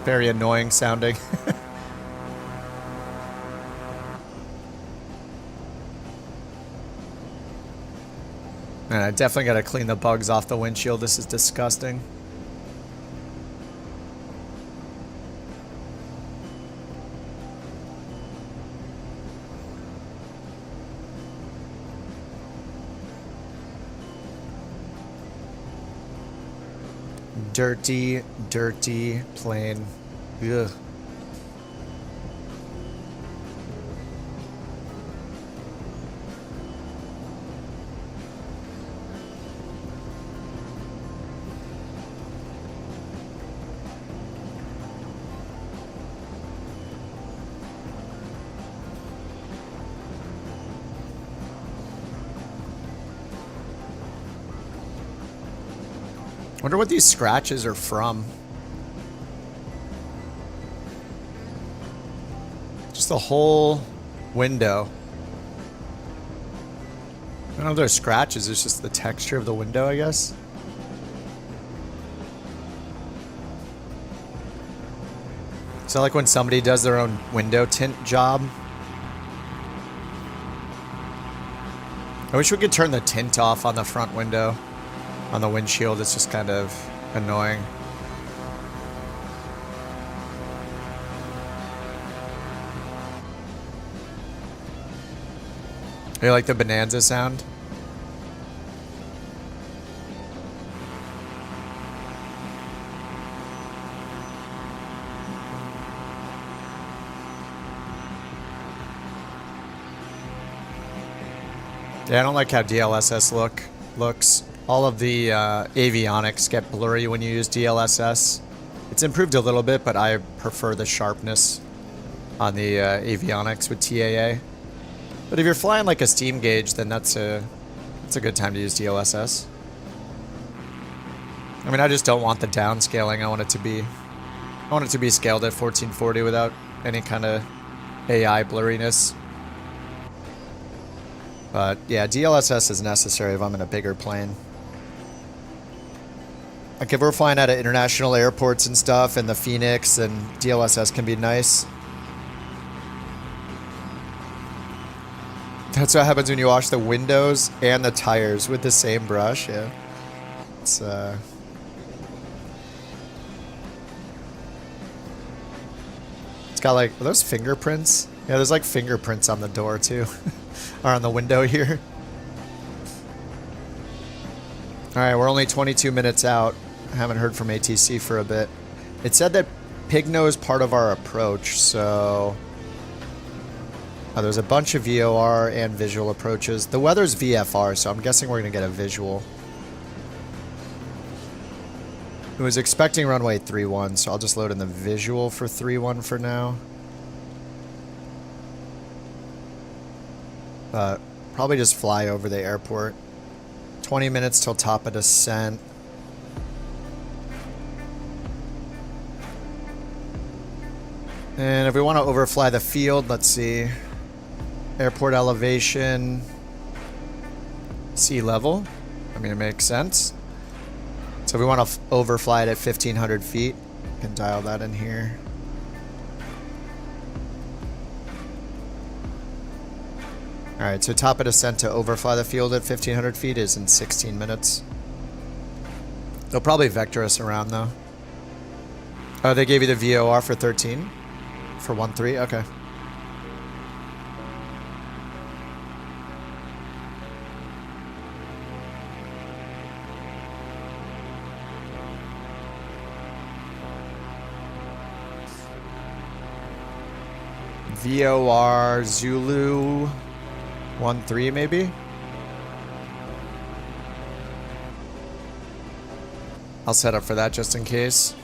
Very annoying sounding. Man, I definitely got to clean the bugs off the windshield. This is disgusting. Dirty, dirty plane. Ugh. Wonder what these scratches are from. Just the whole window. I don't know if they're scratches, it's just the texture of the window, I guess. So like when somebody does their own window tint job. I wish we could turn the tint off on the front window. On the windshield, it's just kind of annoying. You like the bonanza sound? Yeah, I don't like how DLSS looks. All of the avionics get blurry when you use DLSS. It's improved a little bit, but I prefer the sharpness on the avionics with TAA. But if you're flying like a steam gauge, then that's a good time to use DLSS. I mean, I just don't want the downscaling. I want it to be scaled at 1440 without any kind of AI blurriness. But yeah, DLSS is necessary if I'm in a bigger plane. Like if we're flying out of international airports and stuff in the Phoenix, then DLSS can be nice. That's what happens when you wash the windows and the tires with the same brush, yeah. It's got like, are those fingerprints? Yeah, there's like fingerprints on the door too. Or on the window here. Alright, we're only 22 minutes out. I haven't heard from ATC for a bit. It said that Pigno is part of our approach, so... Oh, there's a bunch of VOR and visual approaches. The weather's VFR, so I'm guessing we're going to get a visual. I was expecting runway 31, so I'll just load in the visual for 31 for now. But probably just fly over the airport. 20 minutes till top of descent. And if we want to overfly the field, let's see. Airport elevation. Sea level. I mean, it makes sense. So if we want to overfly it at 1,500 feet, we can dial that in here. Alright, so top of descent to overfly the field at 1,500 feet is in 16 minutes. They'll probably vector us around, though. Oh, they gave you the VOR for 13? For 1-3? Okay. VOR Zulu 1-3 maybe? I'll set up for that just in case.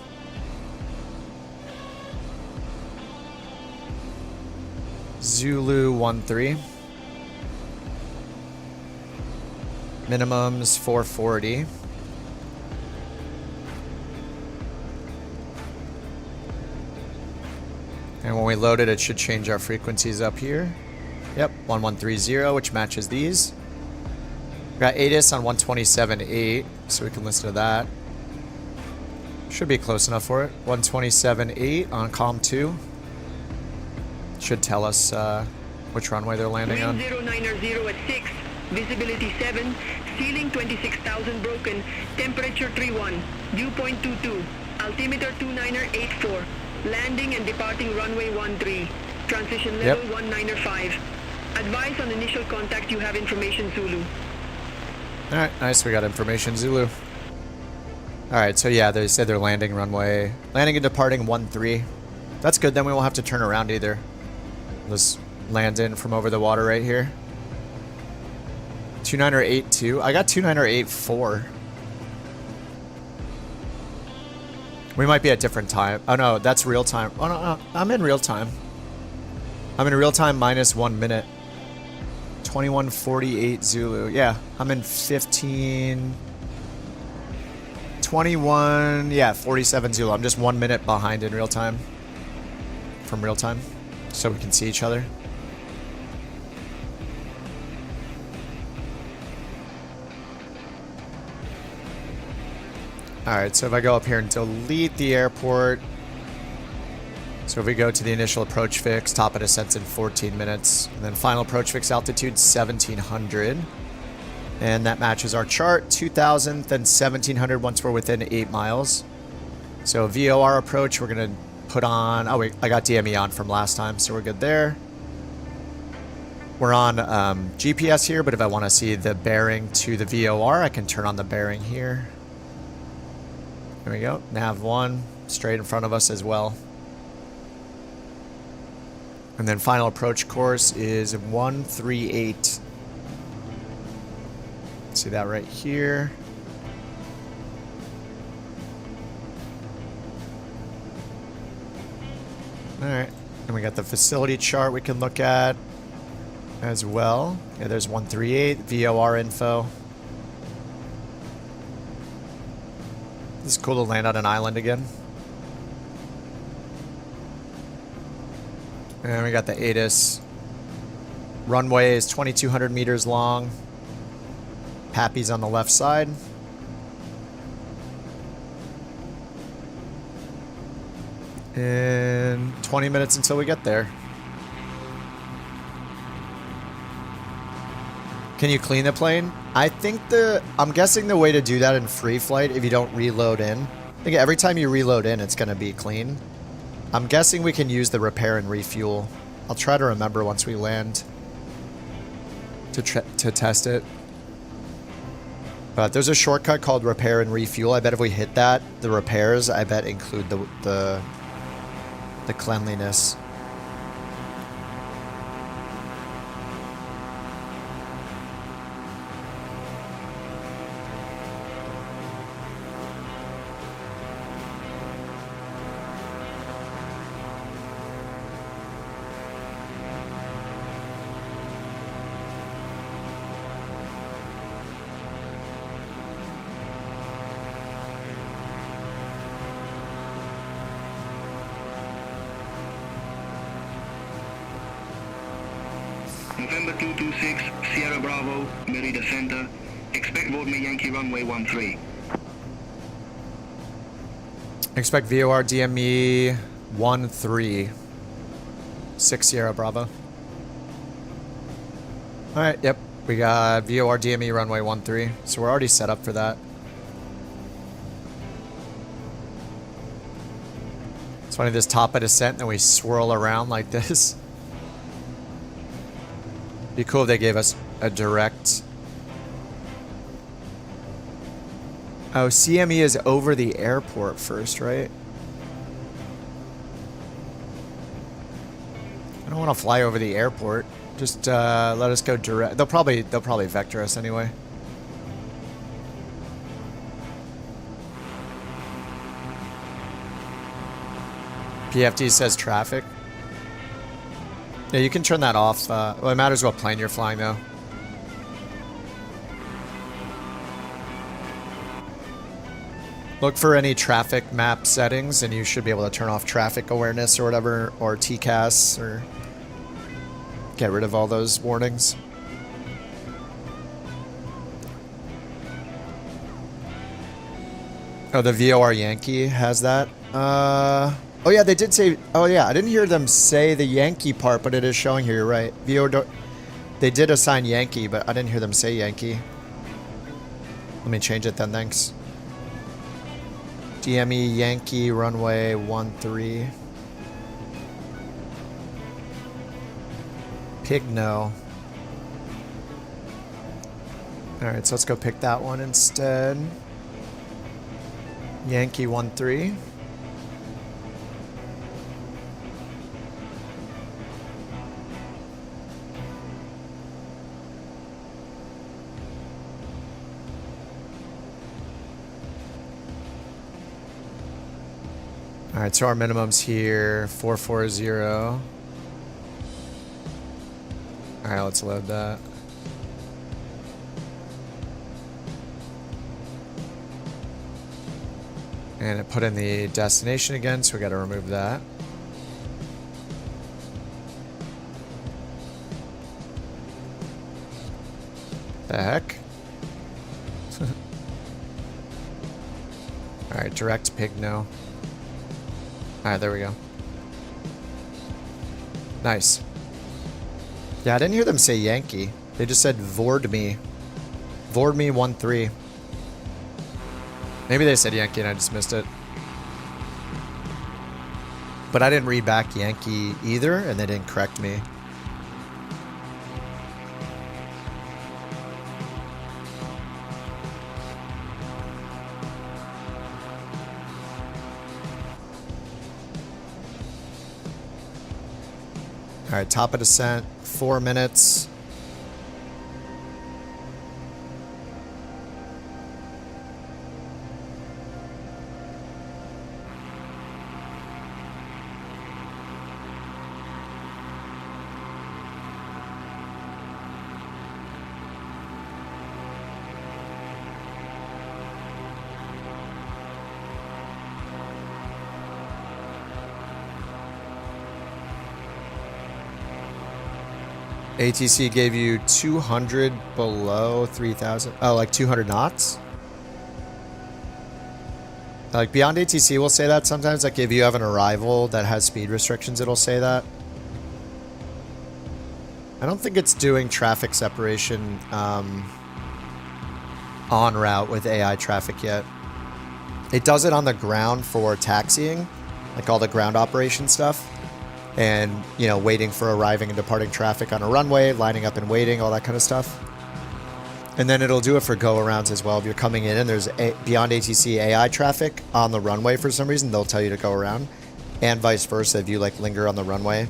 Zulu 1-3. Minimum's 440. And when we load it, it should change our frequencies up here. Yep, 1130, which matches these. We got ATIS on 127.8, so we can listen to that. Should be close enough for it. 127.8 on COM 2. Should tell us which runway they're landing on. 090 at 6, visibility 7, ceiling 26,000 broken, temperature 31, dew point 22, altimeter 2984, landing and departing runway 13, transition level 195. Advise on initial contact, you have information Zulu. Alright, nice, we got information Zulu. Alright, so yeah, they said they're landing and departing 13. That's good, then we won't have to turn around either. Let's land in from over the water right here. 29082. I got 29084. We might be at different time. Oh no, that's real time. Oh no, I'm in real time. I'm in real time minus 1 minute. 2148 Zulu. Yeah, I'm in 15... 21... Yeah, 47 Zulu. I'm just 1 minute behind in real time. From real time. So we can see each other. Alright, so if I go up here and delete the airport. So if we go to the initial approach fix, top of descent's in 14 minutes. And then final approach fix altitude, 1,700. And that matches our chart, 2,000, then 1,700 once we're within 8 miles. So VOR approach, we're going to put on... Oh wait, I got DME on from last time, so we're good there. We're on GPS here, but if I want to see the bearing to the VOR, I can turn on the bearing here. There we go. Nav 1, straight in front of us as well. And then final approach course is 138. See that right here. Alright. And we got the facility chart we can look at as well. Yeah, there's 138, VOR info. This is cool to land on an island again. And we got the ATIS. Runway is 2,200 meters long. Pappy's on the left side. And 20 minutes until we get there. Can you clean the plane? I think I'm guessing the way to do that in free flight, if you don't reload in. I think every time you reload in, it's going to be clean. I'm guessing we can use the repair and refuel. I'll try to remember once we land to test it. But there's a shortcut called repair and refuel. I bet if we hit that, the repairs, I bet include the cleanliness. November 226, Sierra Bravo, Merida Center. Expect Vodme Yankee runway 13. Expect VOR DME 13. 6 Sierra Bravo. Alright, yep. We got VOR DME runway 13. So we're already set up for that. It's funny, this top of descent, and then we swirl around like this. Be cool if they gave us a direct. Oh, CME is over the airport first, right? I don't want to fly over the airport. Just let us go direct. They'll probably vector us anyway. PFD says traffic. Yeah, you can turn that off. Well, it matters what plane you're flying, though. Look for any traffic map settings, and you should be able to turn off traffic awareness or whatever, or TCAS, or get rid of all those warnings. Oh, the VOR Yankee has that. Oh yeah, they did say. Oh yeah, I didn't hear them say the Yankee part, but it is showing here. You're right. They did assign Yankee, but I didn't hear them say Yankee. Let me change it then. Thanks. DME Yankee runway 13. Pig no. All right, so let's go pick that one instead. Yankee 13. Alright, so our minimum's here, 440. Alright, let's load that. And it put in the destination again, so we gotta remove that. The heck? Alright, direct pig no. Alright, there we go. Nice. Yeah, I didn't hear them say Yankee. They just said Vodme. Vodme 13. Maybe they said Yankee and I just missed it. But I didn't read back Yankee either, and they didn't correct me. Alright, top of descent, 4 minutes. ATC gave you 200 below 3,000. Oh, like 200 knots? Like beyond ATC will say that sometimes. Like if you have an arrival that has speed restrictions, it'll say that. I don't think it's doing traffic separation en route with AI traffic yet. It does it on the ground for taxiing, like all the ground operation stuff. And, you know, waiting for arriving and departing traffic on a runway, lining up and waiting, all that kind of stuff. And then it'll do it for go-arounds as well. If you're coming in and there's beyond ATC AI traffic on the runway for some reason, they'll tell you to go around. And vice versa, if you like linger on the runway,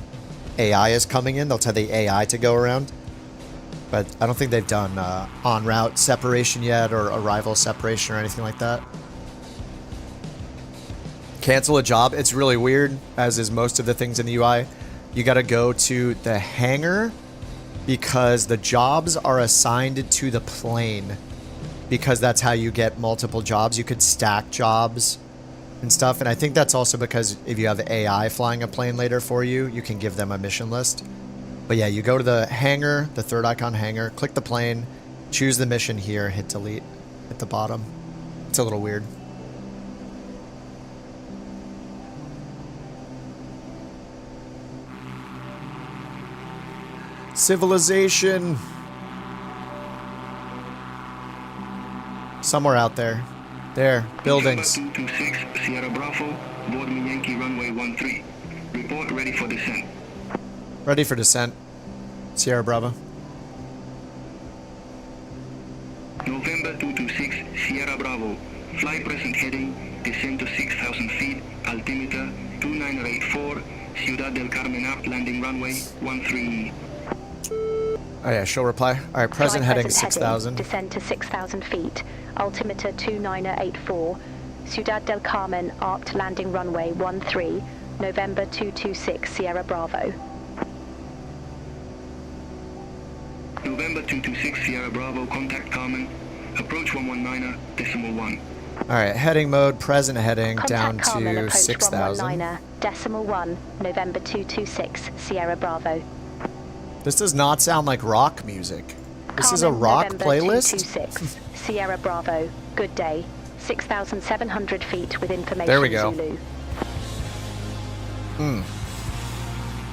AI is coming in, they'll tell the AI to go around. But I don't think they've done en route separation yet or arrival separation or anything like that. Cancel a job. It's really weird, as is most of the things in the UI. You got to go to the hangar because the jobs are assigned to the plane, because that's how you get multiple jobs. You could stack jobs and stuff. And I think that's also because if you have AI flying a plane later for you, you can give them a mission list. But yeah, you go to the hangar, the third icon hangar, click the plane, choose the mission here, hit delete at the bottom. It's a little weird. Civilization. Somewhere out there. There. Buildings. 226 Sierra Bravo, board me Yankee runway 13. Report ready for descent. Ready for descent. Sierra Bravo. November 226 Sierra Bravo. Fly present heading, descend to 6,000 feet, altimeter 2984, Ciudad del Carmen up, landing runway 13. Oh yeah, she'll reply. Alright, present heading 6,000. Descend to 6,000 feet, altimeter 2984, Ciudad del Carmen arced landing runway 13, November 226 Sierra Bravo. November 226 Sierra Bravo, contact Carmen, approach 119er, decimal 1. Alright, heading mode, present heading Contact down Carmen, to approach 6,000. 119er, decimal 1, November 226 Sierra Bravo. This does not sound like rock music. This is a Carmen, rock November playlist? 226, Sierra Bravo. Good day. 6,700 feet with information There we go. Zulu.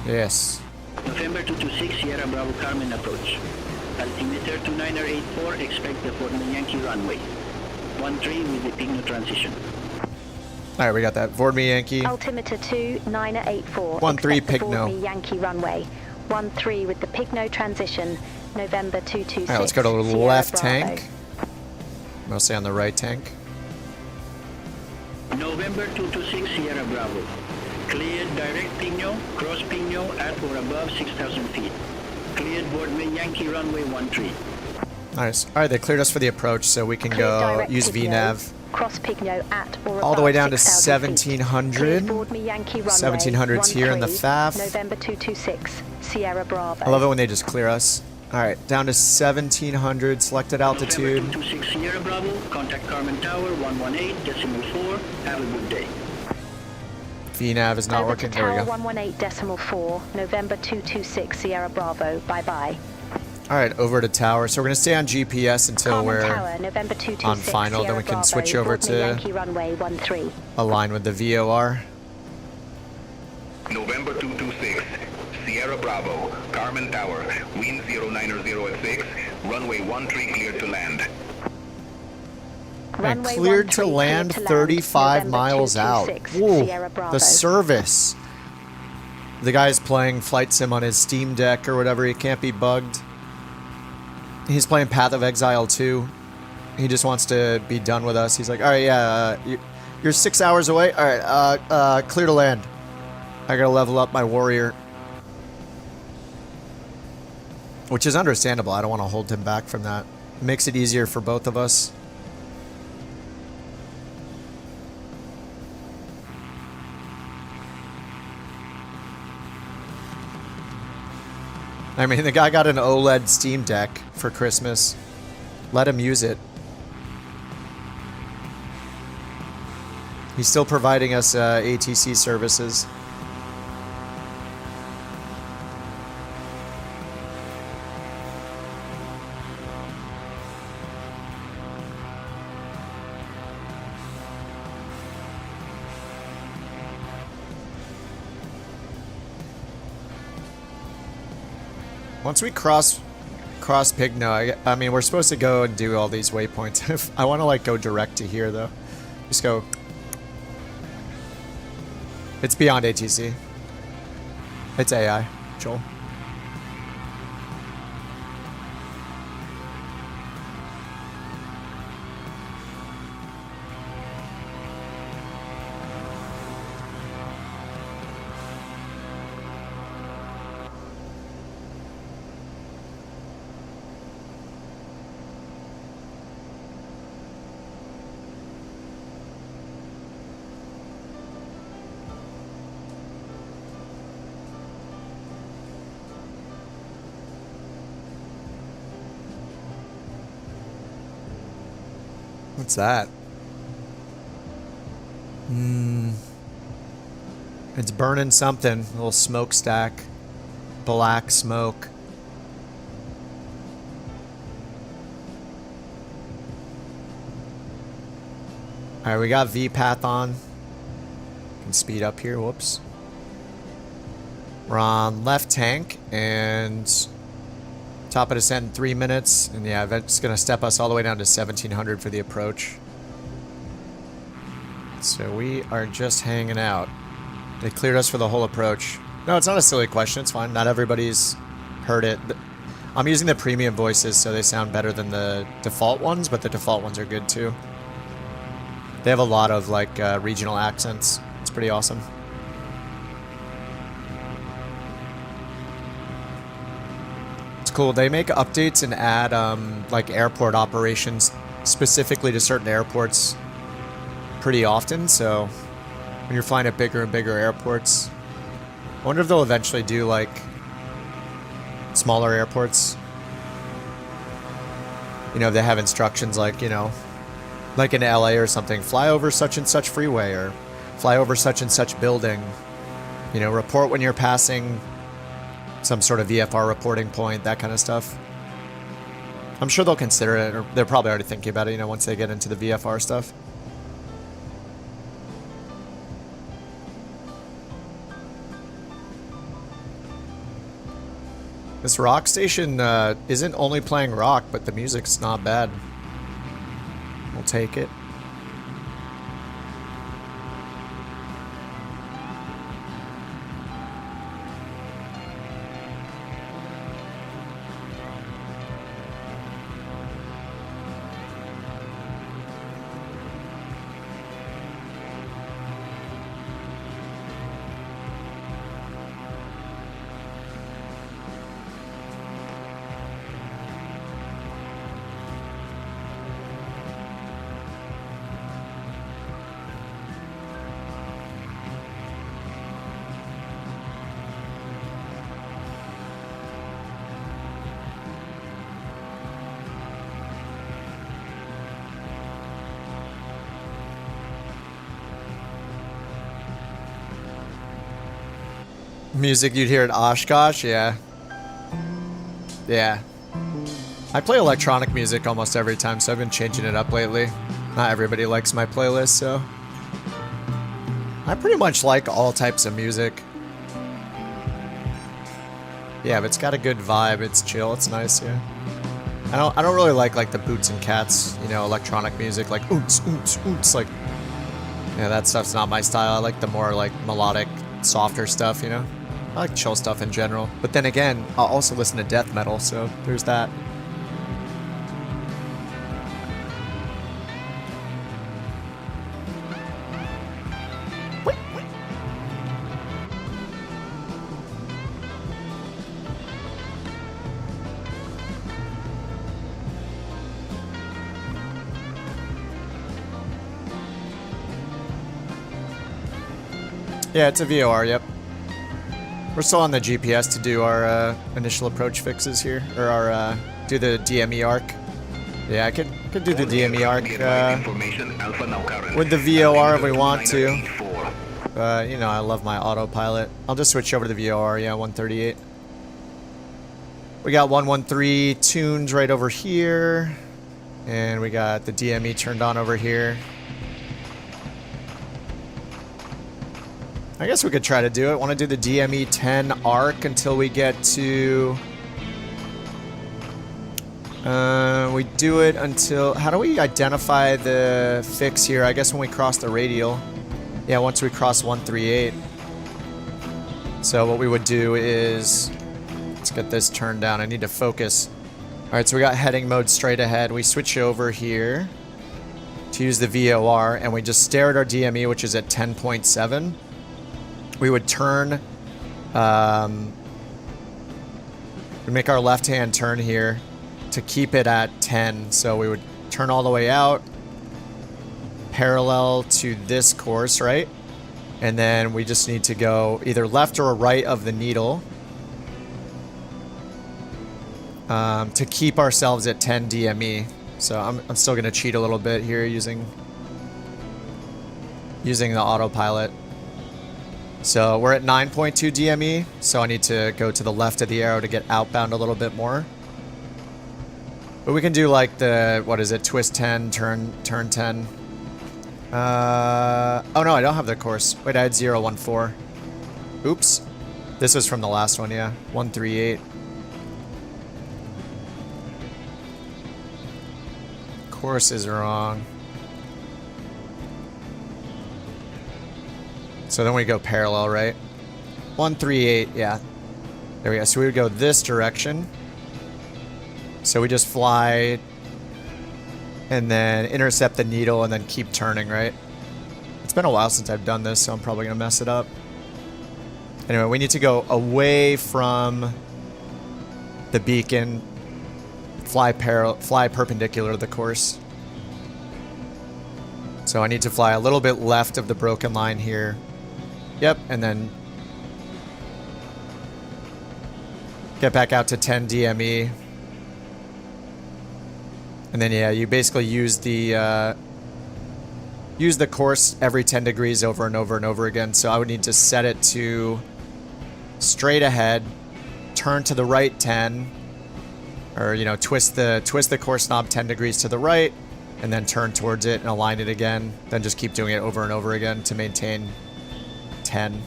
Yes. November 226 Sierra Bravo Carmen approach. Altimeter 2984, expect the Fort Yankee runway. 13 with the Pigno transition. Alright, we got that. Board me Yankee. Altimeter 2984. 13 expect the Pigno. Fort Yankee runway. 13 with the Pigno transition. November 226. Alright, let's go to the Sierra left Bravo. tank. Mostly on the right tank. November 226 Sierra Bravo. Cleared direct Pigno, cross Pigno at or above 6,000 feet. Cleared board main Yankee runway 13. Nice. Alright, they cleared us for the approach, so we can Cleared go direct use Pigno, VNav. Cross Pigno at or All the above way down to 6,000 feet. 1,700. Cleared board me Yankee runway 1700's here in the 13, FAF. November 226 Sierra Bravo. I love it when they just clear us. Alright, down to 1,700, selected altitude. November 226 Sierra Bravo, contact Carmen Tower 118, decimal 4. Have a good day. VNav is not Over working. to There we Tower go. 118.4, November 226 Sierra Bravo. Bye-bye. Alright, over to tower. So we're going to stay on GPS until Carmen we're Tower, November 226 on final, then Sierra we can Bravo, switch over board me to Yankee runway 13. align with the VOR. November 226, Sierra Bravo, Carmen Tower, wind 090 at 6, runway 13 cleared to land. And Runway cleared to 13 land cleared to 35 November miles out. 226 Whoa, Sierra Bravo. the service. The guy's playing Flight Sim on his Steam Deck or whatever. He can't be bugged. He's playing Path of Exile 2. He just wants to be done with us. He's like, all right, yeah, you're 6 hours away. All right, clear to land. I gotta level up my warrior. Which is understandable. I don't want to hold him back from that. It makes it easier for both of us. I mean, the guy got an OLED Steam Deck for Christmas. Let him use it. He's still providing us ATC services. Once we cross Pigno, I mean, we're supposed to go and do all these waypoints. I want to like go direct to here though. Just go. It's beyond ATC. It's AI, Joel. What's that? It's burning something. A little smokestack. Black smoke. Alright, we got V-Path on. Can speed up here. Whoops. We're on left tank and top of descent in 3 minutes. And yeah, that's going to step us all the way down to 1700 for the approach. So we are just hanging out. They cleared us for the whole approach. No, it's not a silly question. It's fine. Not everybody's heard it. I'm using the premium voices, so they sound better than the default ones, but the default ones are good too. They have a lot of like regional accents. It's pretty awesome. It's cool. They make updates and add like airport operations specifically to certain airports pretty often. So when you're flying at bigger and bigger airports, I wonder if they'll eventually do like smaller airports. You know, if they have instructions like, you know, like in LA or something, fly over such and such freeway or fly over such and such building. You know, report when you're passing some sort of VFR reporting point, that kind of stuff. I'm sure they'll consider it, or they're probably already thinking about it, you know, once they get into the VFR stuff. This rock station isn't only playing rock, but the music's not bad. We'll take it. Music you'd hear at Oshkosh, yeah. Yeah. I play electronic music almost every time, so I've been changing it up lately. Not everybody likes my playlist, so I pretty much like all types of music. Yeah, if it's got a good vibe, it's chill, it's nice, yeah. I don't really like the Boots and Cats, you know, electronic music, like oonts, oonts, oonts, like, yeah, that stuff's not my style. I like the more like melodic, softer stuff, you know. I like chill stuff in general. But then again, I'll also listen to death metal, so there's that. Yeah, it's a VOR, yep. We're still on the GPS to do our initial approach fixes here, or our do the DME arc. Yeah, I could do the DME arc with the VOR if we want to. You know, I love my autopilot. I'll just switch over to the VOR, yeah, 138. We got 113 tunes right over here. And we got the DME turned on over here. I guess we could try to do it. Want to do the DME 10 arc until we get to... we do it until... How do we identify the fix here? I guess when we cross the radial. Yeah, once we cross 138. So what we would do is... Let's get this turned down. I need to focus. Alright, so we got heading mode straight ahead. We switch over here to use the VOR, and we just stare at our DME, which is at 10.7. We would turn... we make our left-hand turn here to keep it at 10. So we would turn all the way out, parallel to this course, right? And then we just need to go either left or right of the needle to keep ourselves at 10 DME. So I'm still going to cheat a little bit here using the autopilot. So we're at 9.2 DME, so I need to go to the left of the arrow to get outbound a little bit more. But we can do like the, what is it, twist 10, turn 10. Oh no, I don't have the course. Wait, I had 014. Oops. This was from the last one, yeah. 138. Course is wrong. So then we go parallel, right? 138, yeah. There we go. So we would go this direction. So we just fly and then intercept the needle and then keep turning, right? It's been a while since I've done this, so I'm probably going to mess it up. Anyway, we need to go away from the beacon, fly perpendicular to the course. So I need to fly a little bit left of the broken line here. Yep, and then get back out to 10 DME. And then yeah, you basically use the course every 10 degrees over and over and over again. So I would need to set it to straight ahead, turn to the right 10, or you know, twist the course knob 10 degrees to the right, and then turn towards it and align it again. Then just keep doing it over and over again to maintain 10.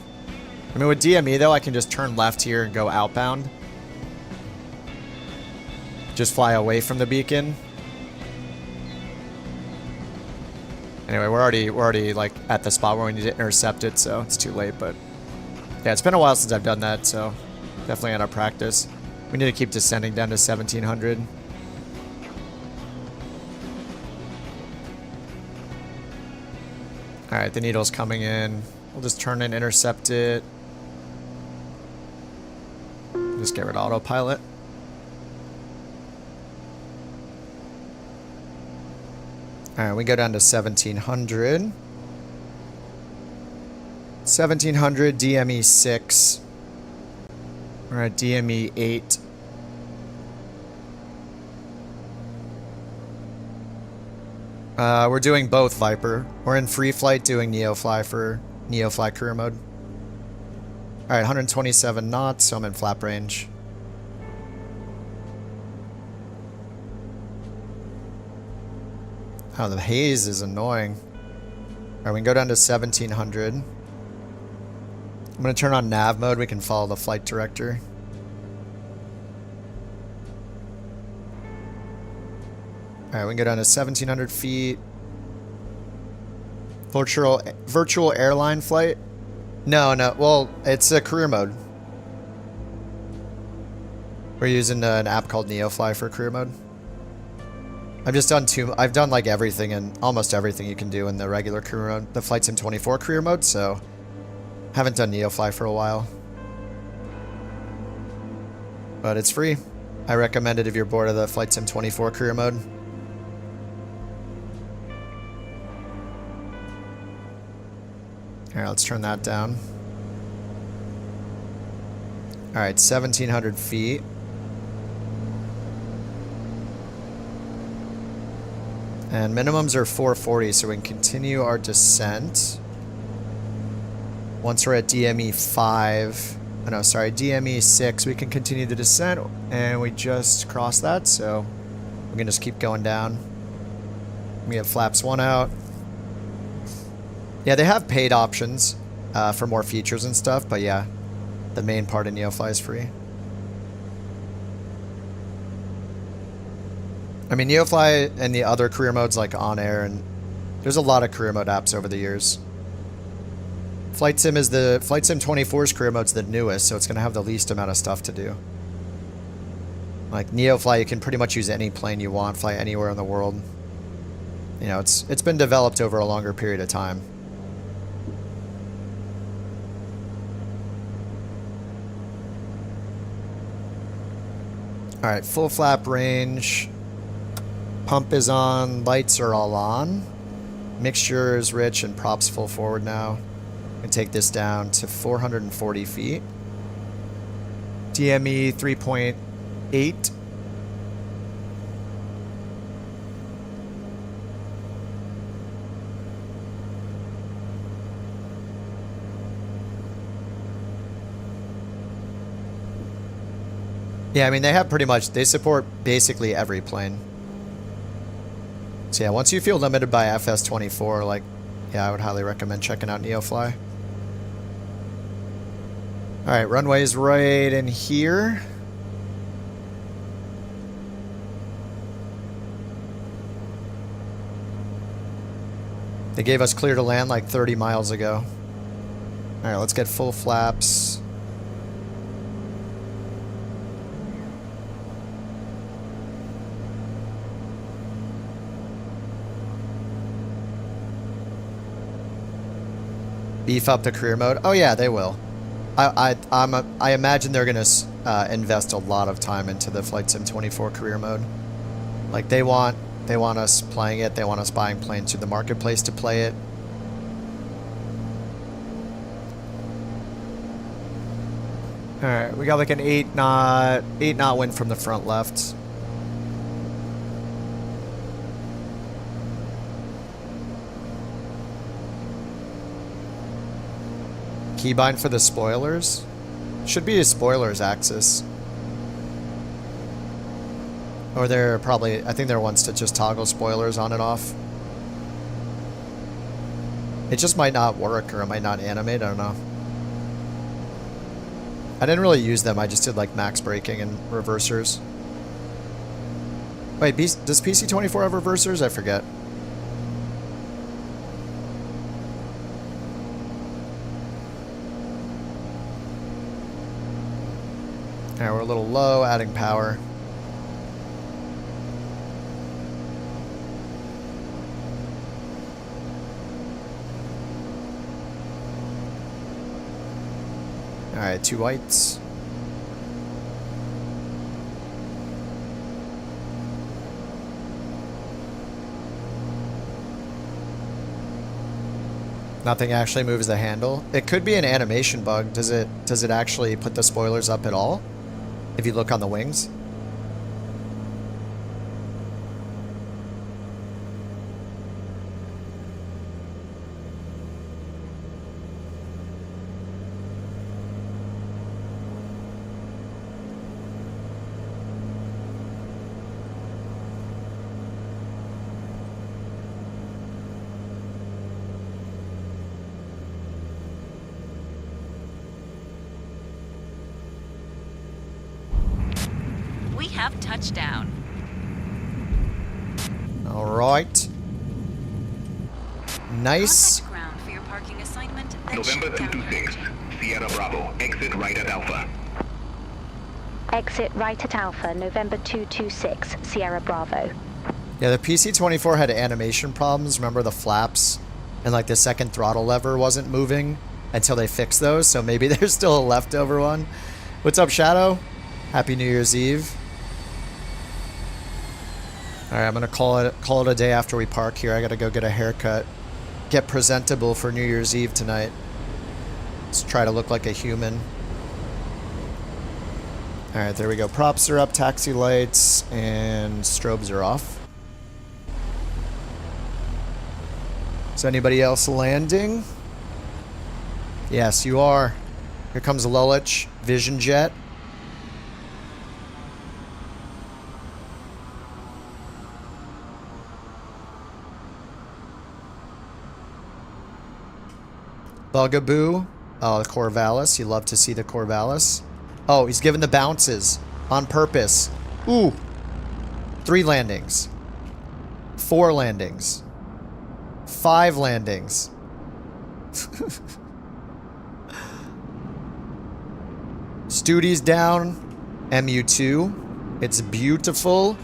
I mean, with DME though, I can just turn left here and go outbound. Just fly away from the beacon. Anyway, we're already like at the spot where we need to intercept it, so it's too late. But yeah, it's been a while since I've done that, so definitely out of practice. We need to keep descending down to 1700. All right, the needle's coming in. We'll just turn and intercept it. Just get rid of autopilot. Alright, we go down to 1700. 1700 DME 6. We're at DME 8. We're doing both Viper. We're in free flight doing NeoFly for NeoFly career mode. Alright, 127 knots, so I'm in flap range. Oh, the haze is annoying. Alright, we can go down to 1700. I'm going to turn on nav mode. We can follow the flight director. Alright, we can go down to 1700 feet. Virtual airline flight? No. Well, it's a career mode. We're using an app called NeoFly for career mode. I've done like everything and almost everything you can do in the regular career mode, the Flight Sim 24 career mode, so haven't done NeoFly for a while. But it's free. I recommend it if you're bored of the Flight Sim 24 career mode. Alright, let's turn that down. Alright, 1,700 feet. And minimums are 440, so we can continue our descent. Once we're at DME 5, oh no, sorry, DME 6, we can continue the descent, and we just crossed that, so we can just keep going down. We have flaps 1 out. Yeah, they have paid options for more features and stuff, but yeah, the main part of NeoFly is free. I mean, NeoFly and the other career modes like On Air, and there's a lot of career mode apps over the years. Flight Sim 24's career mode's the newest, so it's going to have the least amount of stuff to do. Like NeoFly, you can pretty much use any plane you want, fly anywhere in the world. You know, it's been developed over a longer period of time. Alright, full flap range. Pump is on, lights are all on. Mixture is rich and props full forward now. And take this down to 440 feet. DME 3.8. Yeah, I mean, they have pretty much, they support basically every plane. So yeah, once you feel limited by FS24, like, yeah, I would highly recommend checking out NeoFly. Alright, runway's right in here. They gave us clear to land like 30 miles ago. Alright, let's get full flaps. Beef up the career mode. Oh yeah, they will. I imagine they're gonna invest a lot of time into the Flight Sim 24 career mode. Like they want us playing it. They want us buying planes through the marketplace to play it. All right, we got like an 8 knot wind from the front left. Keybind for the spoilers? Should be a spoilers axis. Or they're probably, I think they're ones to just toggle spoilers on and off. It just might not work, or it might not animate, I don't know. I didn't really use them, I just did like max braking and reversers. Wait, does PC24 have reversers? I forget. Alright, we're a little low, adding power. Alright, 2 whites. Nothing actually moves the handle. It could be an animation bug. Does it actually put the spoilers up at all? If you look on the wings. We have touchdown. All right. Nice. Contact ground for your parking assignment. Then November shut down 226, Sierra Bravo, exit right at Alpha. Exit right at Alpha, November 226, Sierra Bravo. Yeah, the PC24 had animation problems. Remember the flaps and like the second throttle lever wasn't moving until they fixed those. So maybe there's still a leftover one. What's up, Shadow? Happy New Year's Eve. All right, I'm gonna call it a day after we park here. I gotta go get a haircut. get presentable for New Year's Eve tonight. Let's try to look like a human. Alright, there we go. Props are up, taxi lights, and strobes are off. Is anybody else landing? Yes, you are. Here comes Lulich, Vision Jet. Bugaboo. Oh, the Corvalis. You love to see the Corvalis. Oh, he's giving the bounces on purpose. Ooh. 3 landings. 4 landings. 5 landings. Studie's down. MU2. It's beautiful.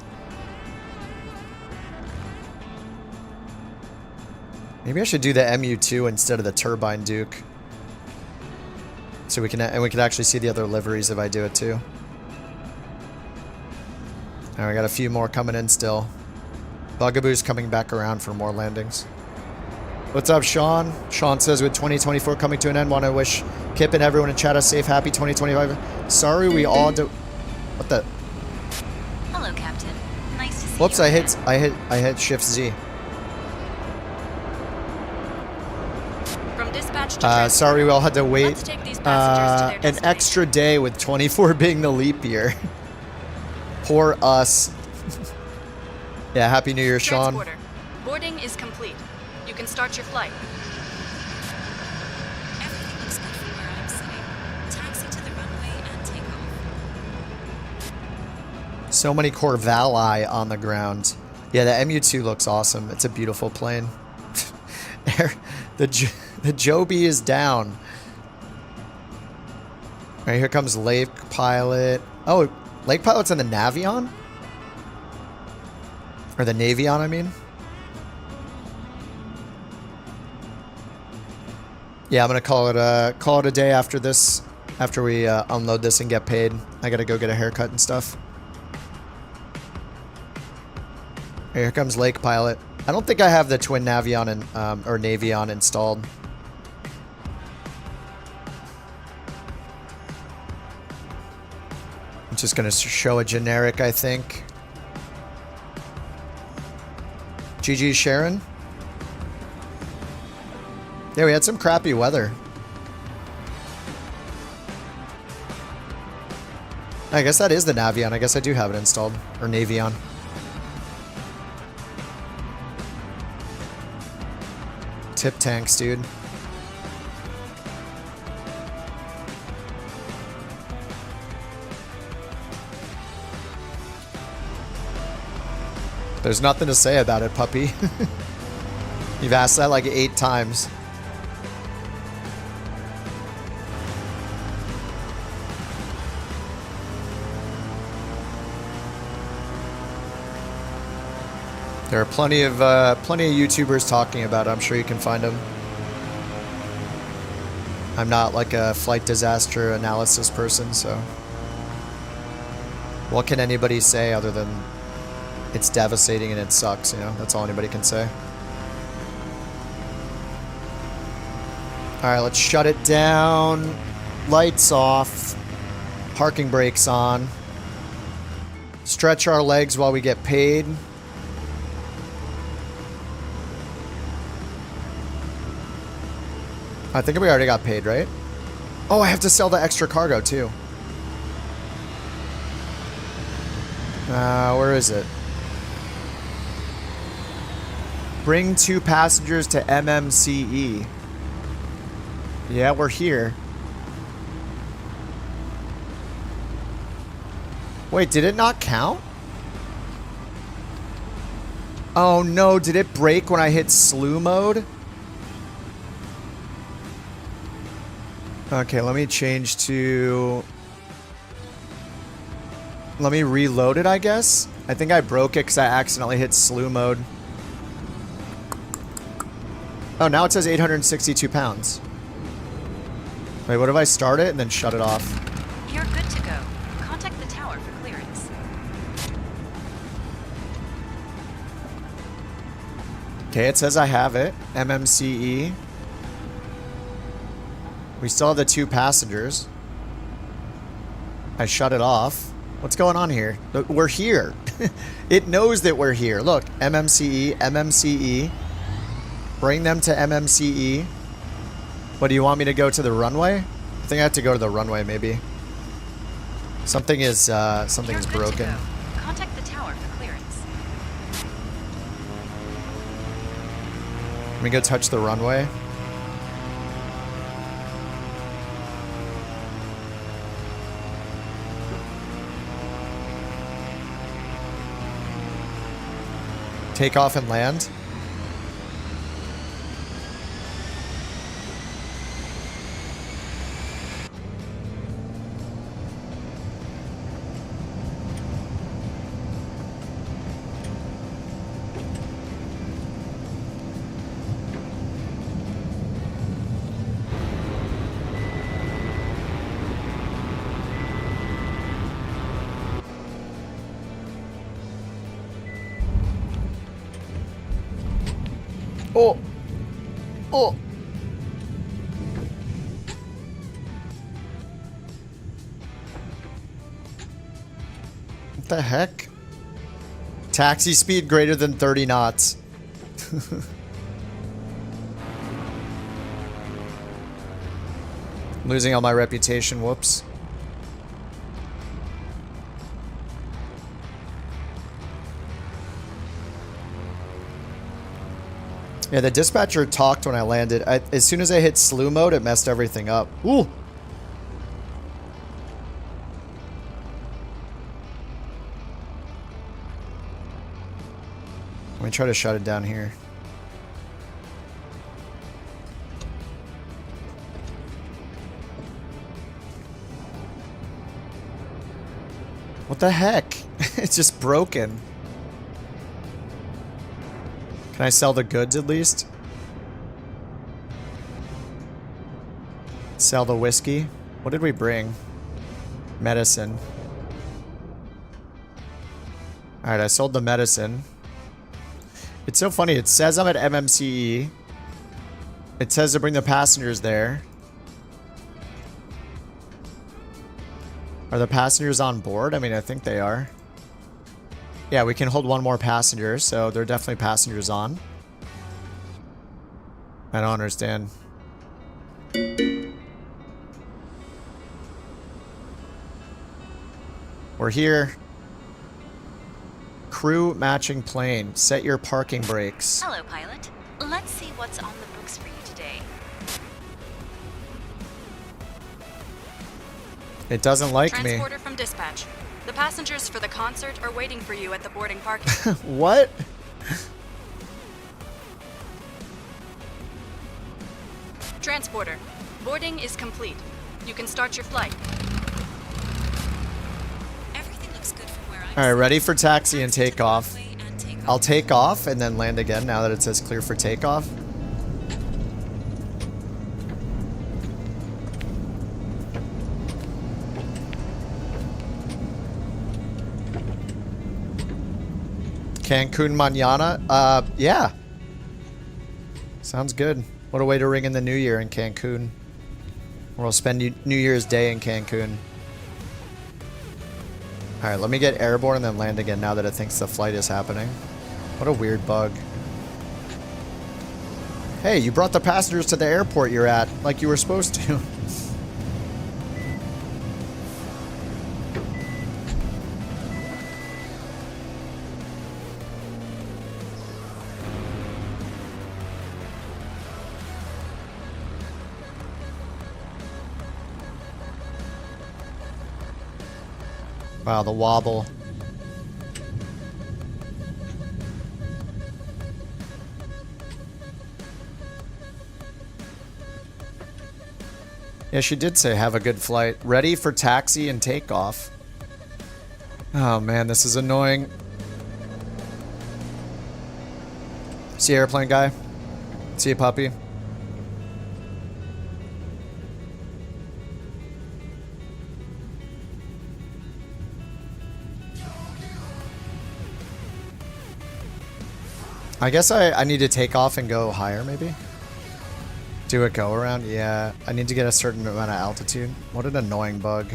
Maybe I should do the MU2 instead of the Turbine Duke. So we can actually see the other liveries if I do it too. Alright, we got a few more coming in still. Bugaboo's coming back around for more landings. What's up, Sean? Sean says, with 2024 coming to an end, want to wish Kip and everyone in chat a safe, happy 2025. Sorry we all do... What the... Hello, Captain. Nice to see Whoops, you. I hit Shift Z. From dispatch to transport. Sorry we all had to wait Let's take these passengers to their an destination. extra day with 24 being the leap year. Poor us. Yeah, Happy New Year, Sean. Transporter. Boarding is complete. You can start your flight. Everything looks good from where I'm sitting. Taxi to the runway and take off. So many Corvali on the ground. Yeah, the MU2 looks awesome. It's a beautiful plane. The Joby is down. All right, here comes Lake Pilot. Oh, Lake Pilot's in the Navion? Or the Navion, I mean. Yeah, I'm gonna call it a day after this. After we unload this and get paid. I gotta go get a haircut and stuff. Here comes Lake Pilot. I don't think I have the twin Navion and or Navion installed. I'm just gonna show a generic, I think. GG Sharon. Yeah, we had some crappy weather. I guess that is the Navion. I guess I do have it installed. Or Navion. Tip tanks, dude. There's nothing to say about it, puppy. You've asked that like 8 times. There are plenty of YouTubers talking about it. I'm sure you can find them. I'm not like a flight disaster analysis person, so what can anybody say other than it's devastating and it sucks, you know? That's all anybody can say. Alright, let's shut it down. Lights off. Parking brakes on. Stretch our legs while we get paid. I think we already got paid, right? Oh, I have to sell the extra cargo too. Where is it? Bring 2 passengers to MMCE. Yeah, we're here. Wait, did it not count? Oh no, did it break when I hit slew mode? Okay, let me change to... Let me reload it, I guess? I think I broke it because I accidentally hit slew mode. Oh, now it says 862 pounds. Wait, what if I start it and then shut it off? You're good to go. Contact the tower for clearance. Okay, it says I have it. MMCE. We still have the 2 passengers. I shut it off. What's going on here? Look, we're here. It knows that we're here. Look, MMCE, MMCE. Bring them to MMCE. What, do you want me to go to the runway? I think I have to go to the runway, maybe. Something's You're good to broken. go. Contact the tower for clearance. Let me go touch the runway. Take off and land. Oh. Oh. What the heck? Taxi speed greater than 30 knots. Losing all my reputation. Whoops. Yeah, the dispatcher talked when I landed. As soon as I hit slew mode, it messed everything up. Ooh! Let me try to shut it down here. What the heck? It's just broken. Can I sell the goods at least? Sell the whiskey? What did we bring? Medicine. Alright, I sold the medicine. It's so funny. It says I'm at MMCE. It says to bring the passengers there. Are the passengers on board? I mean, I think they are. Yeah, we can hold 1 more passenger, so there are definitely passengers on. I don't understand. We're here. Crew matching plane. Set your parking brakes. Hello, pilot. Let's see what's on the books for you today. It doesn't like me. Transporter from dispatch. The passengers for the concert are waiting for you at the boarding parking. What? Transporter. Boarding is complete. You can start your flight. Everything looks good from where I'm Alright, ready for taxi and sitting. takeoff. Runway and takeoff. I'll take off and then land again now that it says clear for takeoff. Cancun mañana? Yeah. Sounds good. What a way to ring in the new year in Cancun. We'll spend New Year's Day in Cancun. Alright, let me get airborne and then land again now that it thinks the flight is happening. What a weird bug. Hey, you brought the passengers to the airport you're at, like you were supposed to. Wow, the wobble. Yeah, she did say have a good flight. Ready for taxi and takeoff. Oh man, this is annoying. See airplane guy? See a puppy? I guess I need to take off and go higher, maybe? Do a go around? Yeah, I need to get a certain amount of altitude. What an annoying bug.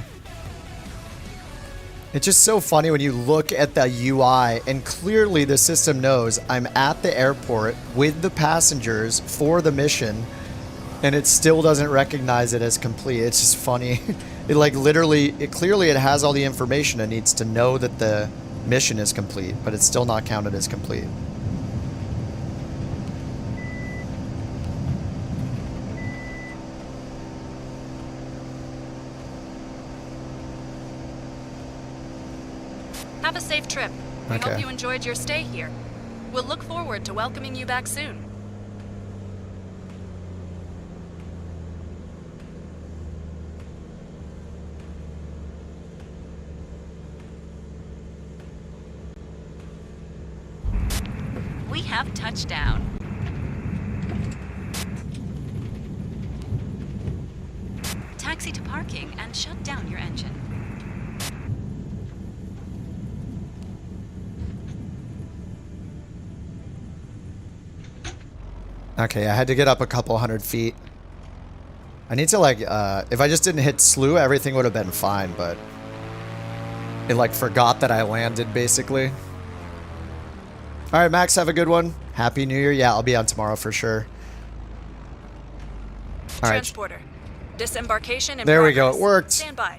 It's just so funny when you look at the UI and clearly the system knows I'm at the airport with the passengers for the mission and it still doesn't recognize it as complete. It's just funny. It like literally, clearly it has all the information it needs to know that the mission is complete, but it's still not counted as complete. Have a safe trip. We Okay. hope you enjoyed your stay here. We'll look forward to welcoming you back soon. We have touchdown. Taxi to parking and shut down your engine. Okay, I had to get up a couple hundred feet. I need to like, if I just didn't hit slew, everything would have been fine, but it like forgot that I landed basically. All right, Max, have a good one. Happy New Year. Yeah, I'll be on tomorrow for sure. All right. Transporter. Disembarkation in There we go. progress. It worked. Stand by.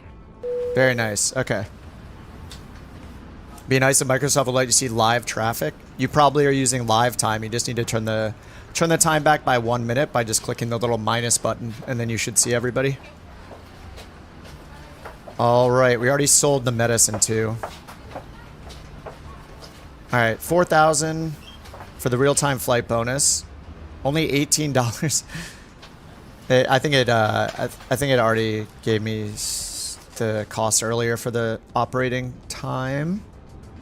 Very nice. Okay. Be nice if Microsoft will let you see live traffic. You probably are using live time. You just need to turn the time back by 1 minute by just clicking the little minus button, and then you should see everybody. All right, we already sold the medicine too. All right, 4,000 for the real-time flight bonus. Only $18. I think it already gave me the cost earlier for the operating time.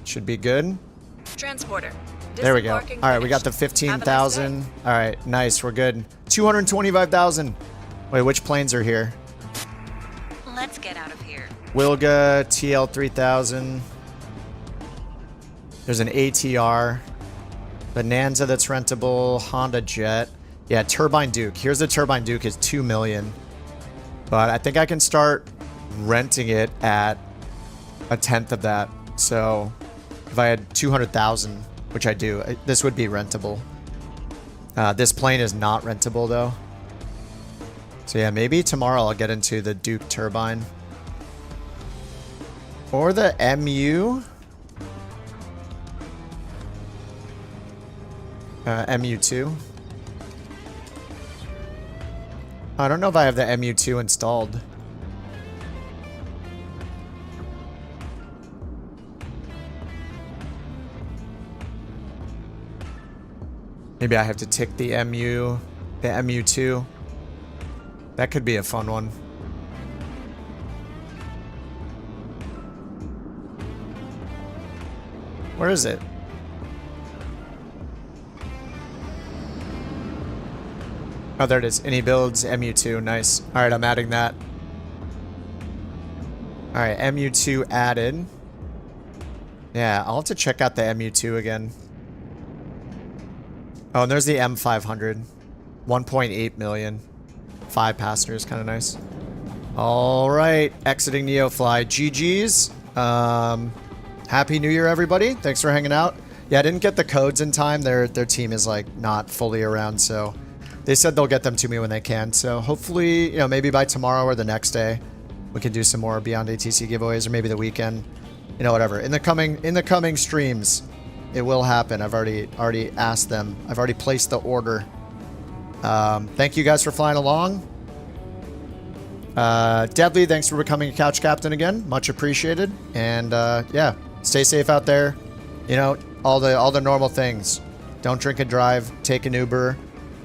Should be good. Transporter. There we go. All Disembarking right, we got the finished. Have a nice 15,000. day. All right, nice. We're good. 225,000. Wait, which planes are here? Let's get out of here. Wilga TL 3000. There's an ATR. Bonanza that's rentable. Honda Jet. Yeah, Turbine Duke. Here's the Turbine Duke is 2 million. But I think I can start renting it at a tenth of that. So if I had 200,000, which I do, this would be rentable. This plane is not rentable though. So yeah, maybe tomorrow I'll get into the Duke Turbine. Or the MU. MU2. I don't know if I have the MU2 installed. Maybe I have to tick the MU2. That could be a fun one. Where is it? Oh, there it is. Any builds, MU2. Nice. All right, I'm adding that. All right, MU2 added. Yeah, I'll have to check out the MU2 again. Oh, and there's the M500. 1.8 million. 5 passengers, kind of nice. All right, exiting NeoFly. GG's. Happy New Year, everybody. Thanks for hanging out. Yeah, I didn't get the codes in time. Their team is like not fully around, so they said they'll get them to me when they can. So hopefully, you know, maybe by tomorrow or the next day, we can do some more Beyond ATC giveaways, or maybe the weekend. You know, whatever. In the coming streams, it will happen. I've already asked them. I've already placed the order. Thank you guys for flying along. Deadly, thanks for becoming a couch captain again. Much appreciated. And yeah, stay safe out there. You know, all the normal things. Don't drink and drive. Take an Uber.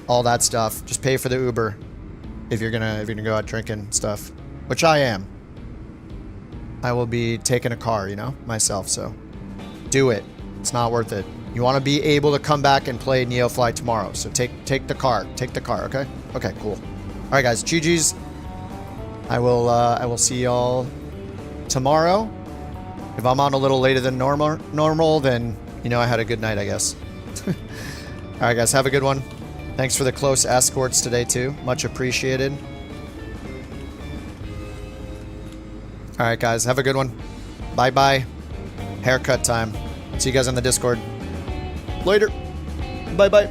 All that stuff. Just pay for the Uber if you're gonna go out drinking stuff, which I am. I will be taking a car, you know, myself. So do it. It's not worth it. You want to be able to come back and play NeoFly tomorrow. So take the car. Take the car. Okay. Okay. Cool. All right, guys. GG's. I will see y'all tomorrow. If I'm on a little later than normal, then you know I had a good night, I guess. Alright guys, have a good one. Thanks for the close escorts today too. Much appreciated. Alright guys, have a good one. Bye-bye. Haircut time. See you guys on the Discord. Later. Bye-bye.